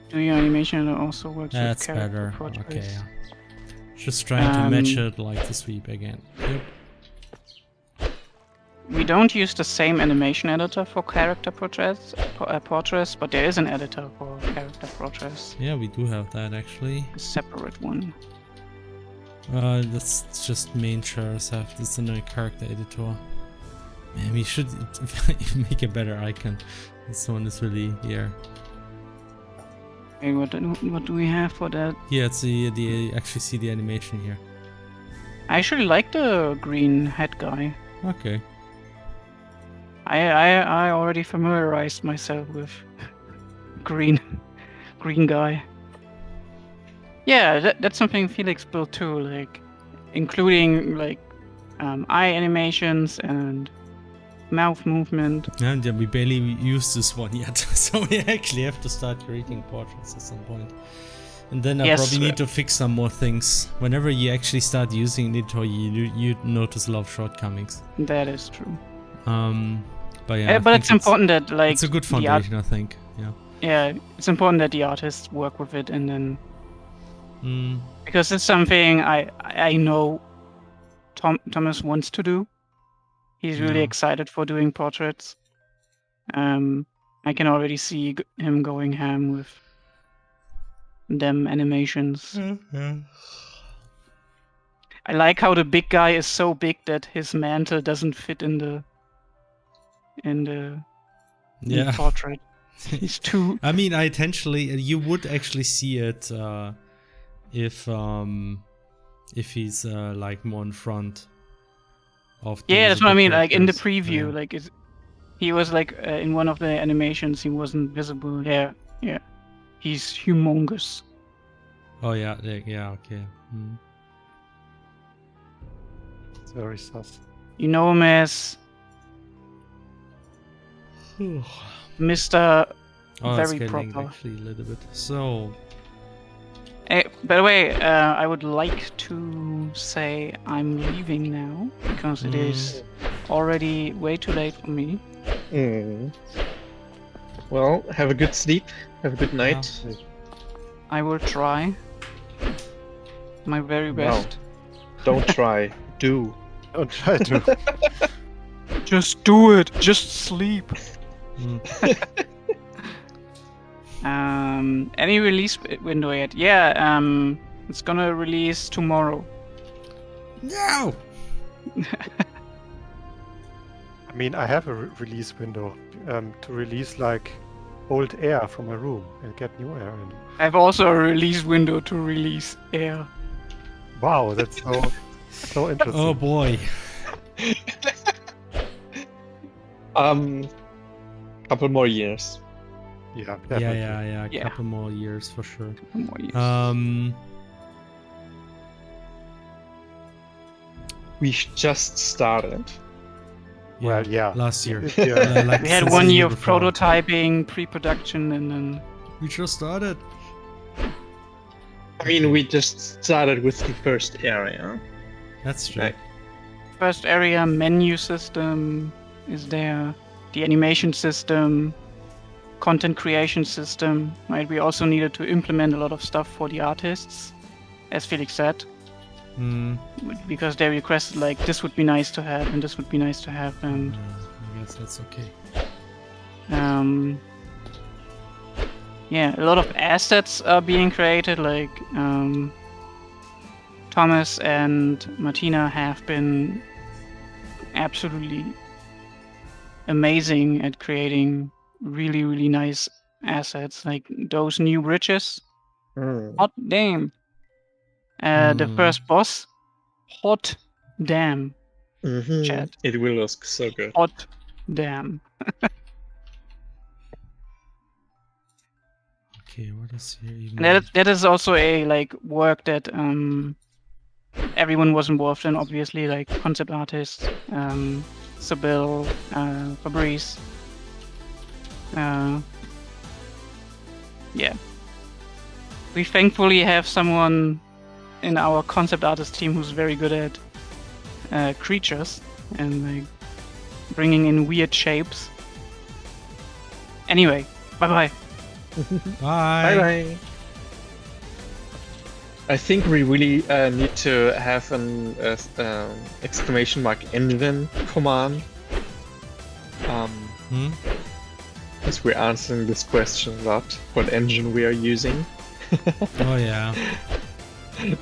Do your animation also works That's with character better. portraits? Okay, yeah. Just trying to match it like the sweep again. Yep. We don't use the same animation editor for character portraits, but there is an editor for character portraits. Yeah, we do have that actually. A separate one. That's just main chars have this in a character editor. Man, we should make a better icon. This one is really here. Okay, what do we have for that? Yeah, it's the actually see the animation here. I actually like the green head guy. Okay. I already familiarized myself with green guy. Yeah, that's something Felix built too, like including like eye animations and mouth movement. And yeah, we barely used this one yet, so we actually have to start creating portraits at some point. And then I probably need to fix some more things. Whenever you actually start using it, you notice a lot of shortcomings. That is true. But yeah, but it's important that like it's a good foundation, I think. Yeah. Yeah, it's important that the artists work with it, and then because it's something I know Thomas wants to do. He's really excited for doing portraits. I can already see him going ham with them animations. I like how the big guy is so big that his mantle doesn't fit in the portrait. He's too. I mean, you would actually see it if he's like more in front of. Yeah, that's what I mean. Like in the preview, yeah. like he was like in one of the animations, he wasn't visible. Yeah. He's humongous. Oh yeah, okay. It's very sus. You know him as Mr. Very proper. Actually, a little bit. So. By the way, I would like to say I'm leaving now because it is already way too late for me. Well, have a good sleep. Have a good night. Yeah. I will try my very best. Don't try. Do. Don't try to. Just do it. Just sleep. Any release window yet? Yeah, it's gonna release tomorrow. No! I mean, I have a release window to release like old air from a room and get new air in. I have also a release window to release air. Wow, that's so interesting. Oh boy. Couple more years. Yeah, definitely. Yeah. Yeah. Couple more years for sure. More years. We just started. Well, yeah. Last year. Yeah. Like We had since 1 the year of before. prototyping, pre-production, and then We just started. I mean, we just started with the first area. That's true. Right. first area menu system is there, the animation system, content creation system, right? We also needed to implement a lot of stuff for the artists, as Felix said, because they requested like this would be nice to have and this would be nice to have, and I guess that's okay. yeah, a lot of assets are being created, like Thomas and Martina have been absolutely amazing at creating really, really nice assets. Like those new bridges. Hot damn. The first boss. Hot damn. Chat. It will look so good. Hot damn. Okay, what is here even? That is also a work that everyone was involved in, obviously, like concept artists, Sybil, Fabrice. Yeah. We thankfully have someone in our concept artist team who's very good at creatures and bringing in weird shapes. Anyway, bye-bye. Bye. Bye. I think we really need to have an exclamation mark engine command. As we're answering this question a lot, what engine we are using. Oh yeah.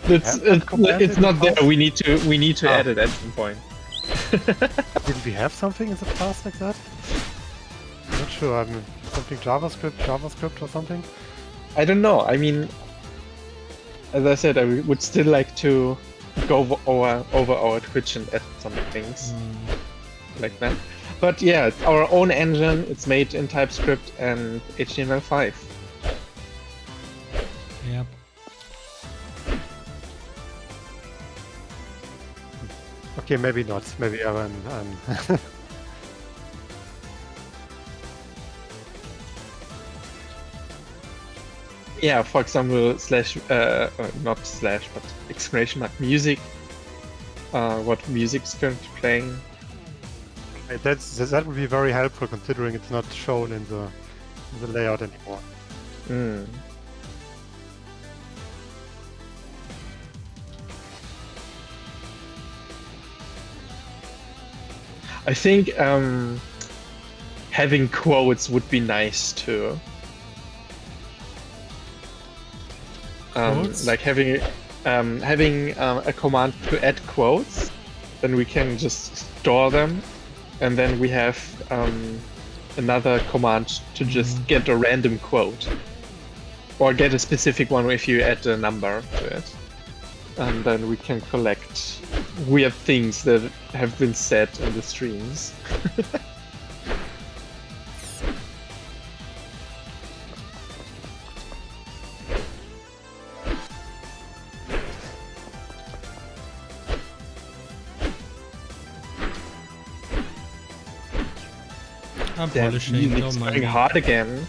It's not there. We need to add it at some point. Didn't we have something in the past like that? I'm not sure. I mean, something JavaScript or something? I don't know. I mean, as I said, I would still like to go over our Twitch and add some things like that. But yeah, it's our own engine. It's made in TypeScript and HTML5. Yep. Okay, maybe not. Maybe I'm Yeah, for example, not slash, but exclamation mark music. What music is currently playing? that would be very helpful considering it's not shown in the layout anymore. I think having quotes would be nice too. Like having a command to add quotes, then we can just store them, and then we have another command to just get a random quote, or get a specific one if you add a number to it, and then we can collect weird things that have been said in the streams. I'm polishing, It's don't mind going me. hard again.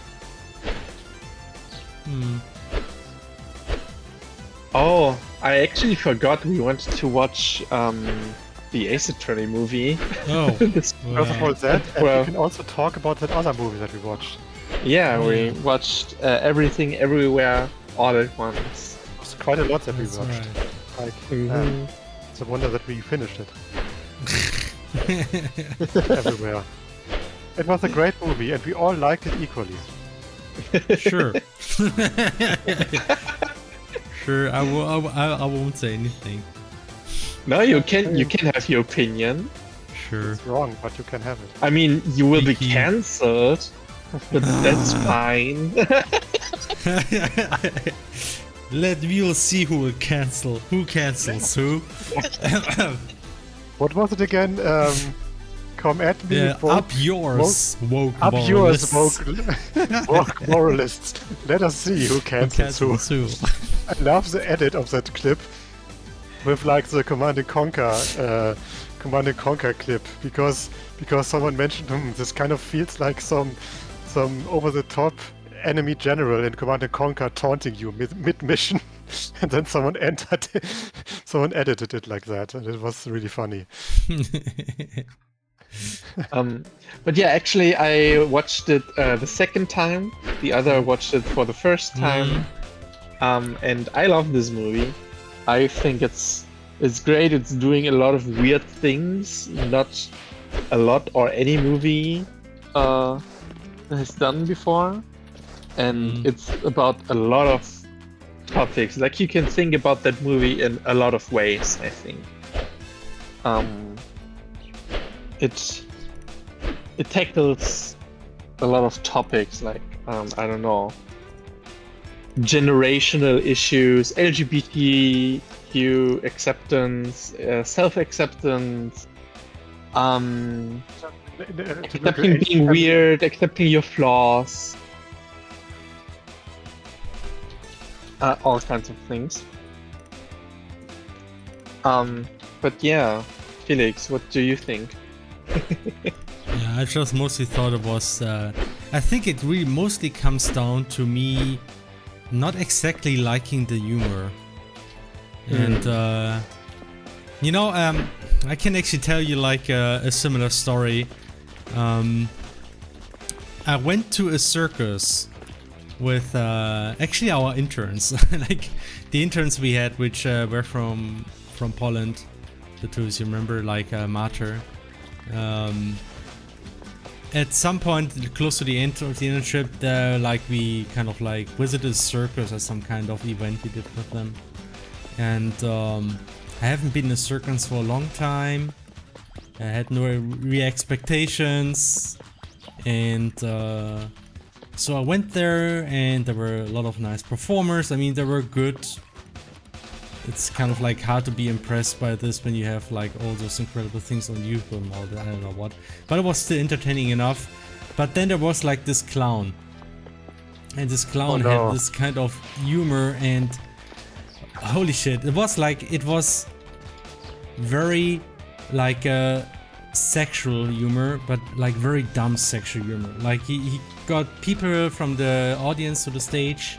Oh, I actually forgot we wanted to watch the Ace Attorney movie. Oh, First of all, that, and Well- we can also talk about that other movie that we watched. Yeah, we watched Everything Everywhere all at once. It was quite a lot that we that's watched. right. Like, it's a wonder that we finished it everywhere. It was a great movie, and we all liked it equally. Sure. Sure, I won't say anything. No, you can have your opinion. Sure. It's wrong, but you can have it. I mean, you will be Kiki. cancelled, but that's fine. We'll see who will cancel. Who cancels who? What was it again? Come at me, Yeah, woke- up yours, woke Up yours, moralists. woke moralists. Let us see who Who cancels who. cancels who? I love the edit of that clip with like the Command and Conquer clip because someone mentioned this kind of feels like some over the top enemy general in Command and Conquer taunting you mid mission, and then someone edited it like that, and it was really funny. But yeah, actually, I watched it the second time. The other watched it for the first time. And I love this movie. I think it's great. It's doing a lot of weird things. Not a lot or any movie has done before. And it's about a lot of topics. Like you can think about that movie in a lot of ways, I think. It tackles a lot of topics like I don't know, generational issues, LGBTQ acceptance, self-acceptance, accepting being weird, accepting your flaws, all kinds of things. But yeah, Felix, what do you think? Yeah, I just mostly thought it was. I think it really mostly comes down to me not exactly liking the humor. And you know, I can actually tell you like a similar story. I went to a circus with actually our interns, like the interns we had, which were from Poland. The two, you remember, like Mater. At some point close to the end of the internship, like we kind of like visited a circus or some kind of event we did with them. And I haven't been in a circus for a long time. I had no real expectations, and so I went there, and there were a lot of nice performers. I mean, they were good. It's kind of like hard to be impressed by this when you have like all those incredible things on YouTube and all that, I don't know what. But it was still entertaining enough. But then there was like this clown. And this clown had this kind of humor, and holy shit, it was very like sexual humor, but like very dumb sexual humor. Like he got people from the audience to the stage,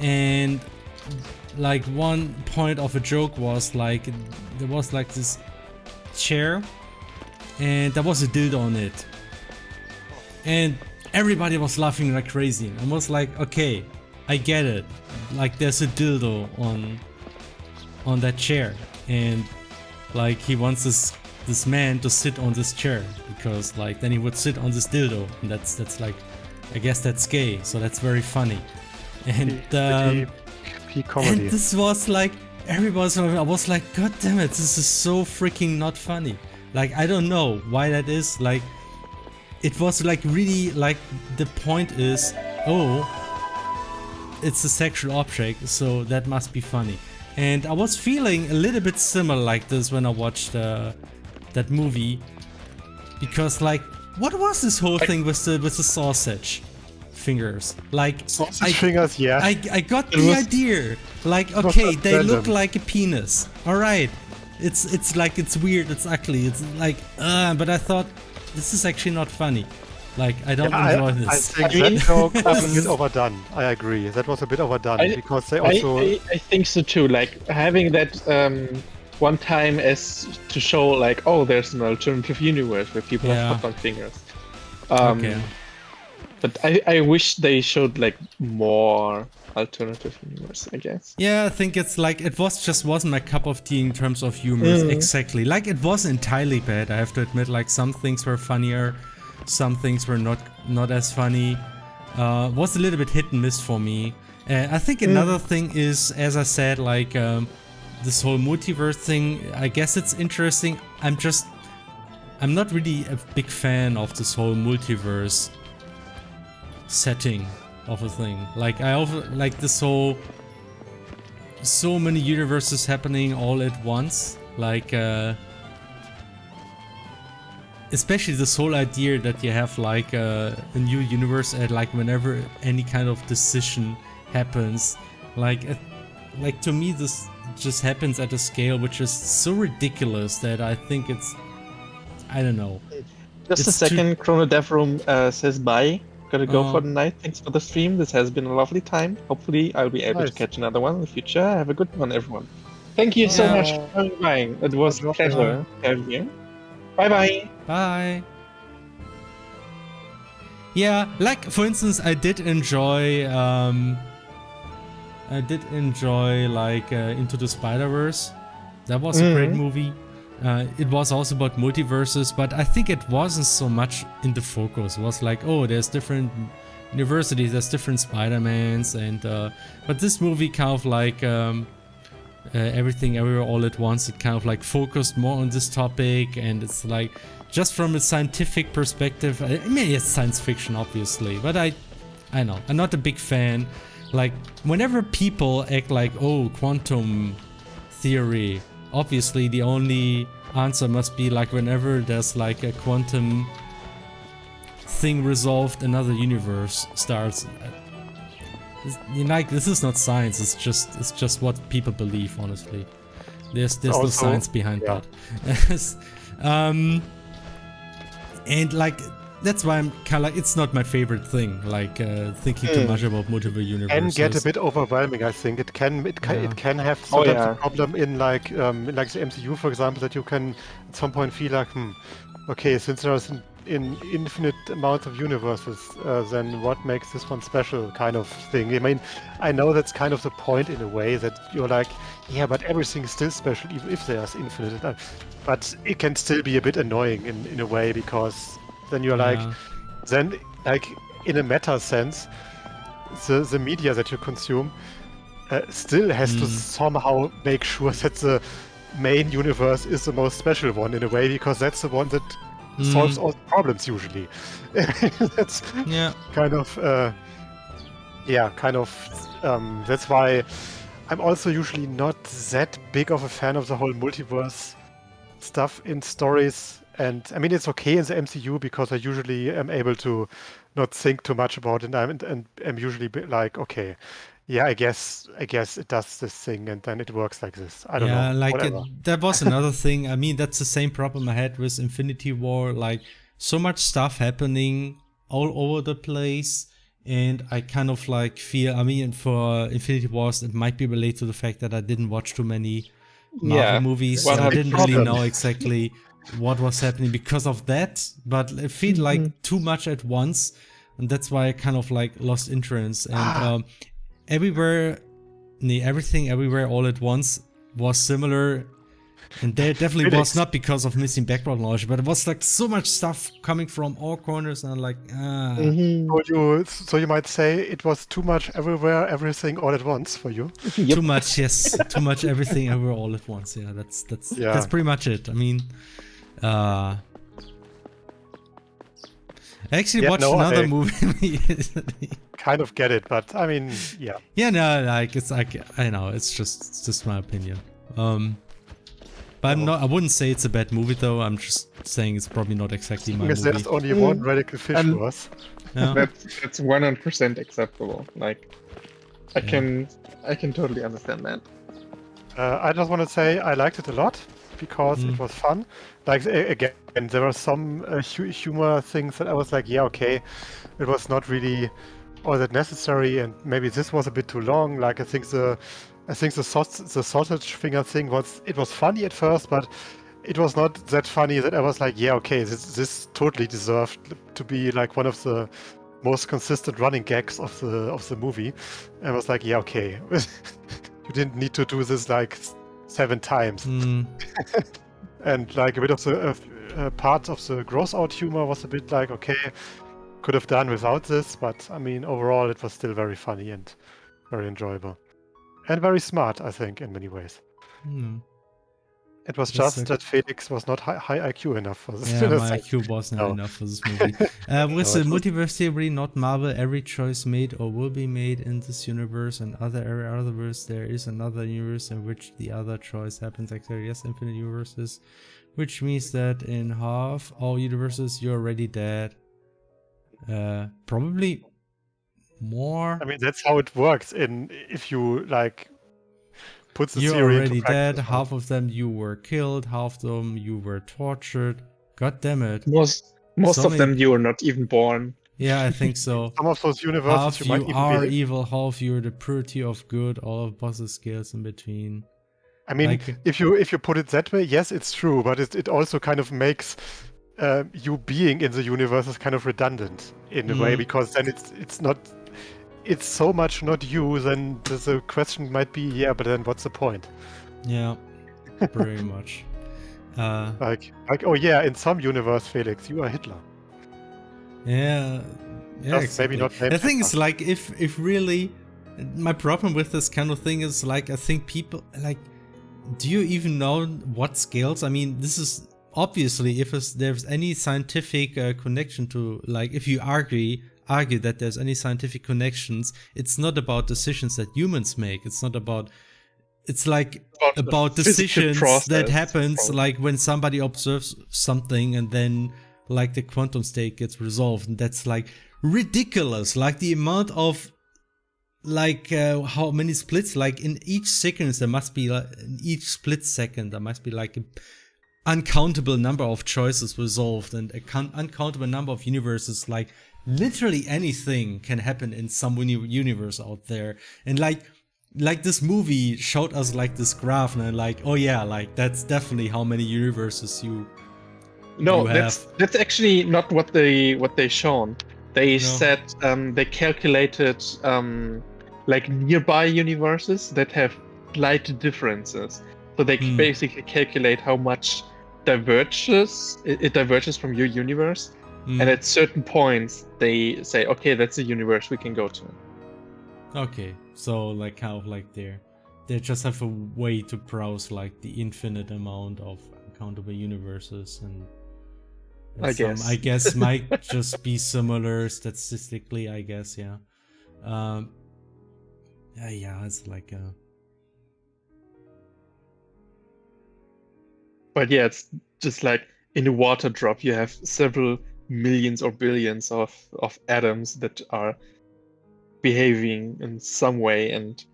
and like one point of a joke was like there was like this chair and there was a dildo on it, and everybody was laughing like crazy. And I was like, okay, I get it, like there's a dildo on that chair, and like he wants this man to sit on this chair because like then he would sit on this dildo, and that's like, I guess that's gay, so that's very funny. And comedy. And this was like, I was like, god damn it, this is so freaking not funny. Like, I don't know why that is. Like, it was like really like, the point is, oh, it's a sexual object, so that must be funny. And I was feeling a little bit similar like this when I watched that movie, because like, what was this whole thing with the sausage fingers? Like, sausage fingers, yeah. I got the idea. Like, okay, they look like a penis. All right, it's like, it's weird, it's ugly, it's like, but I thought this is actually not funny. Like, I don't enjoy this. I think that joke was a bit overdone. I agree. That was a bit overdone because they also. I think so too. Like having that one time as to show like, oh, there's an alternative universe where people have pop-on fingers. Okay. But I wish they showed like more alternative universe, I guess. Yeah, I think it's like, it wasn't my cup of tea in terms of humor. Exactly. Like, it wasn't entirely bad, I have to admit. Like, some things were funnier, some things were not as funny. Was a little bit hit and miss for me. I think another thing is, as I said, like this whole multiverse thing, I guess it's interesting. I'm not really a big fan of this whole multiverse setting of a thing. Like, I also like this whole, so many universes happening all at once. Like, especially this whole idea that you have like a new universe at like whenever any kind of decision happens. Like to me, this just happens at a scale which is so ridiculous that I think it's, I don't know. Just a second, Chrono Dev Room says bye. Gotta go for the night. Thanks for the stream. This has been a lovely time. Hopefully I'll be able to catch another one in the future. Have a good one, everyone. Thank you so much for coming by. It was a pleasure having you. Bye bye. Bye. Yeah, like for instance, I did enjoy like Into the Spider-Verse. That was a great movie. It was also about multiverses, but I think it wasn't so much in the focus. It was like, oh, there's different universities, there's different Spider-Mans, and but this movie kind of like Everything Everywhere All at Once, it kind of like focused more on this topic, and it's like just from a scientific perspective. I mean, it's science fiction, obviously, but I know I'm not a big fan. Like, whenever people act like, oh, quantum theory, obviously the only answer must be like whenever there's like a quantum thing resolved, another universe starts. Like, this is not science, it's just what people believe, honestly. There's no science behind that. And like, that's why I'm kind of like, it's not my favorite thing, like thinking too much about multiple universes. Can get a bit overwhelming, I think. It can have sometimes a problem in like the MCU, for example, that you can at some point feel like, okay, since there's in infinite amounts of universes, then what makes this one special, kind of thing. I mean, I know that's kind of the point in a way, that you're like, yeah, but everything is still special, even if there's infinite. But it can still be a bit annoying in a way, because then you're like, then like in a meta sense, the media that you consume still has to somehow make sure that the main universe is the most special one in a way, because that's the one that solves all the problems usually. That's kind of that's why I'm also usually not that big of a fan of the whole multiverse stuff in stories. And I mean, it's okay in the MCU because I usually am able to not think too much about it, and I'm usually like, okay, yeah, I guess it does this thing, and then it works like this. I don't know. Yeah, like whatever. that was another thing. I mean, that's the same problem I had with Infinity War. Like, so much stuff happening all over the place, and I kind of like feel. I mean, for Infinity Wars, it might be related to the fact that I didn't watch too many Marvel movies, so I didn't really know exactly what was happening because of that. But it felt like too much at once, and that's why I kind of like lost interest. And Everything Everywhere All at Once was similar, and there definitely was not because of missing background knowledge, but it was like so much stuff coming from all corners, and I'm like, So you might say it was too much everywhere, everything all at once for you. Too much, yes, too much everything everywhere all at once. Yeah, that's pretty much it. I mean, I actually watched another movie. Kind of get it, but I mean, yeah. Yeah, no, like it's like, I know, it's just my opinion. But I wouldn't say it's a bad movie though. I'm just saying it's probably not exactly my movie. There's only one radical fish to us. Yeah. That's 100% acceptable. Like, I can totally understand that. I just want to say I liked it a lot because it was fun. Like, again, there were some humor things that I was like, yeah, okay, it was not really all that necessary, and maybe this was a bit too long. Like, I think the sausage finger thing was funny at first, but it was not that funny that I was like, yeah, okay, this totally deserved to be like one of the most consistent running gags of the movie. And I was like, yeah, okay, you didn't need to do this like 7 times. And like a bit of the part of the gross out humor was a bit like, okay, could have done without this, but I mean, overall it was still very funny and very enjoyable. And very smart, I think, in many ways. It was just that Felix was not high IQ enough for this. Yeah, my IQ was not enough for this movie. With the multiverse theory, not Marvel, every choice made or will be made in this universe and other universe, there is another universe in which the other choice happens. Actually, yes, infinite universes, which means that in half all universes you're already dead. Probably more. I mean, that's how it works. If you like put the you're theory already into practice, dead. Half of them you were killed. Half of them you were tortured. God damn it! Most of them you were not even born. Yeah, I think so. Some of those universes half you might even are be evil. Half you're the purity of good. All of bosses scales in between. I mean, like, if you put it that way, yes, it's true. But it also kind of makes you being in the universe is kind of redundant in a way, because then it's so much not you, then the question might be, yeah, but then what's the point? Yeah, very much. Like, oh yeah, in some universe, Felix, you are Hitler. Yeah, Yeah, Just maybe exactly. not named The thing is, Terra. like, if really, my problem with this kind of thing is, like, I think people, like, do you even know what scales? I mean, this is obviously, if there's any scientific connection to, like, if you argue that there's any scientific connections, it's not about decisions that humans make. It's not about, it's like the about physical decisions that process, happens, probably. like when somebody observes something and then, like, the quantum state gets resolved, and that's like ridiculous. Like the amount of, like, how many splits, like in each second there must be, like, in each split second there must be like an uncountable number of choices resolved, and uncountable number of universes. Like literally anything can happen in some universe out there, and like this movie showed us like this graph, and I'm like, oh yeah, like that's definitely how many universes you have. That's actually not what they shown. They said they calculated like nearby universes that have slight differences. So they basically calculate how much it diverges from your universe, and at certain points they say, okay, that's a universe we can go to. Okay, so like kind of like they just have a way to browse like the infinite amount of uncountable universes, and I I guess might just be similar statistically, I guess, yeah. Yeah, it's like a... But yeah, it's just like in a water drop, you have several millions or billions of atoms that are behaving in some way, and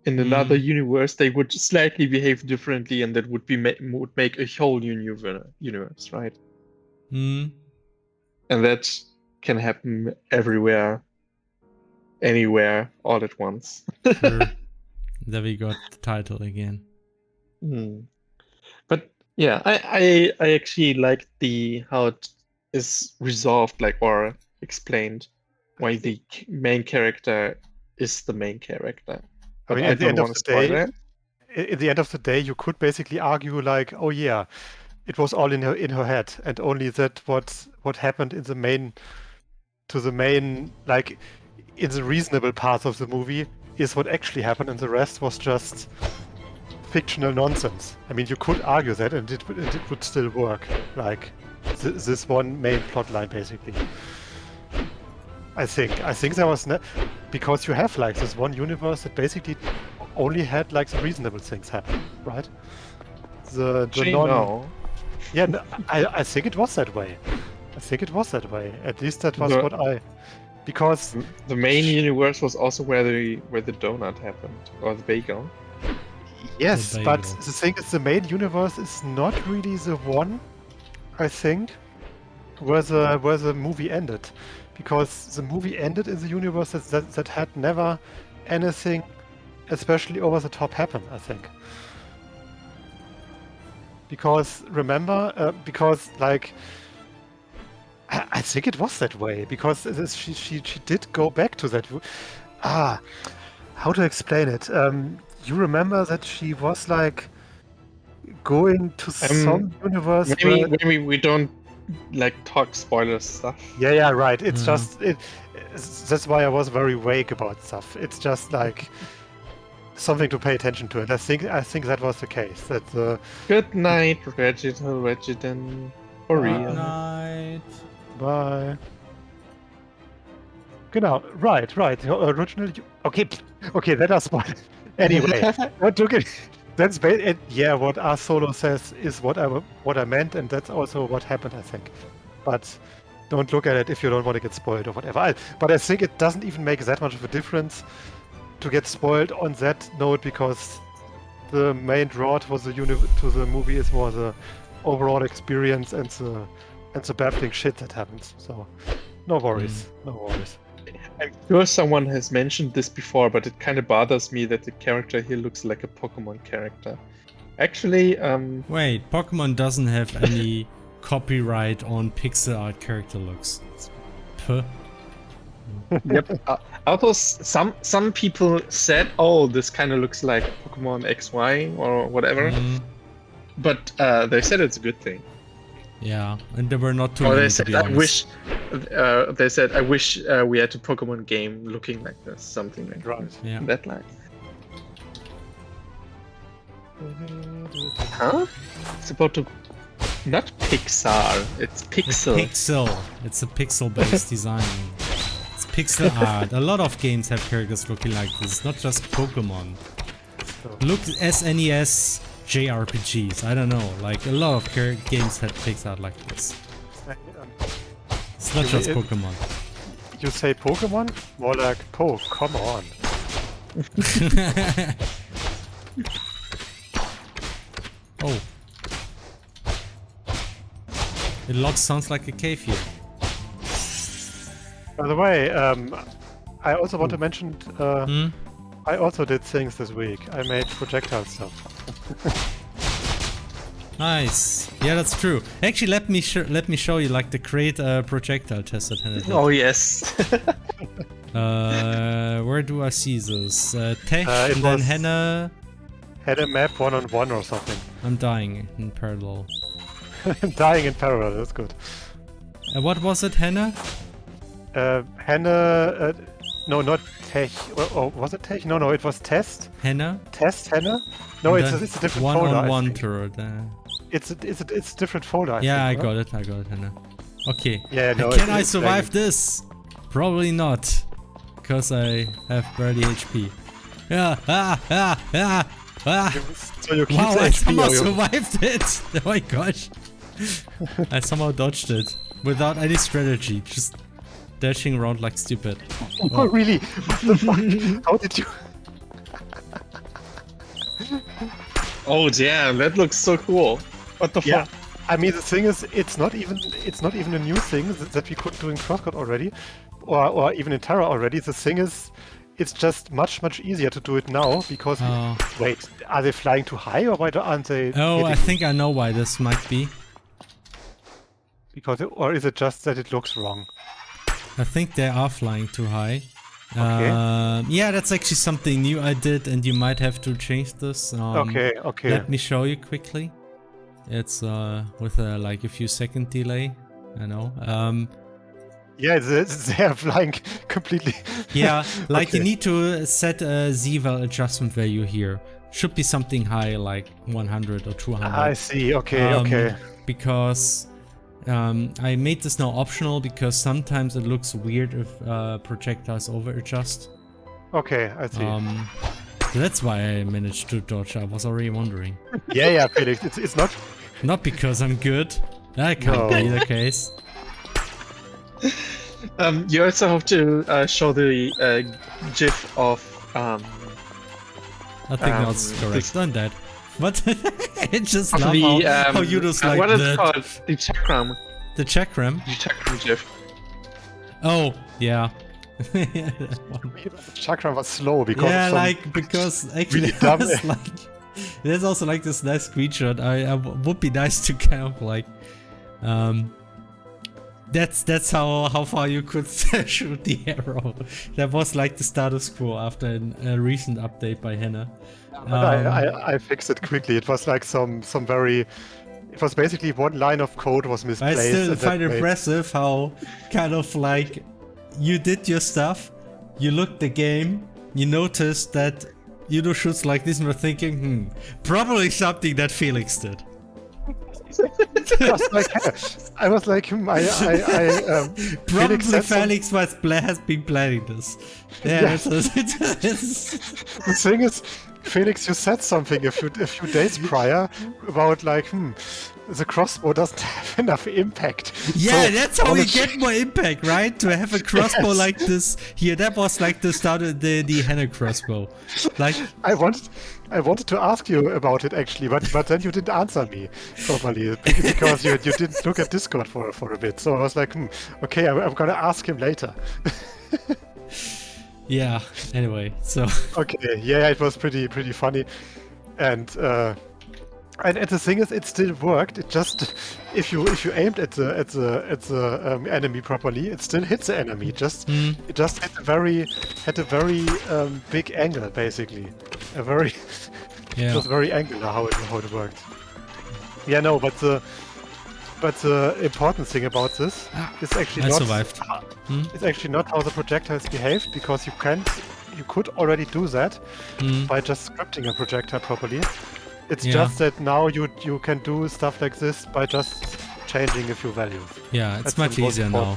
in another universe they would slightly behave differently, and that would make a whole universe, right? And that can happen everywhere, anywhere, all at once. Sure. There we got the title again. But yeah, I actually like how it is resolved, like, or explained, why the main character is the main character. I mean, at the end of the day, you could basically argue like, oh yeah, it was all in her head, and only that what happened in the main, like in the reasonable parts of the movie is what actually happened, and the rest was just fictional nonsense. I mean, you could argue that, and it would still work. Like this one main plot line, basically. I think there was because you have like this one universe that basically only had like the reasonable things happen, right? Yeah, no, I think it was that way. At least that was because the main universe was also where the donut happened, or the bagel. Yes, but the thing is, the main universe is not really the one, I think, where the movie ended, because the movie ended in the universe that had never anything especially over the top happen, I think. Because remember, because like I think it was that way, because she did go back to that. How to explain it? You remember that she was like going to some universe. Maybe we don't like talk spoiler stuff. Yeah, right. It's just that's why I was very vague about stuff. It's just like something to pay attention to, and I think that was the case. That Good night, Regidan, for real. Good night. Bye. Genau, right. The original. Okay, that are spoilers. Anyway, that's yeah. What R Solo says is what I meant, and that's also what happened, I think. But don't look at it if you don't want to get spoiled or whatever. But I think it doesn't even make that much of a difference to get spoiled on that note, because the main draw to the movie is more the overall experience and the baffling shit that happens. So no worries. I'm sure someone has mentioned this before, but it kind of bothers me that the character here looks like a Pokemon character. Actually, wait, Pokemon doesn't have any copyright on pixel art character looks. Yep. Although some people said, "Oh, this kind of looks like Pokemon XY or whatever," but they said it's a good thing. Yeah, and there were not too Or many. they said, they said, "I wish we had a Pokemon game looking like this, something like Right. Yeah. that line." Huh? It's about to not Pixar. It's Pixel. Pixel. It's a pixel-based design. It's pixel art. A lot of games have characters looking like this, not just Pokemon. Look, SNES JRPGs. I don't know. Like a lot of games had pixel art like this. It's not just Pokemon. You say Pokemon? More like Po. Come on. Oh. It looks sounds like a cave here. By the way, I also want to mention, I also did things this week. I made projectile stuff. Nice. Yeah, that's true. Actually, let me show you like the create projectile test that Hannah did. Oh yes. Where do I see this? Tech, It and then was- Hannah. Had a map 1-on-1 or something. I'm dying in parallel. Dying in parallel, that's good. What was it, Hannah? Hannah, no, not Tech. Oh, was it Tech? No, it was Test. Hannah? Test Hannah? No, And it's then a different folder. I one think. turret. It's a different folder. Yeah, think, I got it, Hannah. Okay. Yeah, no, Can I it's survive like- this? Probably not. Because I have barely HP. Yeah, So you keep Wow, the I HP somehow or you- survived it! Oh my gosh. I somehow dodged it. Without any strategy. Just dashing around like stupid. Oh, really? What the fuck? How did you? Oh damn, that looks so cool. What the Yeah. fuck? I mean, the thing is, it's not even a new thing that we couldn't do in CrossCode already, or even in Terra already. The thing is, it's just much easier to do it now because Oh. wait, are they flying too high or why aren't they? Oh, I hitting- think I know why this might be. or is it just that it looks wrong? I think they are flying too high. Okay. Yeah, that's actually something new I did, and you might have to change this. Okay. Let me show you quickly. It's with like a few second delay. I know. Yeah, they're flying completely. Yeah, like you Okay. need to set a Z-val adjustment value here. Should be something high, like 100 or 200. I see. Okay. Because I made this now optional because sometimes it looks weird if projectiles over adjust. Okay, I see. So that's why I managed to dodge. I was already wondering. yeah, Felix. It's not. Not because I'm good. That can't No. be the case. You also have to show the GIF of I think that's correct. Done that. But it just of love the how you just like what is that. it called? The chakram. The chakram. The chakram GIF. Oh, yeah. Chakra was slow because Yeah, of some like because actually really dumb- there's like there's also like this nice screenshot. I would be nice to kind of like that's how far you could shoot the arrow. That was like the status quo after a recent update by Hannah. But I fixed it quickly. It was like some very. It was basically one line of code was misplaced. I still and that find it made- impressive how kind of like you did your stuff, you looked the game, you noticed that you shoots like this and were thinking, probably something that Felix did. I was like, Probably Felix said some- Felix has been planning this. Yeah, Yeah. The thing is, Felix, you said something a few days prior about like, the crossbow doesn't have enough impact. yeah, So, that's how you honestly- get more impact, right? To have a crossbow Yes. like this here. That was like the start of the Hannah crossbow. Like, I wanted to ask you about it actually, but then you didn't answer me properly because you didn't look at Discord for a bit. So I was like, okay, I'm gonna ask him later. yeah. Anyway, so Okay, yeah, it was pretty funny, and the thing is, it still worked. It just if you aimed at the enemy properly, it still hits the enemy. It just had a very big angle basically, yeah. it was very angular how it worked. Yeah, no, but But the important thing about this is actually I not. survived. It's actually not how the projectiles behave, because you could already do that by just scripting a projectile properly. It's just that now you can do stuff like this by just changing a few values. Yeah, it's That's much the most easier now.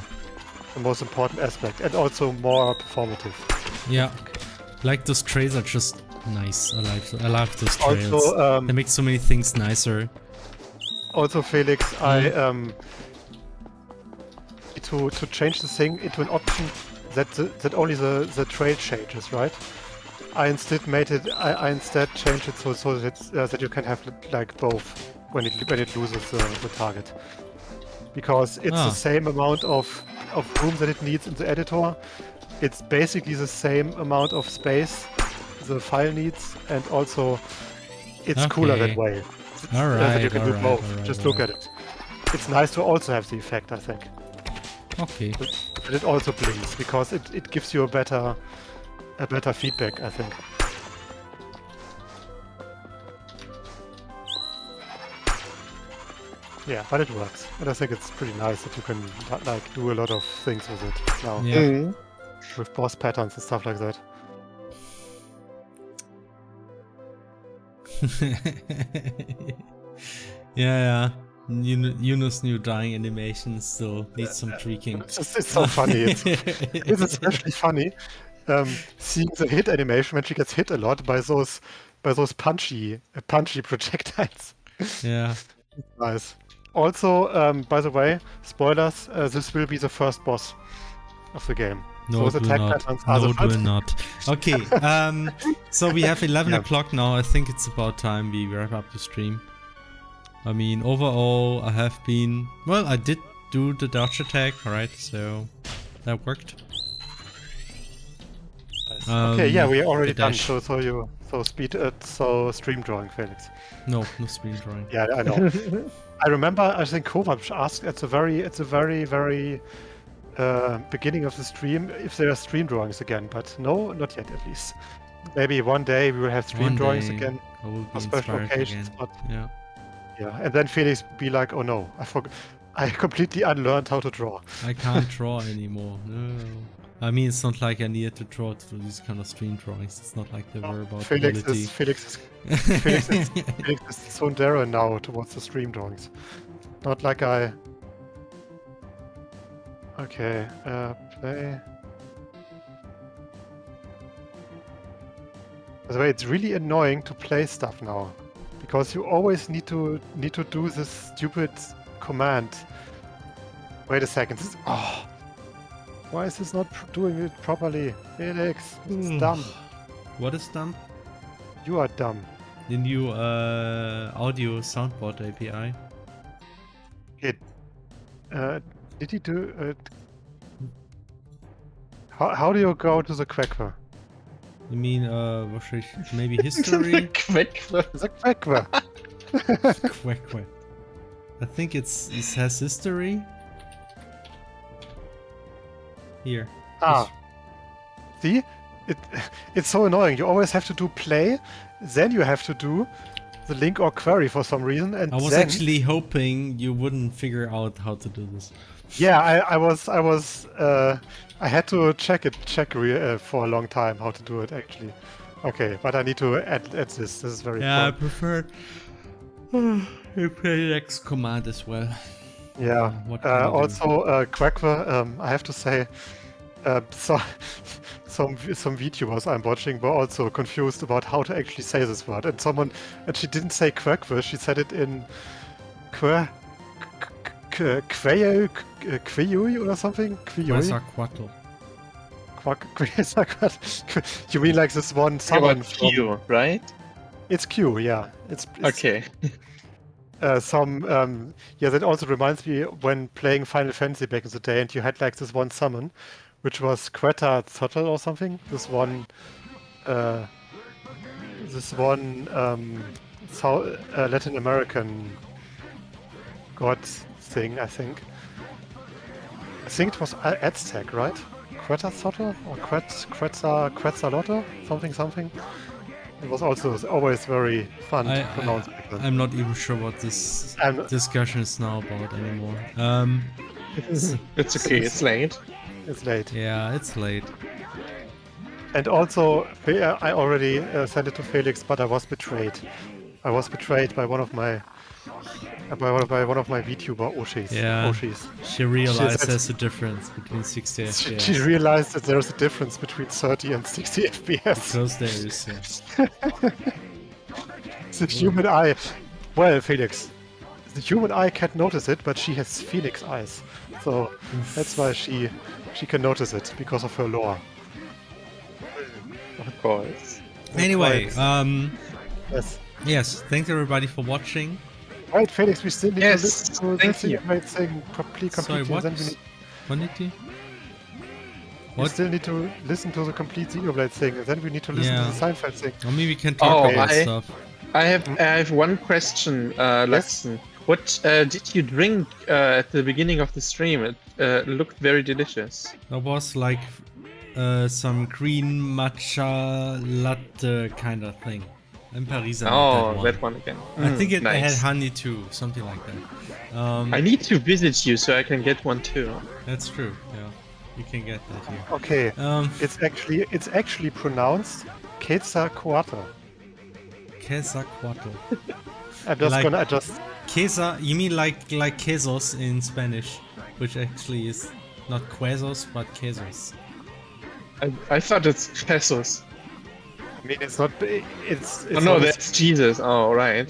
The most important aspect, and also more performative. Yeah, like those trails are just nice. I love those trails. Also, they make so many things nicer. Also, Felix, I to change the thing into an option that only the trail changes, right? I instead changed it so that you can have like both when it loses the target, because it's the same amount of room that it needs in the editor. It's basically the same amount of space the file needs, and also it's cooler that way. That you can do both. Just look at it. It's nice to also have the effect, I think. Okay. And it also blinks, because it gives you a better feedback, I think. Yeah, but it works, and I think it's pretty nice that you can like do a lot of things with it now. Yeah. With boss patterns and stuff like that. yeah. Yuno's new dying animation still needs some tweaking. It's so funny. It's especially funny seeing the hit animation when she gets hit a lot by those punchy projectiles. Yeah. Nice. Also, by the way, spoilers. This will be the first boss of the game. No, so it the will tag not. patterns are No, the it will first. not. Okay. So we have 11 o'clock now. I think it's about time we wrap up the stream. I mean, overall, I did do the dodge attack, right? So that worked. Nice. Okay, yeah, we already done. dash. So stream drawing, Felix. No screen drawing. Yeah, I know. I remember. I think Kovac asked at the very beginning of the stream if there are stream drawings again, but no, not yet at least. Maybe one day we will have stream drawings again for special occasions. But yeah, and then Felix be like, "Oh no, I completely unlearned how to draw. I can't draw anymore. No. I mean, it's not like I needed to draw to do these kind of stream drawings. It's not like they were about Felix quality. Felix is so daring now towards the stream drawings. Not like I. Okay, play. By the way, it's really annoying to play stuff now, because you always need to do this stupid command. Wait a second. Why is this not doing it properly? Felix, it's dumb. What is dumb? You are dumb. The new audio soundboard API. Did he do it? How do you go to the Quackver? You mean, maybe history? Quackver. The Quackver. Quack. I think it has history. Here. See? It's so annoying. You always have to do play, then you have to do the link or query for some reason, and I was then... actually hoping you wouldn't figure out how to do this. Yeah, I had to check for a long time how to do it actually. Okay, but I need to add this. This is very I important. prefer you play the next command as well. Yeah. What can you do? Also, Quackver, I have to say, some VTubers I'm watching were also confused about how to actually say this word, and she didn't say Quackver, she said it in Quayui or something? Quetzalcoatl. You mean like this one summon from... Q, right? It's Q, yeah. It's Okay. That also reminds me when playing Final Fantasy back in the day, and you had like this one summon, which was Quetzalcoatl or something. This one Latin American god thing, I think. I think it was Aztec, right? Quetzalcoatl or Quetzalcoatl, something. It was also always very fun to I, pronounce back then. I'm not even sure what this I'm- discussion is now about anymore. It's okay, it's late. It's late. Yeah, it's late. And also, I already sent it to Felix, but I was betrayed. I was betrayed by one of my VTuber Oshis. Yeah. Oshis. She realized said- there's a difference between 60 FPS. She realized that there's a difference between 30 and 60 FPS. Because there is, yeah. The human eye. Well, Felix, the human eye can't notice it, but she has phoenix eyes, so that's why she can notice it because of her lore. Of course. Anyway, Yes. yes, thanks everybody for watching. Right, Felix, we still need Yes, to listen to thank the you. Xenoblade thing completely. Sorry, what? And then What did you? we What? still need to listen to the complete Xenoblade thing, and then we need to listen Yeah. to the Seinfeld thing. Or maybe we can talk Oh, about I- stuff. I have one question, Luxon. What did you drink at the beginning of the stream? It looked very delicious. There was like some green matcha latte kind of thing. And Parisa made Oh, that one. again. I think it had nice. honey too, something like that. I need to visit you so I can get one too. That's true. Yeah, you can get that here. Okay, Um, it's actually pronounced Quetzalcoatl. Quetzalcoatl. I'm just Like- gonna adjust. Quesa, you mean like quesos in Spanish, which actually is not quesos but quesos. I thought it's pesos. I mean, it's not. It's Oh no, not- that's Jesus. Oh, right.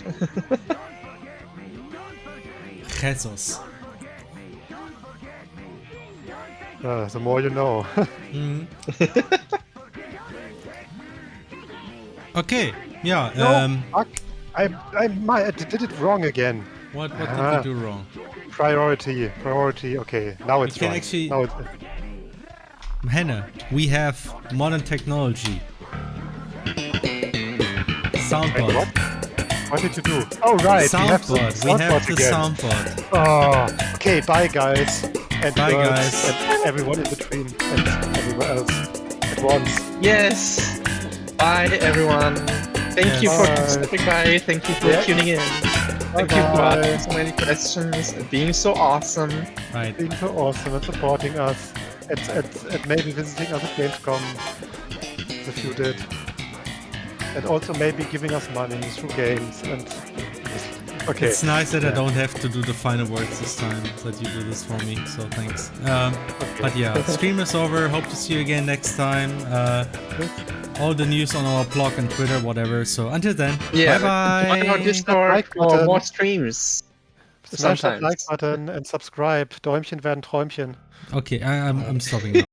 Jesus. the more you know. Mhm. Okay. Yeah. No, fuck. I did it wrong again. What did Ah. you do wrong? Priority. Okay, now it's can right. actually- Now it's, Hannah, we have modern technology. Soundboard. what did you do? Oh right, Soundboard. We have the again. soundboard. Oh, okay. Bye guys. And Bye, girls, guys. And everyone in between and everywhere else at once. Yes. Bye, everyone. Thank you for Bye. stopping by. Thank you for Yeah. tuning in. Thank you for Bye. asking so many questions and being so awesome. Right. Being so awesome and supporting us, and maybe visiting us at Gamescom if you did, and also maybe giving us money through games and. Okay. It's nice that I Yeah. don't have to do the final words this time, that you do this for me, so thanks. But yeah, stream is over, hope to see you again next time. All the news on our blog and Twitter, whatever, so until then, Yeah. bye Join our bye! Discord Like for button. more streams. Smash that Sometimes. like button and subscribe. Däumchen werden Träumchen. Okay, I'm stopping now.